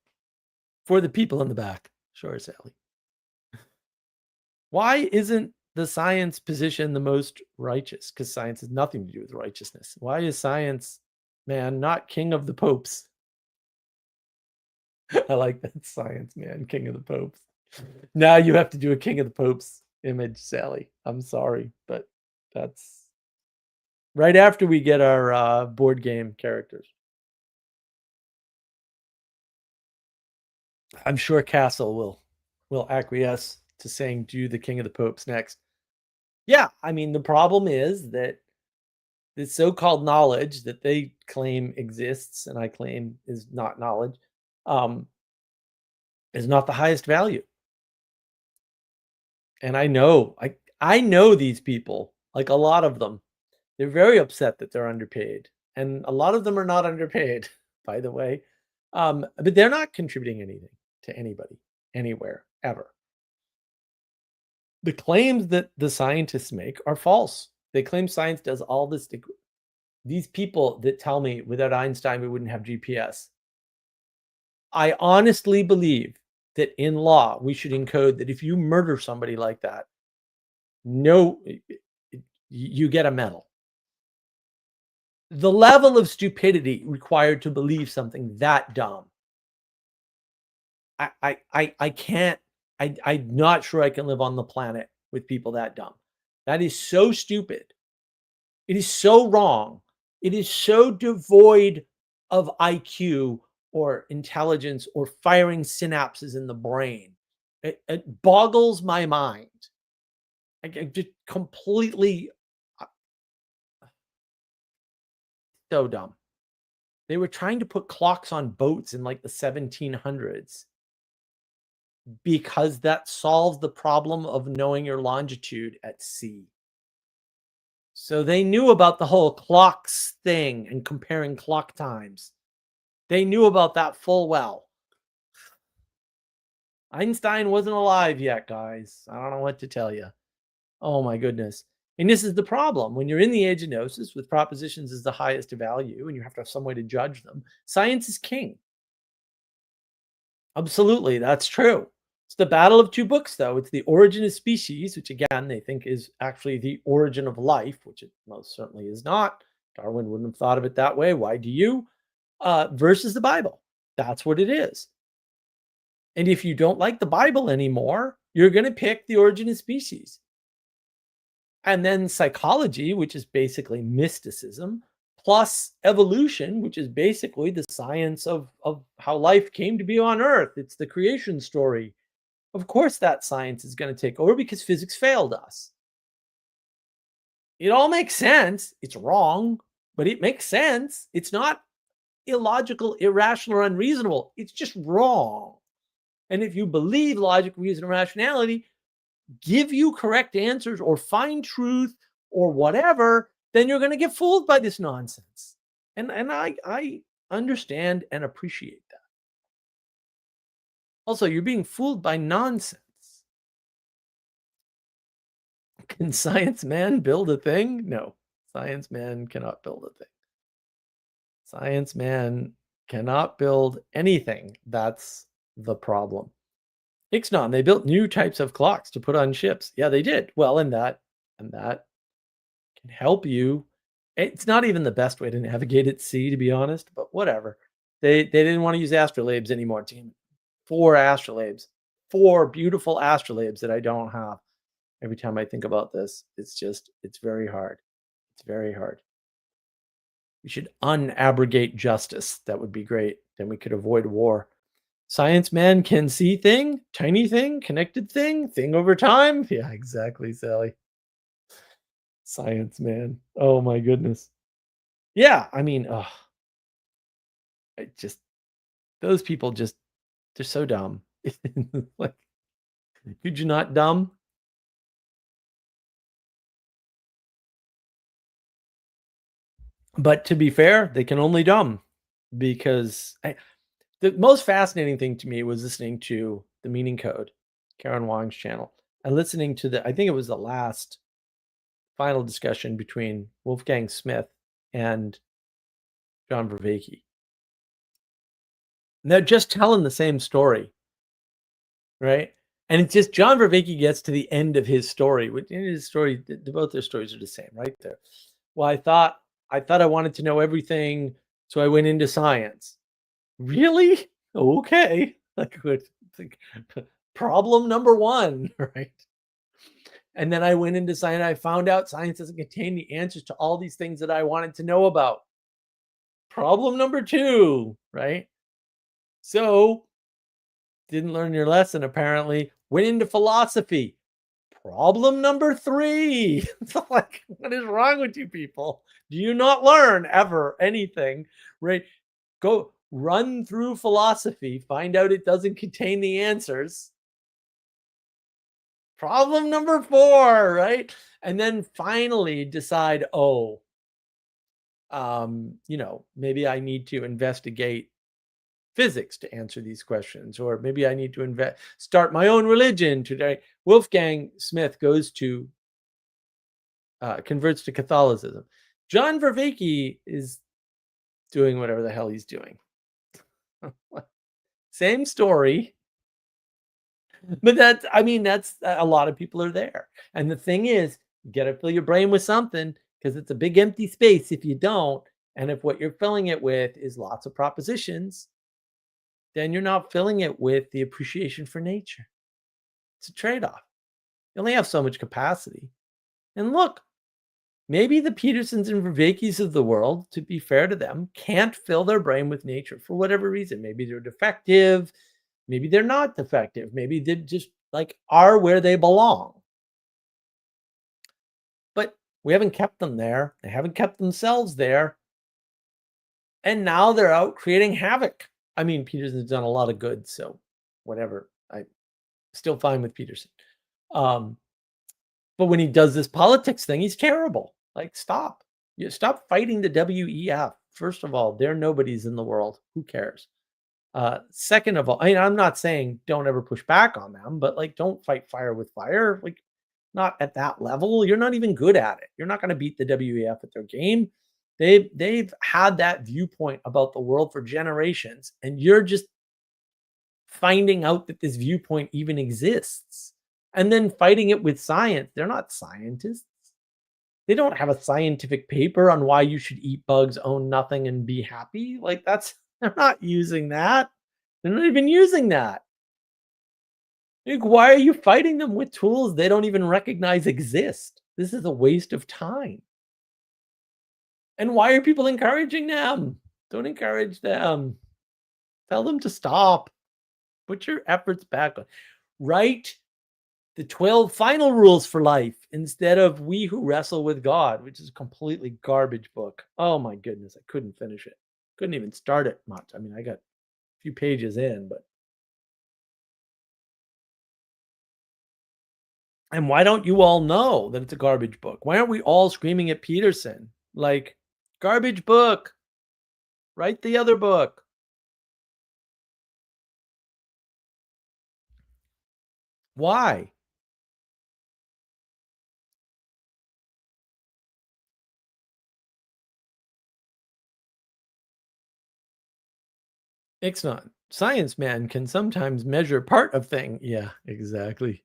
For the people in the back. Sure, Sally. Why isn't the science position the most righteous? Because science has nothing to do with righteousness. Why is science, man, not king of the popes? I like that, science, man, king of the popes. Now you have to do a king of the popes image, Sally. I'm sorry, but that's right after we get our board game characters. I'm sure Castle will acquiesce to saying do the king of the popes next. Yeah, I mean, the problem is that the so-called knowledge that they claim exists and I claim is not knowledge, is not the highest value. And I know these people, like a lot of them, they're very upset that they're underpaid. And a lot of them are not underpaid, by the way. But they're not contributing anything to anybody, anywhere, ever. The claims that the scientists make are false. They claim science does all this. These people that tell me without Einstein we wouldn't have GPS. I honestly believe that in law we should encode that if you murder somebody like that, no, you get a medal. The level of stupidity required to believe something that dumb, I can't. I'm not sure I can live on the planet with people that dumb. That is so stupid. It is so wrong. It is so devoid of IQ or intelligence or firing synapses in the brain. It boggles my mind. I just completely so dumb. They were trying to put clocks on boats in like the 1700s because that solves the problem of knowing your longitude at sea. So they knew about the whole clocks thing and comparing clock times. They knew about that full well. Einstein wasn't alive yet, guys. I don't know what to tell you. Oh my goodness. And this is the problem. When you're in the age of gnosis with propositions as the highest value and you have to have some way to judge them, science is king. Absolutely, that's true. It's the battle of two books, though. It's the origin of species, which again they think is actually the origin of life, which it most certainly is not. Darwin wouldn't have thought of it that way. Why do you? Versus the Bible. That's what it is. And if you don't like the Bible anymore, you're going to pick the origin of species. And then psychology, which is basically mysticism, plus evolution, which is basically the science of how life came to be on Earth. It's the creation story. Of course, that science is going to take over because physics failed us. It all makes sense. It's wrong, but it makes sense. It's not illogical, irrational, or unreasonable. It's just wrong. And if you believe logic, reason, and rationality give you correct answers or find truth or whatever, then you're going to get fooled by this nonsense. And I understand and appreciate that. Also, you're being fooled by nonsense. Can science man build a thing? No, science man cannot build a thing. Science man cannot build anything. That's the problem. Ixnon, they built new types of clocks to put on ships. Yeah, they did. Well, and that can help you. It's not even the best way to navigate at sea, to be honest, but whatever. They didn't want to use astrolabes anymore, team. 4 astrolabes. 4 beautiful astrolabes that I don't have. Every time I think about this, it's very hard. It's very hard. We should unabrogate justice. That would be great. Then we could avoid war. Science man can see thing, tiny thing, connected thing over time. Yeah, exactly, Sally. Science man. Oh my goodness. Yeah, I mean, those people they're so dumb. Like, could you not dumb? But to be fair, they can only dumb because the most fascinating thing to me was listening to The Meaning Code, Karen Wong's channel, and listening to I think it was the last final discussion between Wolfgang Smith and John Vervaeke. And they're just telling the same story, right? And it's just John Vervaeke gets to the end of his story. Which in his story, both their stories are the same, right there. Well, I thought I wanted to know everything, so I went into science. Really? Okay. Like, problem number 1, right? And then I went into science. I found out science doesn't contain the answers to all these things that I wanted to know about. Problem number 2, right? So, didn't learn your lesson, apparently. Went into philosophy. Problem number 3. So, like, what is wrong with you people? Do you not learn ever anything, right? Go run through philosophy, find out it doesn't contain the answers. Problem number 4, right? And then finally decide, maybe I need to investigate physics to answer these questions, or maybe I need to start my own religion today. Wolfgang Smith goes to converts to Catholicism. John Vervaeke is doing whatever the hell he's doing. Same story. But that's a lot of people are there. And the thing is, you got to fill your brain with something because it's a big empty space if you don't. And if what you're filling it with is lots of propositions, then you're not filling it with the appreciation for nature. It's a trade-off. You only have so much capacity. And look, maybe the Petersons and Vervaekes of the world, to be fair to them, can't fill their brain with nature for whatever reason. Maybe they're defective. Maybe they're not defective. Maybe they just are where they belong. But we haven't kept them there. They haven't kept themselves there. And now they're out creating havoc. I mean, Peterson's done a lot of good, so whatever. I'm still fine with Peterson. But when he does this politics thing, he's terrible. Like, stop. You stop fighting the WEF. First of all, they're nobodies in the world. Who cares? Second of all, I'm not saying don't ever push back on them, but don't fight fire with fire. Not at that level. You're not even good at it. You're not going to beat the WEF at their game. They've had that viewpoint about the world for generations, and you're just finding out that this viewpoint even exists and then fighting it with science. They're not scientists. They don't have a scientific paper on why you should eat bugs, own nothing, and be happy. Like, that's, they're not using that. They're not even using that. Like, why are you fighting them with tools they don't even recognize exist? This is a waste of time. And why are people encouraging them? Don't encourage them. Tell them to stop. Put your efforts back on. Write the 12 final rules for life instead of We Who Wrestle with God, which is a completely garbage book. Oh my goodness, I couldn't finish it. Couldn't even start it much. I mean, I got a few pages in, but. And why don't you all know that it's a garbage book? Why aren't we all screaming at Peterson? Like, garbage book. Write the other book. Why? Ixnat. Science man can sometimes measure part of thing. Yeah, exactly.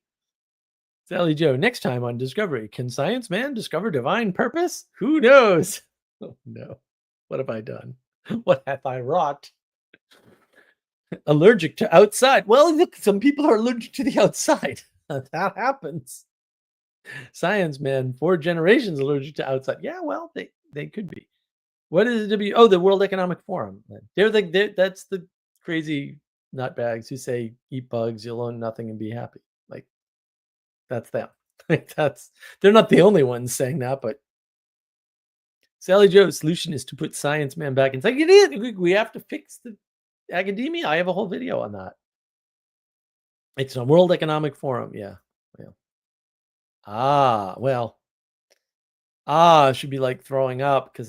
Sally Joe, next time on Discovery, can Science Man discover divine purpose? Who knows? Oh no. What have I done? What hath I wrought? Allergic to outside. Well, look, some people are allergic to the outside. That happens. Science Man, 4 generations allergic to outside. Yeah, well, they could be. What is it? Oh, the World Economic Forum. That's the crazy nutbags who say eat bugs, you'll own nothing and be happy. Like, that's them. Like, they're not the only ones saying that, but Sally Joe's solution is to put Science Man back. It's like, it is. We have to fix the academia. I have a whole video on that. It's a World Economic Forum. Yeah. Well. Should be like throwing up because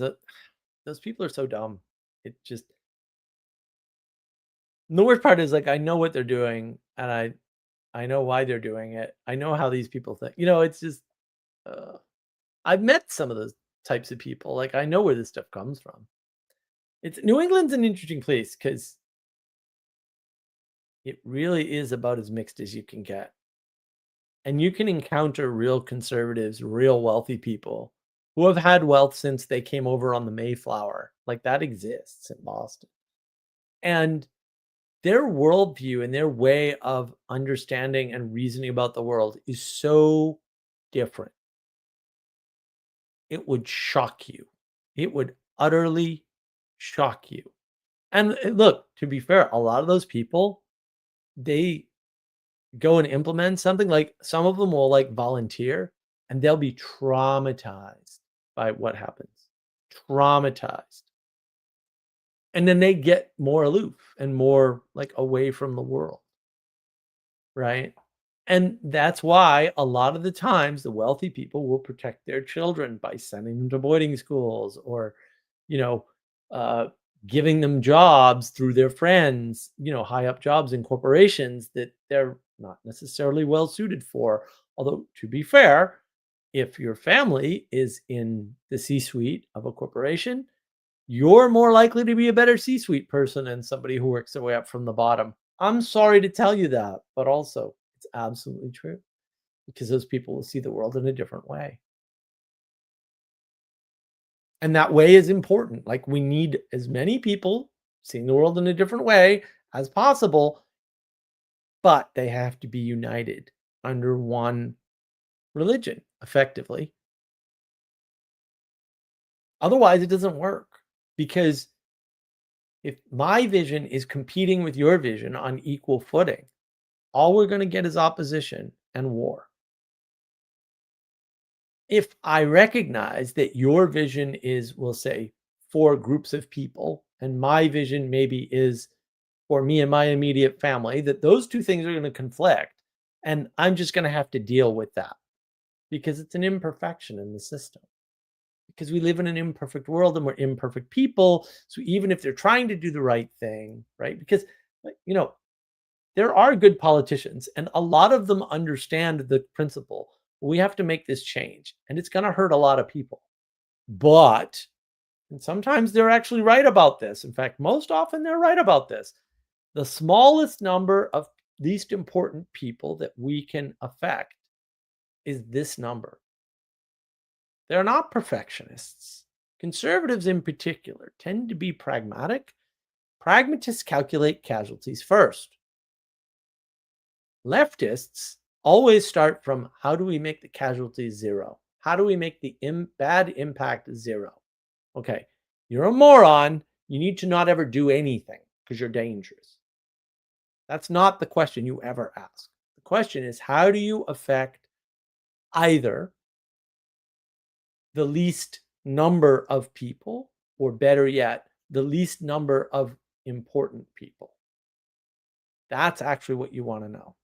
those people are so dumb. It just, the worst part is, like, I know what they're doing and I know why they're doing it. I know how these people think. It's just, I've met some of those types of people. Like, I know where this stuff comes from. It's New England's an interesting place because it really is about as mixed as you can get. And you can encounter real conservatives, real wealthy people who have had wealth since they came over on the Mayflower. Like, that exists in Boston. And their worldview and their way of understanding and reasoning about the world is so different. It would shock you. It would utterly shock you. And look, to be fair, a lot of those people, they go and implement something. Like, some of them will, like, volunteer and they'll be traumatized by what happens. Traumatized. And then they get more aloof and more, like, away from the world. Right? And that's why a lot of the times the wealthy people will protect their children by sending them to boarding schools or, you know, uh, giving them jobs through their friends, high up jobs in corporations that they're not necessarily well suited for. Although, to be fair, if your family is in the C-suite of a corporation, you're more likely to be a better C-suite person than somebody who works their way up from the bottom. I'm sorry to tell you that, but also it's absolutely true because those people will see the world in a different way. And that way is important. Like, we need as many people seeing the world in a different way as possible, but they have to be united under one religion, effectively. Otherwise, it doesn't work, because if my vision is competing with your vision on equal footing, all we're going to get is opposition and war. If I recognize that your vision is, we'll say, for groups of people, and my vision maybe is for me and my immediate family, that those two things are going to conflict, and I'm just going to have to deal with that because it's an imperfection in the system. Because we live in an imperfect world and we're imperfect people. So even if they're trying to do the right thing, right? Because, there are good politicians and a lot of them understand the principle. We have to make this change and it's going to hurt a lot of people. But, and sometimes they're actually right about this. In fact, most often they're right about this. The smallest number of least important people that we can affect is this number. They're not perfectionists. Conservatives, in particular, tend to be pragmatic. Pragmatists calculate casualties first. Leftists always start from how do we make the casualties zero? How do we make the bad impact zero? Okay, you're a moron. You need to not ever do anything because you're dangerous. That's not the question you ever ask. The question is, how do you affect either the least number of people, or better yet, the least number of important people? That's actually what you want to know.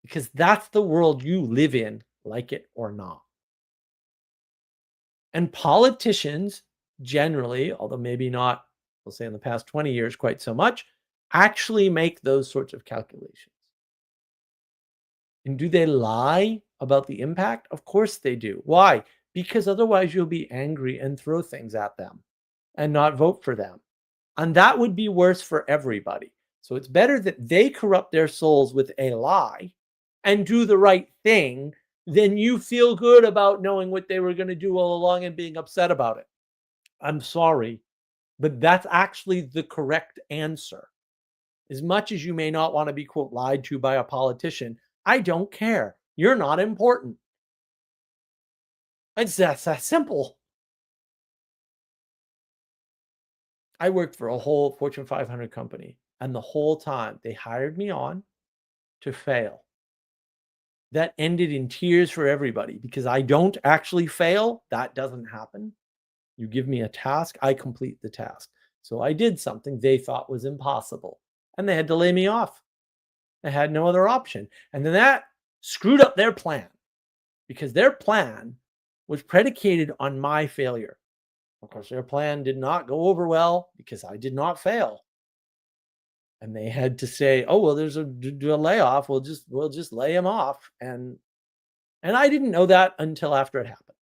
Because that's the world you live in, like it or not. And politicians generally, although maybe not, we'll say in the past 20 years quite so much, actually make those sorts of calculations. And do they lie about the impact? Of course they do. Why? Because otherwise you'll be angry and throw things at them and not vote for them. And that would be worse for everybody. So it's better that they corrupt their souls with a lie and do the right thing than you feel good about knowing what they were going to do all along and being upset about it. I'm sorry, but that's actually the correct answer. As much as you may not want to be, quote, lied to by a politician, I don't care. You're not important. It's that simple. I worked for a whole Fortune 500 company, and the whole time they hired me on to fail. That ended in tears for everybody because I don't actually fail. That doesn't happen. You give me a task, I complete the task. So I did something they thought was impossible, and they had to lay me off. I had no other option. And then that screwed up their plan because their plan was predicated on my failure. Of course, their plan did not go over well because I did not fail. And they had to say, "Oh, well, there's a layoff. We'll just lay him off." And I didn't know that until after it happened.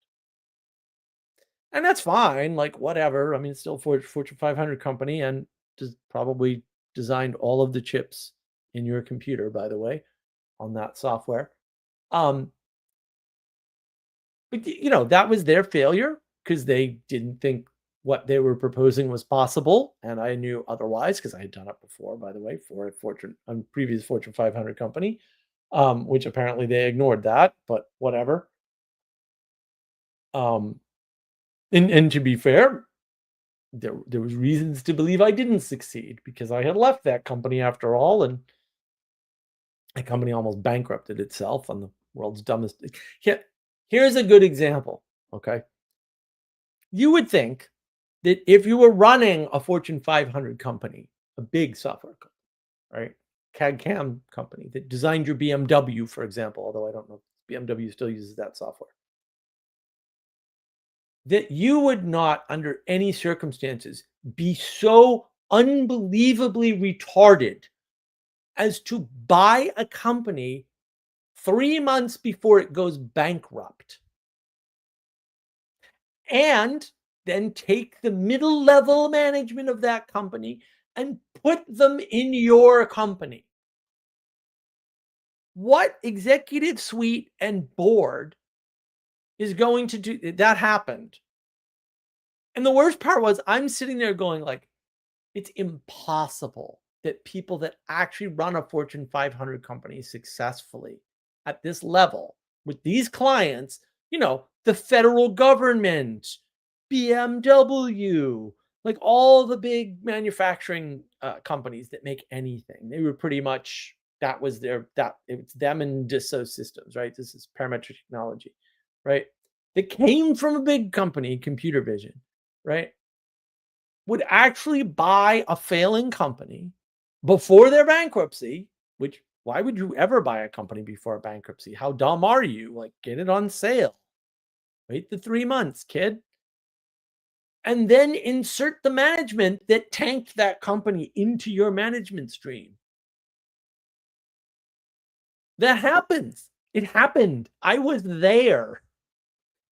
And that's fine, like whatever. I mean, it's still Fortune 500 company and just probably designed all of the chips in your computer, by the way, on that software. But that was their failure because they didn't think what they were proposing was possible, and I knew otherwise because I had done it before, by the way, for a previous Fortune 500 company, which apparently they ignored that, but whatever. And to be fair, there was reasons to believe I didn't succeed because I had left that company after all, and the company almost bankrupted itself on the world's dumbest. Here's a good example, okay? You would think that if you were running a Fortune 500 company, a big software company, right? CAD/CAM company that designed your BMW, for example, although I don't know if BMW still uses that software, that you would not, under any circumstances, be so unbelievably retarded as to buy a company 3 months before it goes bankrupt and then take the middle level management of that company and put them in your company. What executive suite and board is going to do that? Happened. And the worst part was I'm sitting there going like, it's impossible that people that actually run a Fortune 500 company successfully at this level with these clients, the federal government, BMW, like all the big manufacturing companies that make anything. They were pretty much, it's them and Dassault Systems, right? This is Parametric Technology, right? That came from a big company, Computer Vision, right? Would actually buy a failing company before their bankruptcy, which why would you ever buy a company before a bankruptcy? How dumb are you? Like, get it on sale. Wait the 3 months, kid. And then insert the management that tanked that company into your management stream. That happens. It happened. I was there.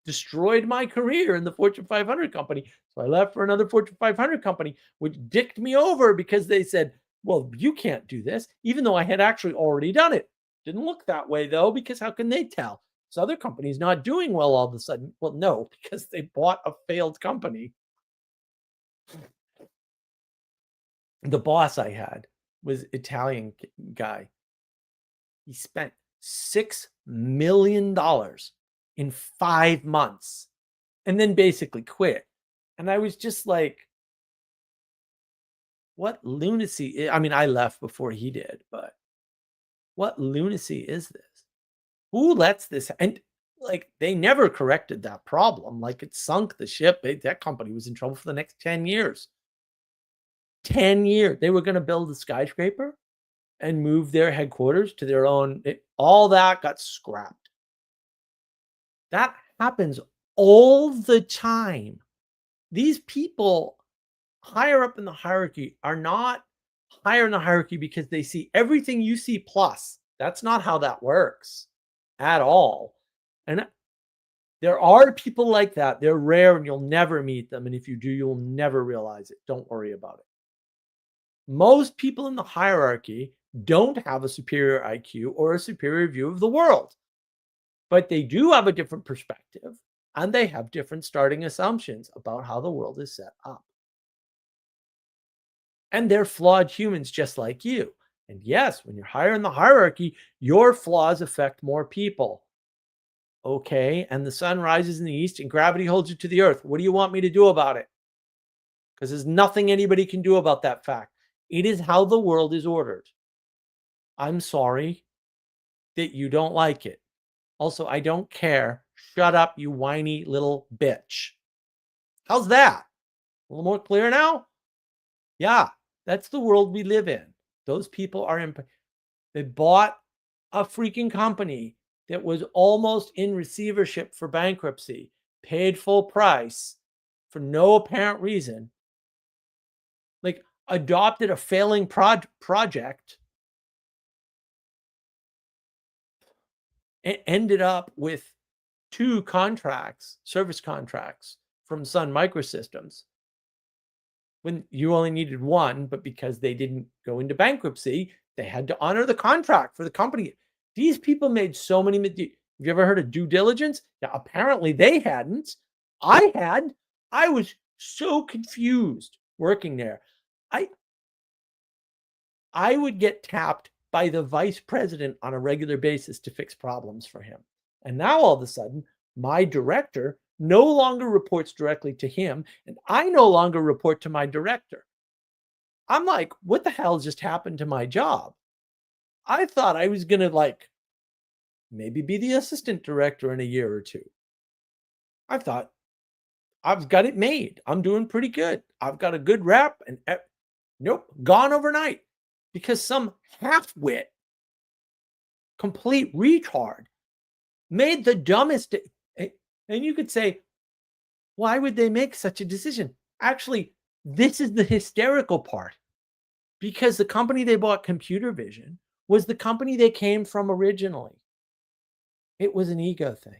Destroyed my career in the Fortune 500 company. So I left for another Fortune 500 company, which dicked me over because they said, well, you can't do this, even though I had actually already done it. Didn't look that way though, because how can they tell? This other company's not doing well all of a sudden. Well, no, because they bought a failed company. The boss I had was Italian guy. He spent $6 million in 5 months and then basically quit. And I was just like, what lunacy? I mean, I left before he did, but what lunacy is this? Who lets this? And like, they never corrected that problem. Like, it sunk the ship. That company was in trouble for the next 10 years. 10 years. They were going to build a skyscraper and move their headquarters to their own. All that got scrapped. That happens all the time. These people higher up in the hierarchy are not higher in the hierarchy because they see everything you see plus. That's not how that works at all. And there are people like that. They're rare and you'll never meet them. And if you do, you'll never realize it. Don't worry about it. Most people in the hierarchy don't have a superior IQ or a superior view of the world, but they do have a different perspective and they have different starting assumptions about how the world is set up. And they're flawed humans just like you. And yes, when you're higher in the hierarchy, your flaws affect more people. Okay, and the sun rises in the east and gravity holds it to the earth. What do you want me to do about it? Because there's nothing anybody can do about that fact. It is how the world is ordered. I'm sorry that you don't like it. Also, I don't care. Shut up, you whiny little bitch. How's that? A little more clear now? Yeah, that's the world we live in. Those people are they bought a freaking company that was almost in receivership for bankruptcy, paid full price for no apparent reason, like adopted a failing project, and ended up with 2 contracts, service contracts from Sun Microsystems when you only needed 1, but because they didn't go into bankruptcy, they had to honor the contract for the company. These people made so many. Have you ever heard of due diligence? Yeah, apparently they hadn't. I had. I was so confused working there. I would get tapped by the vice president on a regular basis to fix problems for him. And now all of a sudden, my director no longer reports directly to him, and I no longer report to my director. I'm like, what the hell just happened to my job? I thought I was going to maybe be the assistant director in a year or 2. I thought I've got it made. I'm doing pretty good. I've got a good rep, and nope, gone overnight because some half-wit, complete retard made the dumbest. And you could say, why would they make such a decision? Actually, this is the hysterical part, because the company they bought, Computer Vision, was the company they came from originally. It was an ego thing.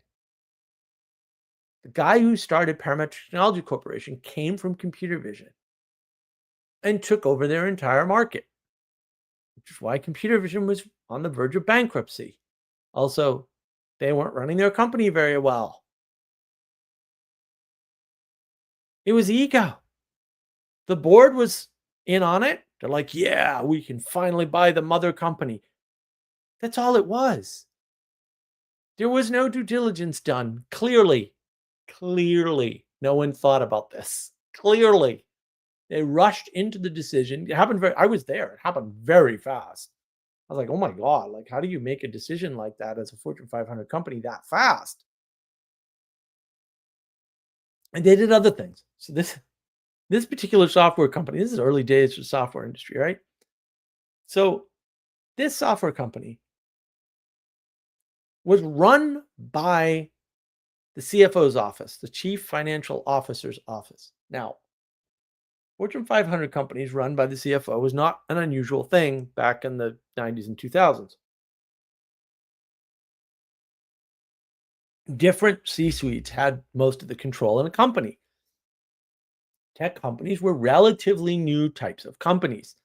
The guy who started Parametric Technology Corporation came from Computer Vision and took over their entire market, which is why Computer Vision was on the verge of bankruptcy. Also, they weren't running their company very well. It was ego. The board was in on it. They're like, yeah, we can finally buy the mother company. That's all it was. There was no due diligence done. Clearly, no one thought about this. Clearly, they rushed into the decision. It happened I was there. It happened very fast. I was like, oh my God, how do you make a decision like that as a Fortune 500 company that fast? And they did other things. So this particular software company, this is early days for the software industry, right? So this software company was run by the CFO's office, the Chief Financial Officer's office. Now, Fortune 500 companies run by the CFO was not an unusual thing back in the 90s and 2000s. Different C-suites had most of the control in a company. Tech companies were relatively new types of companies.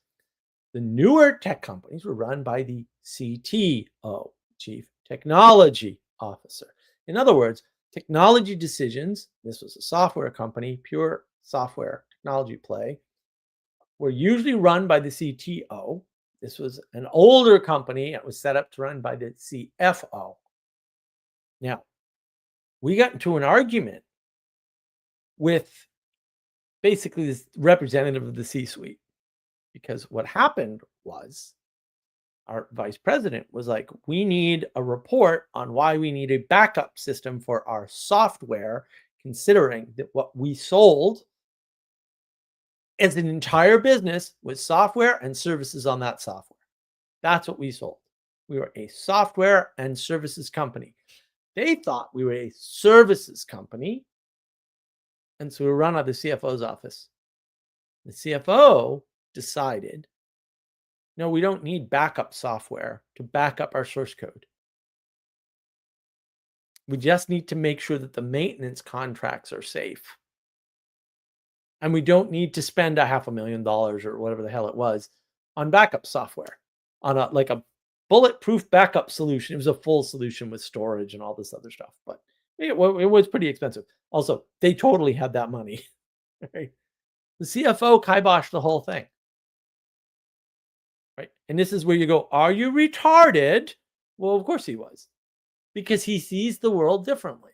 The newer tech companies were run by the CTO, Chief Technology Officer. In other words, technology decisions, this was a software company, pure software technology play, were usually run by the CTO. This was an older company. It was set up to run by the CFO. Now, we got into an argument with basically this representative of the C-suite, because what happened was our vice president was like, we need a report on why we need a backup system for our software, considering that what we sold as an entire business was software and services on that software. That's what we sold. We were a software and services company. They thought we were a services company. And so we were run out of the CFO's office. The CFO decided, no, we don't need backup software to back up our source code. We just need to make sure that the maintenance contracts are safe. And we don't need to spend $500,000 or whatever the hell it was on backup software, on a bulletproof backup solution. It was a full solution with storage and all this other stuff, but it was pretty expensive. Also, they totally had that money. Right? The CFO kiboshed the whole thing. Right? And this is where you go, are you retarded? Well, of course he was, because he sees the world differently.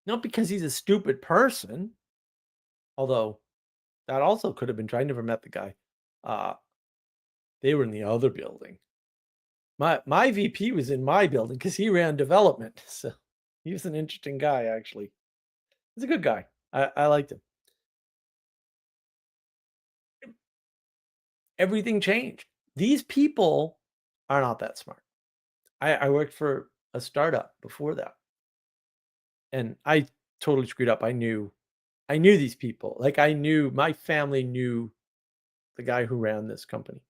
Not because he's a stupid person, although that also could have been true. I never met the guy. They were in the other building. My VP was in my building because he ran development. So he was an interesting guy, actually. He's a good guy. I liked him. Everything changed. These people are not that smart. I worked for a startup before that, and I totally screwed up. I knew these people. Like, I knew, my family knew the guy who ran this company.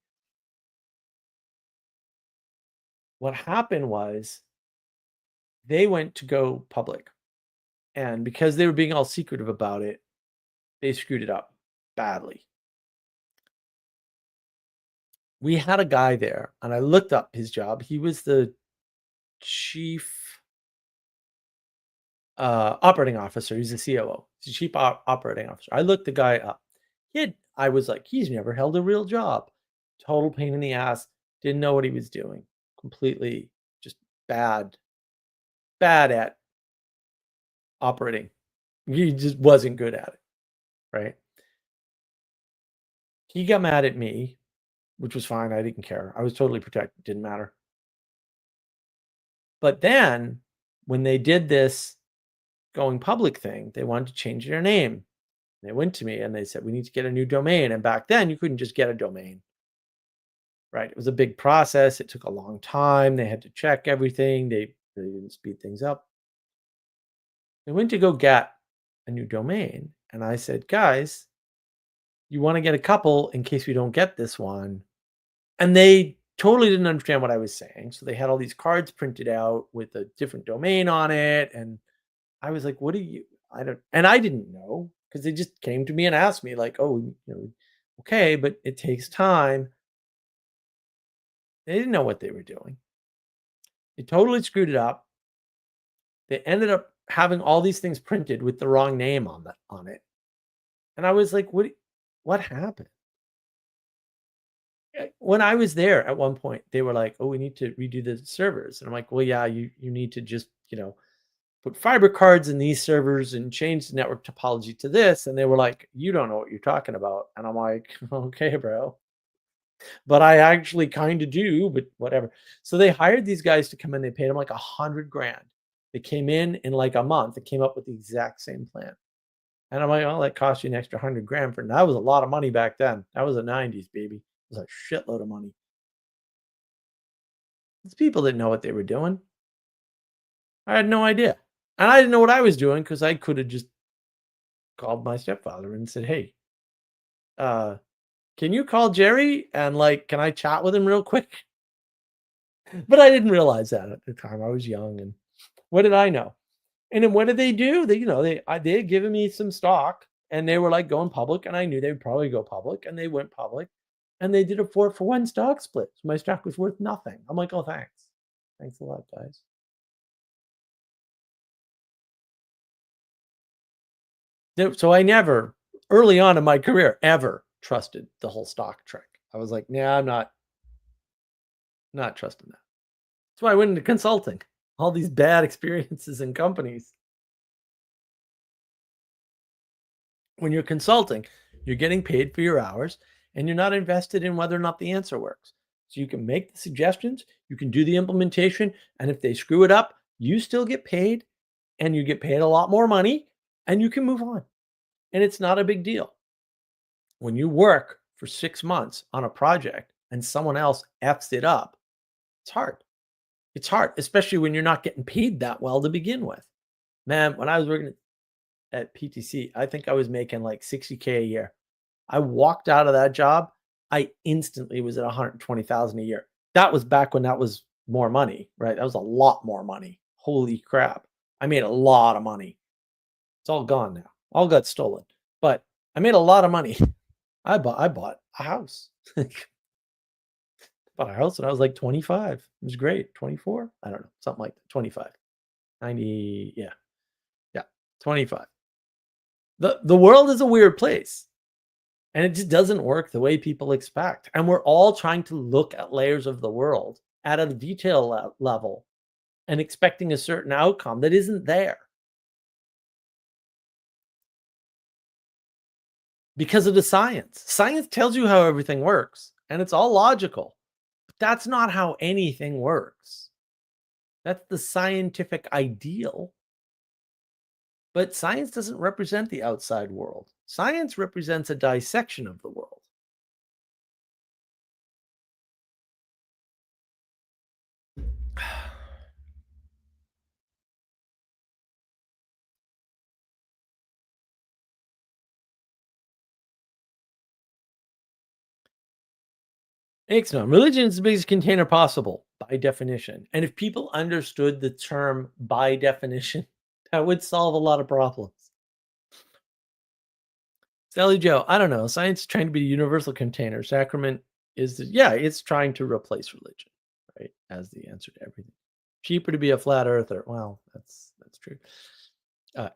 What happened was they went to go public, and because they were being all secretive about it, they screwed it up badly. We had a guy there, and I looked up his job. He was the chief operating officer. He's the COO. He's the chief operating officer. I looked the guy up. I was like, he's never held a real job. Total pain in the ass. Didn't know what he was doing. Completely just bad at operating. He just wasn't good at it, right? He got mad at me, which was fine. I didn't care. I was totally protected. Didn't matter. But then when they did this going public thing, they wanted to change their name. They went to me and they said, we need to get a new domain. And back then you couldn't just get a domain, right? It was a big process. It took a long time. They had to check everything. They didn't speed things up. They went to go get a new domain. And I said, guys, you want to get a couple in case we don't get this one? And they totally didn't understand what I was saying. So they had all these cards printed out with a different domain on it. And I was like, what do you, I didn't know, because they just came to me and asked me like, oh, okay, but it takes time. They didn't know what they were doing. They totally screwed it up. They ended up having all these things printed with the wrong name on it. And I was like, what happened? When I was there at one point, they were like, oh, we need to redo the servers. And I'm like, well, yeah, you need to just, put fiber cards in these servers and change the network topology to this. And they were like, you don't know what you're talking about. And I'm like, okay, bro. But I actually kind of do, but whatever. So they hired these guys to come in. They paid them like $100,000. They came in like a month and came up with the exact same plan. And I'm like, oh, that cost you an extra $100,000 for, that was a lot of money back then. That was the 90s, baby. It was a shitload of money. These people didn't know what they were doing. I had no idea. And I didn't know what I was doing, because I could have just called my stepfather and said, hey, can you call Jerry and can I chat with him real quick? But I didn't realize that at the time. I was young, and what did I know? And then what did they do? They had given me some stock, and they were like going public, and I knew they would probably go public, and they went public, and they did a 4-for-1 stock split. So my stock was worth nothing. I'm like, oh, thanks. Thanks a lot, guys. So I never, early on in my career, ever trusted the whole stock trick. I was like, nah, I'm not trusting that. That's why I went into consulting. All these bad experiences in companies. When you're consulting, you're getting paid for your hours and you're not invested in whether or not the answer works. So you can make the suggestions, you can do the implementation, and if they screw it up, you still get paid and you get paid a lot more money and you can move on. And it's not a big deal. When you work for 6 months on a project and someone else F's it up, it's hard. It's hard, especially when you're not getting paid that well to begin with. Man, when I was working at PTC, I think I was making like 60K a year. I walked out of that job, I instantly was at 120,000 a year. That was back when that was more money, right? That was a lot more money. Holy crap. I made a lot of money. It's all gone now. All got stolen. But I made a lot of money. I bought a house. Bought a house when I was like 25. It was great. 24? I don't know. Something like that. 25. 90, yeah. Yeah. 25. The world is a weird place. And it just doesn't work the way people expect. And we're all trying to look at layers of the world at a detail level and expecting a certain outcome that isn't there. Because of the science. Science tells you how everything works, and it's all logical. But that's not how anything works. That's the scientific ideal. But science doesn't represent the outside world. Science represents a dissection of the world. Ixnum, religion is the biggest container possible by definition. And if people understood the term by definition, that would solve a lot of problems. Sally Joe, I don't know. Science is trying to be a universal container. Sacrament it's trying to replace religion, right? As the answer to everything. Cheaper to be a flat earther. Well, that's true.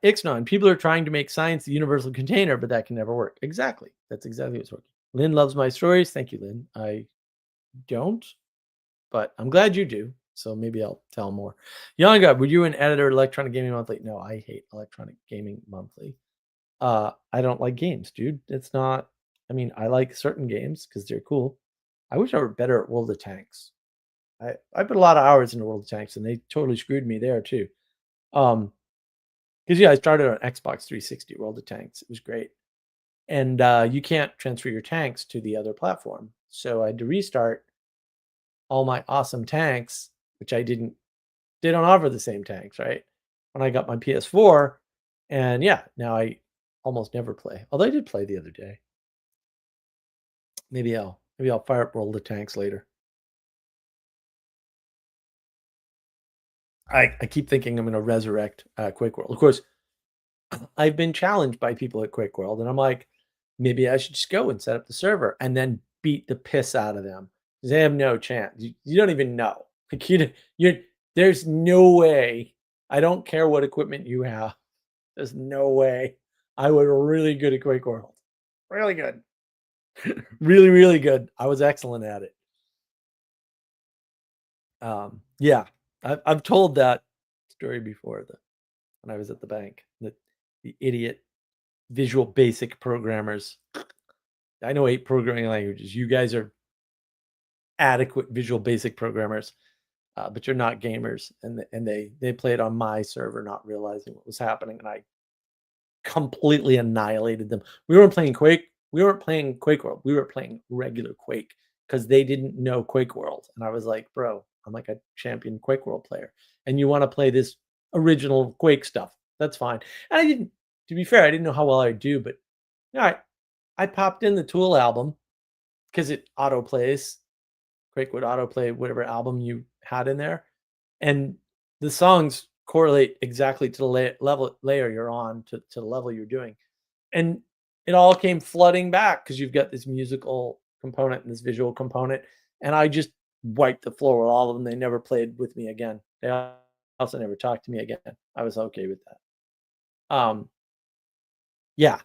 Ixnon, people are trying to make science the universal container, but that can never work. Exactly. That's exactly what's working. Lynn loves my stories. Thank you, Lynn. I don't, but I'm glad you do. So maybe I'll tell more. Yanga, were you an editor at Electronic Gaming Monthly? No, I hate Electronic Gaming Monthly. I don't like games, dude. It's not. I mean, I like certain games because they're cool. I wish I were better at World of Tanks. I put a lot of hours into World of Tanks, and they totally screwed me there too. Because I started on Xbox 360 World of Tanks. It was great, and you can't transfer your tanks to the other platform, so I had to restart all my awesome tanks, which I didn't. They don't offer the same tanks, right? When I got my PS4, and now I almost never play. Although I did play the other day. Maybe I'll fire up World of Tanks later. I keep thinking I'm going to resurrect Quake World. Of course, I've been challenged by people at Quake World, and I'm like, maybe I should just go and set up the server and then beat the piss out of them because they have no chance. You don't even know. Like there's no way. I don't care what equipment you have. There's no way I was really good at Quake World. Really good. Really, really good. I was excellent at it. Yeah, I've told that story before when I was at the bank. The idiot Visual Basic programmers. I know 8 programming languages. You guys are adequate Visual Basic programmers, but you're not gamers. And they played on my server, not realizing what was happening, and I completely annihilated them. We weren't playing Quake. We weren't playing Quake World. We were playing regular Quake because they didn't know Quake World. And I was like, bro, I'm like a champion Quake World player, and you want to play this original Quake stuff? That's fine. And I didn't. To be fair, I didn't know how well I'd do, but I popped in the Tool album because it auto plays. Quake would autoplay whatever album you had in there, and the songs correlate exactly to the level layer you're on, to the level you're doing. and it all came flooding back because you've got this musical component and this visual component, and I just wiped the floor with all of them. They never played with me again. They also never talked to me again. I was okay with that. Yeah.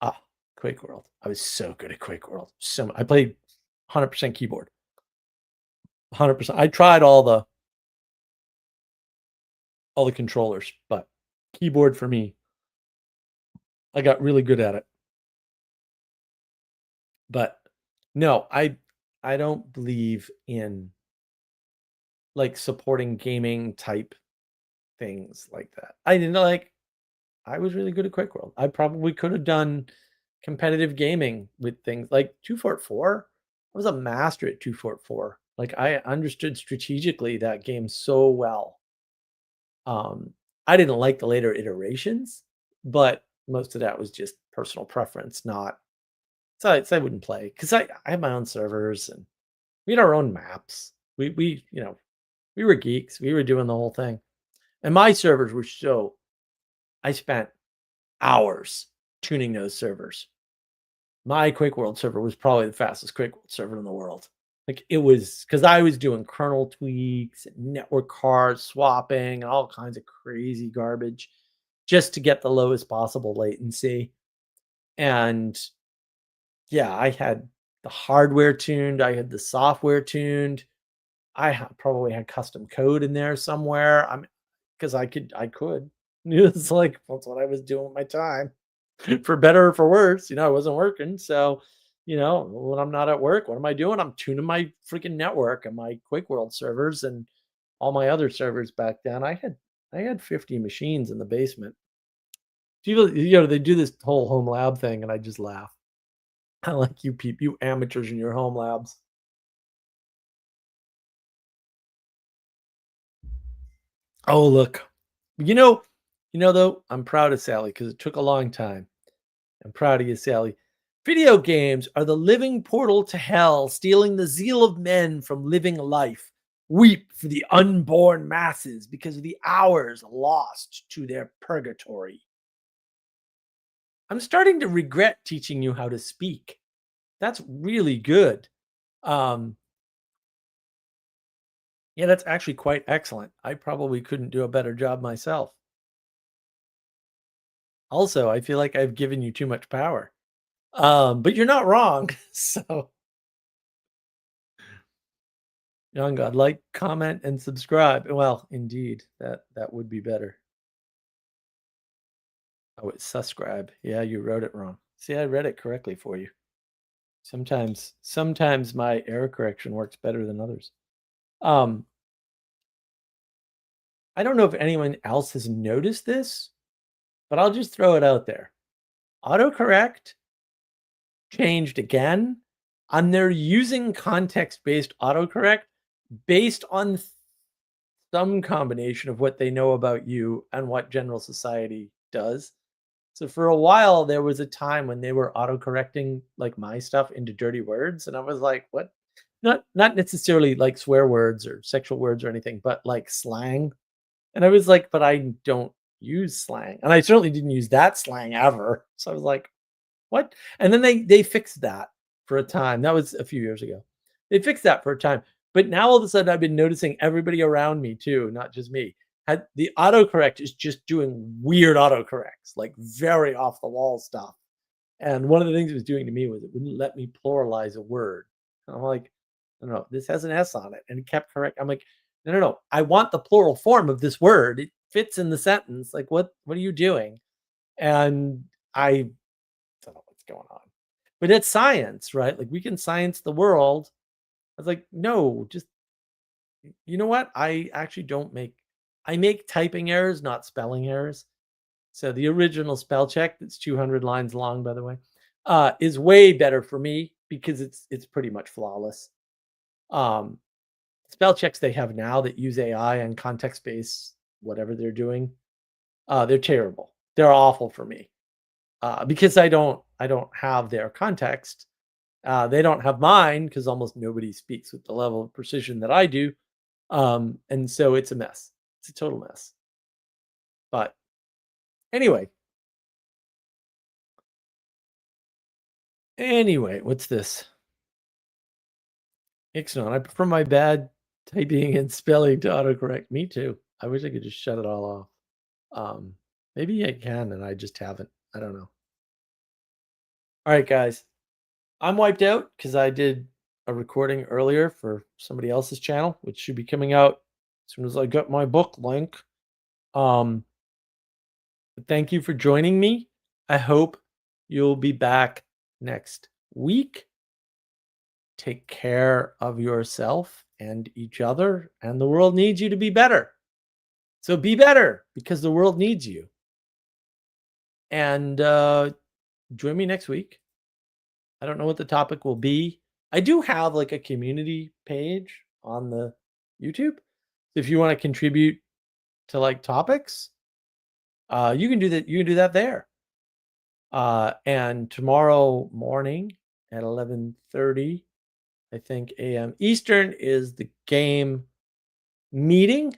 Ah, Quake World. I was so good at Quake World. I played 100% keyboard. 100%. I tried all the controllers, but keyboard for me, I got really good at it. But no, I don't believe in like supporting gaming type things like that. I didn't like I was really good at Quake World. I probably could have done competitive gaming with things like 244. I was a master at 244. Like I understood strategically that game so well. Um, I didn't like the later iterations, but most of that was just personal preference, not so I wouldn't play because I had my own servers and we had our own maps. We were geeks. We were doing the whole thing. And my servers were so I spent hours tuning those servers. My Quake World server was probably the fastest Quake World server in the world. Like it was because I was doing kernel tweaks and network card swapping and all kinds of crazy garbage just to get the lowest possible latency. And yeah, I had the hardware tuned, I had the software tuned. Probably had custom code in there somewhere. I'm because I could. It's like that's what I was doing with my time. For better or for worse, I wasn't working. So, when I'm not at work, what am I doing? I'm tuning my freaking network and my Quake World servers and all my other servers back then. I had 50 machines in the basement. People, they do this whole home lab thing, and I just laugh. I like you amateurs in your home labs. Oh, look. Though, I'm proud of Sally because it took a long time. I'm proud of you, Sally. Video games are the living portal to hell, stealing the zeal of men from living life. Weep for the unborn masses because of the hours lost to their purgatory. I'm starting to regret teaching you how to speak. That's really good. Um, yeah, that's actually quite excellent. I probably couldn't do a better job myself. Also, I feel like I've given you too much power. But you're not wrong. So, young God, like, comment, and subscribe. Well, indeed, that would be better. Oh, it's subscribe. Yeah, you wrote it wrong. See, I read it correctly for you. Sometimes my error correction works better than others. Um, I don't know if anyone else has noticed this, but I'll just throw it out there. Autocorrect changed again, and they're using context-based autocorrect based on some combination of what they know about you and what general society does. So for a while, there was a time when they were autocorrecting like my stuff into dirty words, and I was like, "What?" Not necessarily like swear words or sexual words or anything, but like slang. And I was like, "But I don't use slang," and I certainly didn't use that slang ever. So I was like, "What?" And then they fixed that for a time. That was a few years ago. They fixed that for a time. But now all of a sudden I've been noticing everybody around me too, not just me. Had the autocorrect is just doing weird autocorrects, like very off the wall stuff. And one of the things it was doing to me was it wouldn't let me pluralize a word. And I'm like, no, this has an S on it. And it kept correct. I'm like, no. I want the plural form of this word. It fits in the sentence. Like, what are you doing? And I don't know what's going on. But it's science, right? Like we can science the world. I was like, no, just you know what? I make typing errors, not spelling errors. So the original spell check that's 200 lines long, by the way, is way better for me because it's pretty much flawless. Um, Spell checks they have now that use AI and context based whatever they're doing, they're terrible. They're awful for me because I don't have their context. They don't have mine because almost nobody speaks with the level of precision that I do. And so it's a mess. It's a total mess. But anyway, Anyway, what's this? Ixon, I prefer my bad typing and spelling to autocorrect. Me too. I wish I could just shut it all off. Maybe I can and I just haven't. I don't know. All right, guys. I'm wiped out because I did a recording earlier for somebody else's channel, which should be coming out as soon as I get my book link. But thank you for joining me. I hope you'll be back next week. Take care of yourself and each other, and the world needs you to be better. So be better because the world needs you. And join me next week. I don't know what the topic will be. I do have like a community page on the YouTube. If you want to contribute to like topics, you can do that. You can do that there. And tomorrow morning at 11:30, I think a.m. Eastern is the game meeting.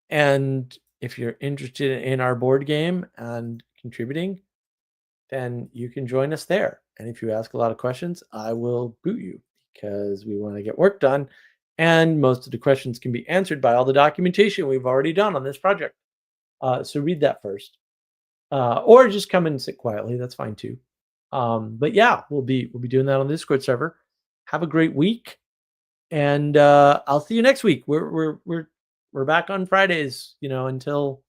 And if you're interested in our board game and contributing, then you can join us there. And if you ask a lot of questions, I will boot you because we want to get work done. And most of the questions can be answered by all the documentation we've already done on this project. So read that first. Or just come and sit quietly. That's fine too. But yeah, we'll be doing that on the Discord server. Have a great week. And I'll see you next week. We're back on Fridays, until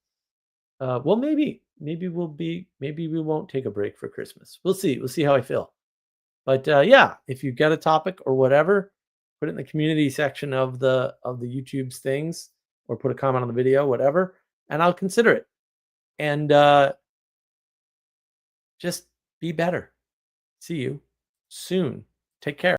well, maybe we won't take a break for Christmas. We'll see how I feel. But yeah, if you've got a topic or whatever, put it in the community section of the YouTube's things, or put a comment on the video, whatever, and I'll consider it. And just be better. See you soon. Take care.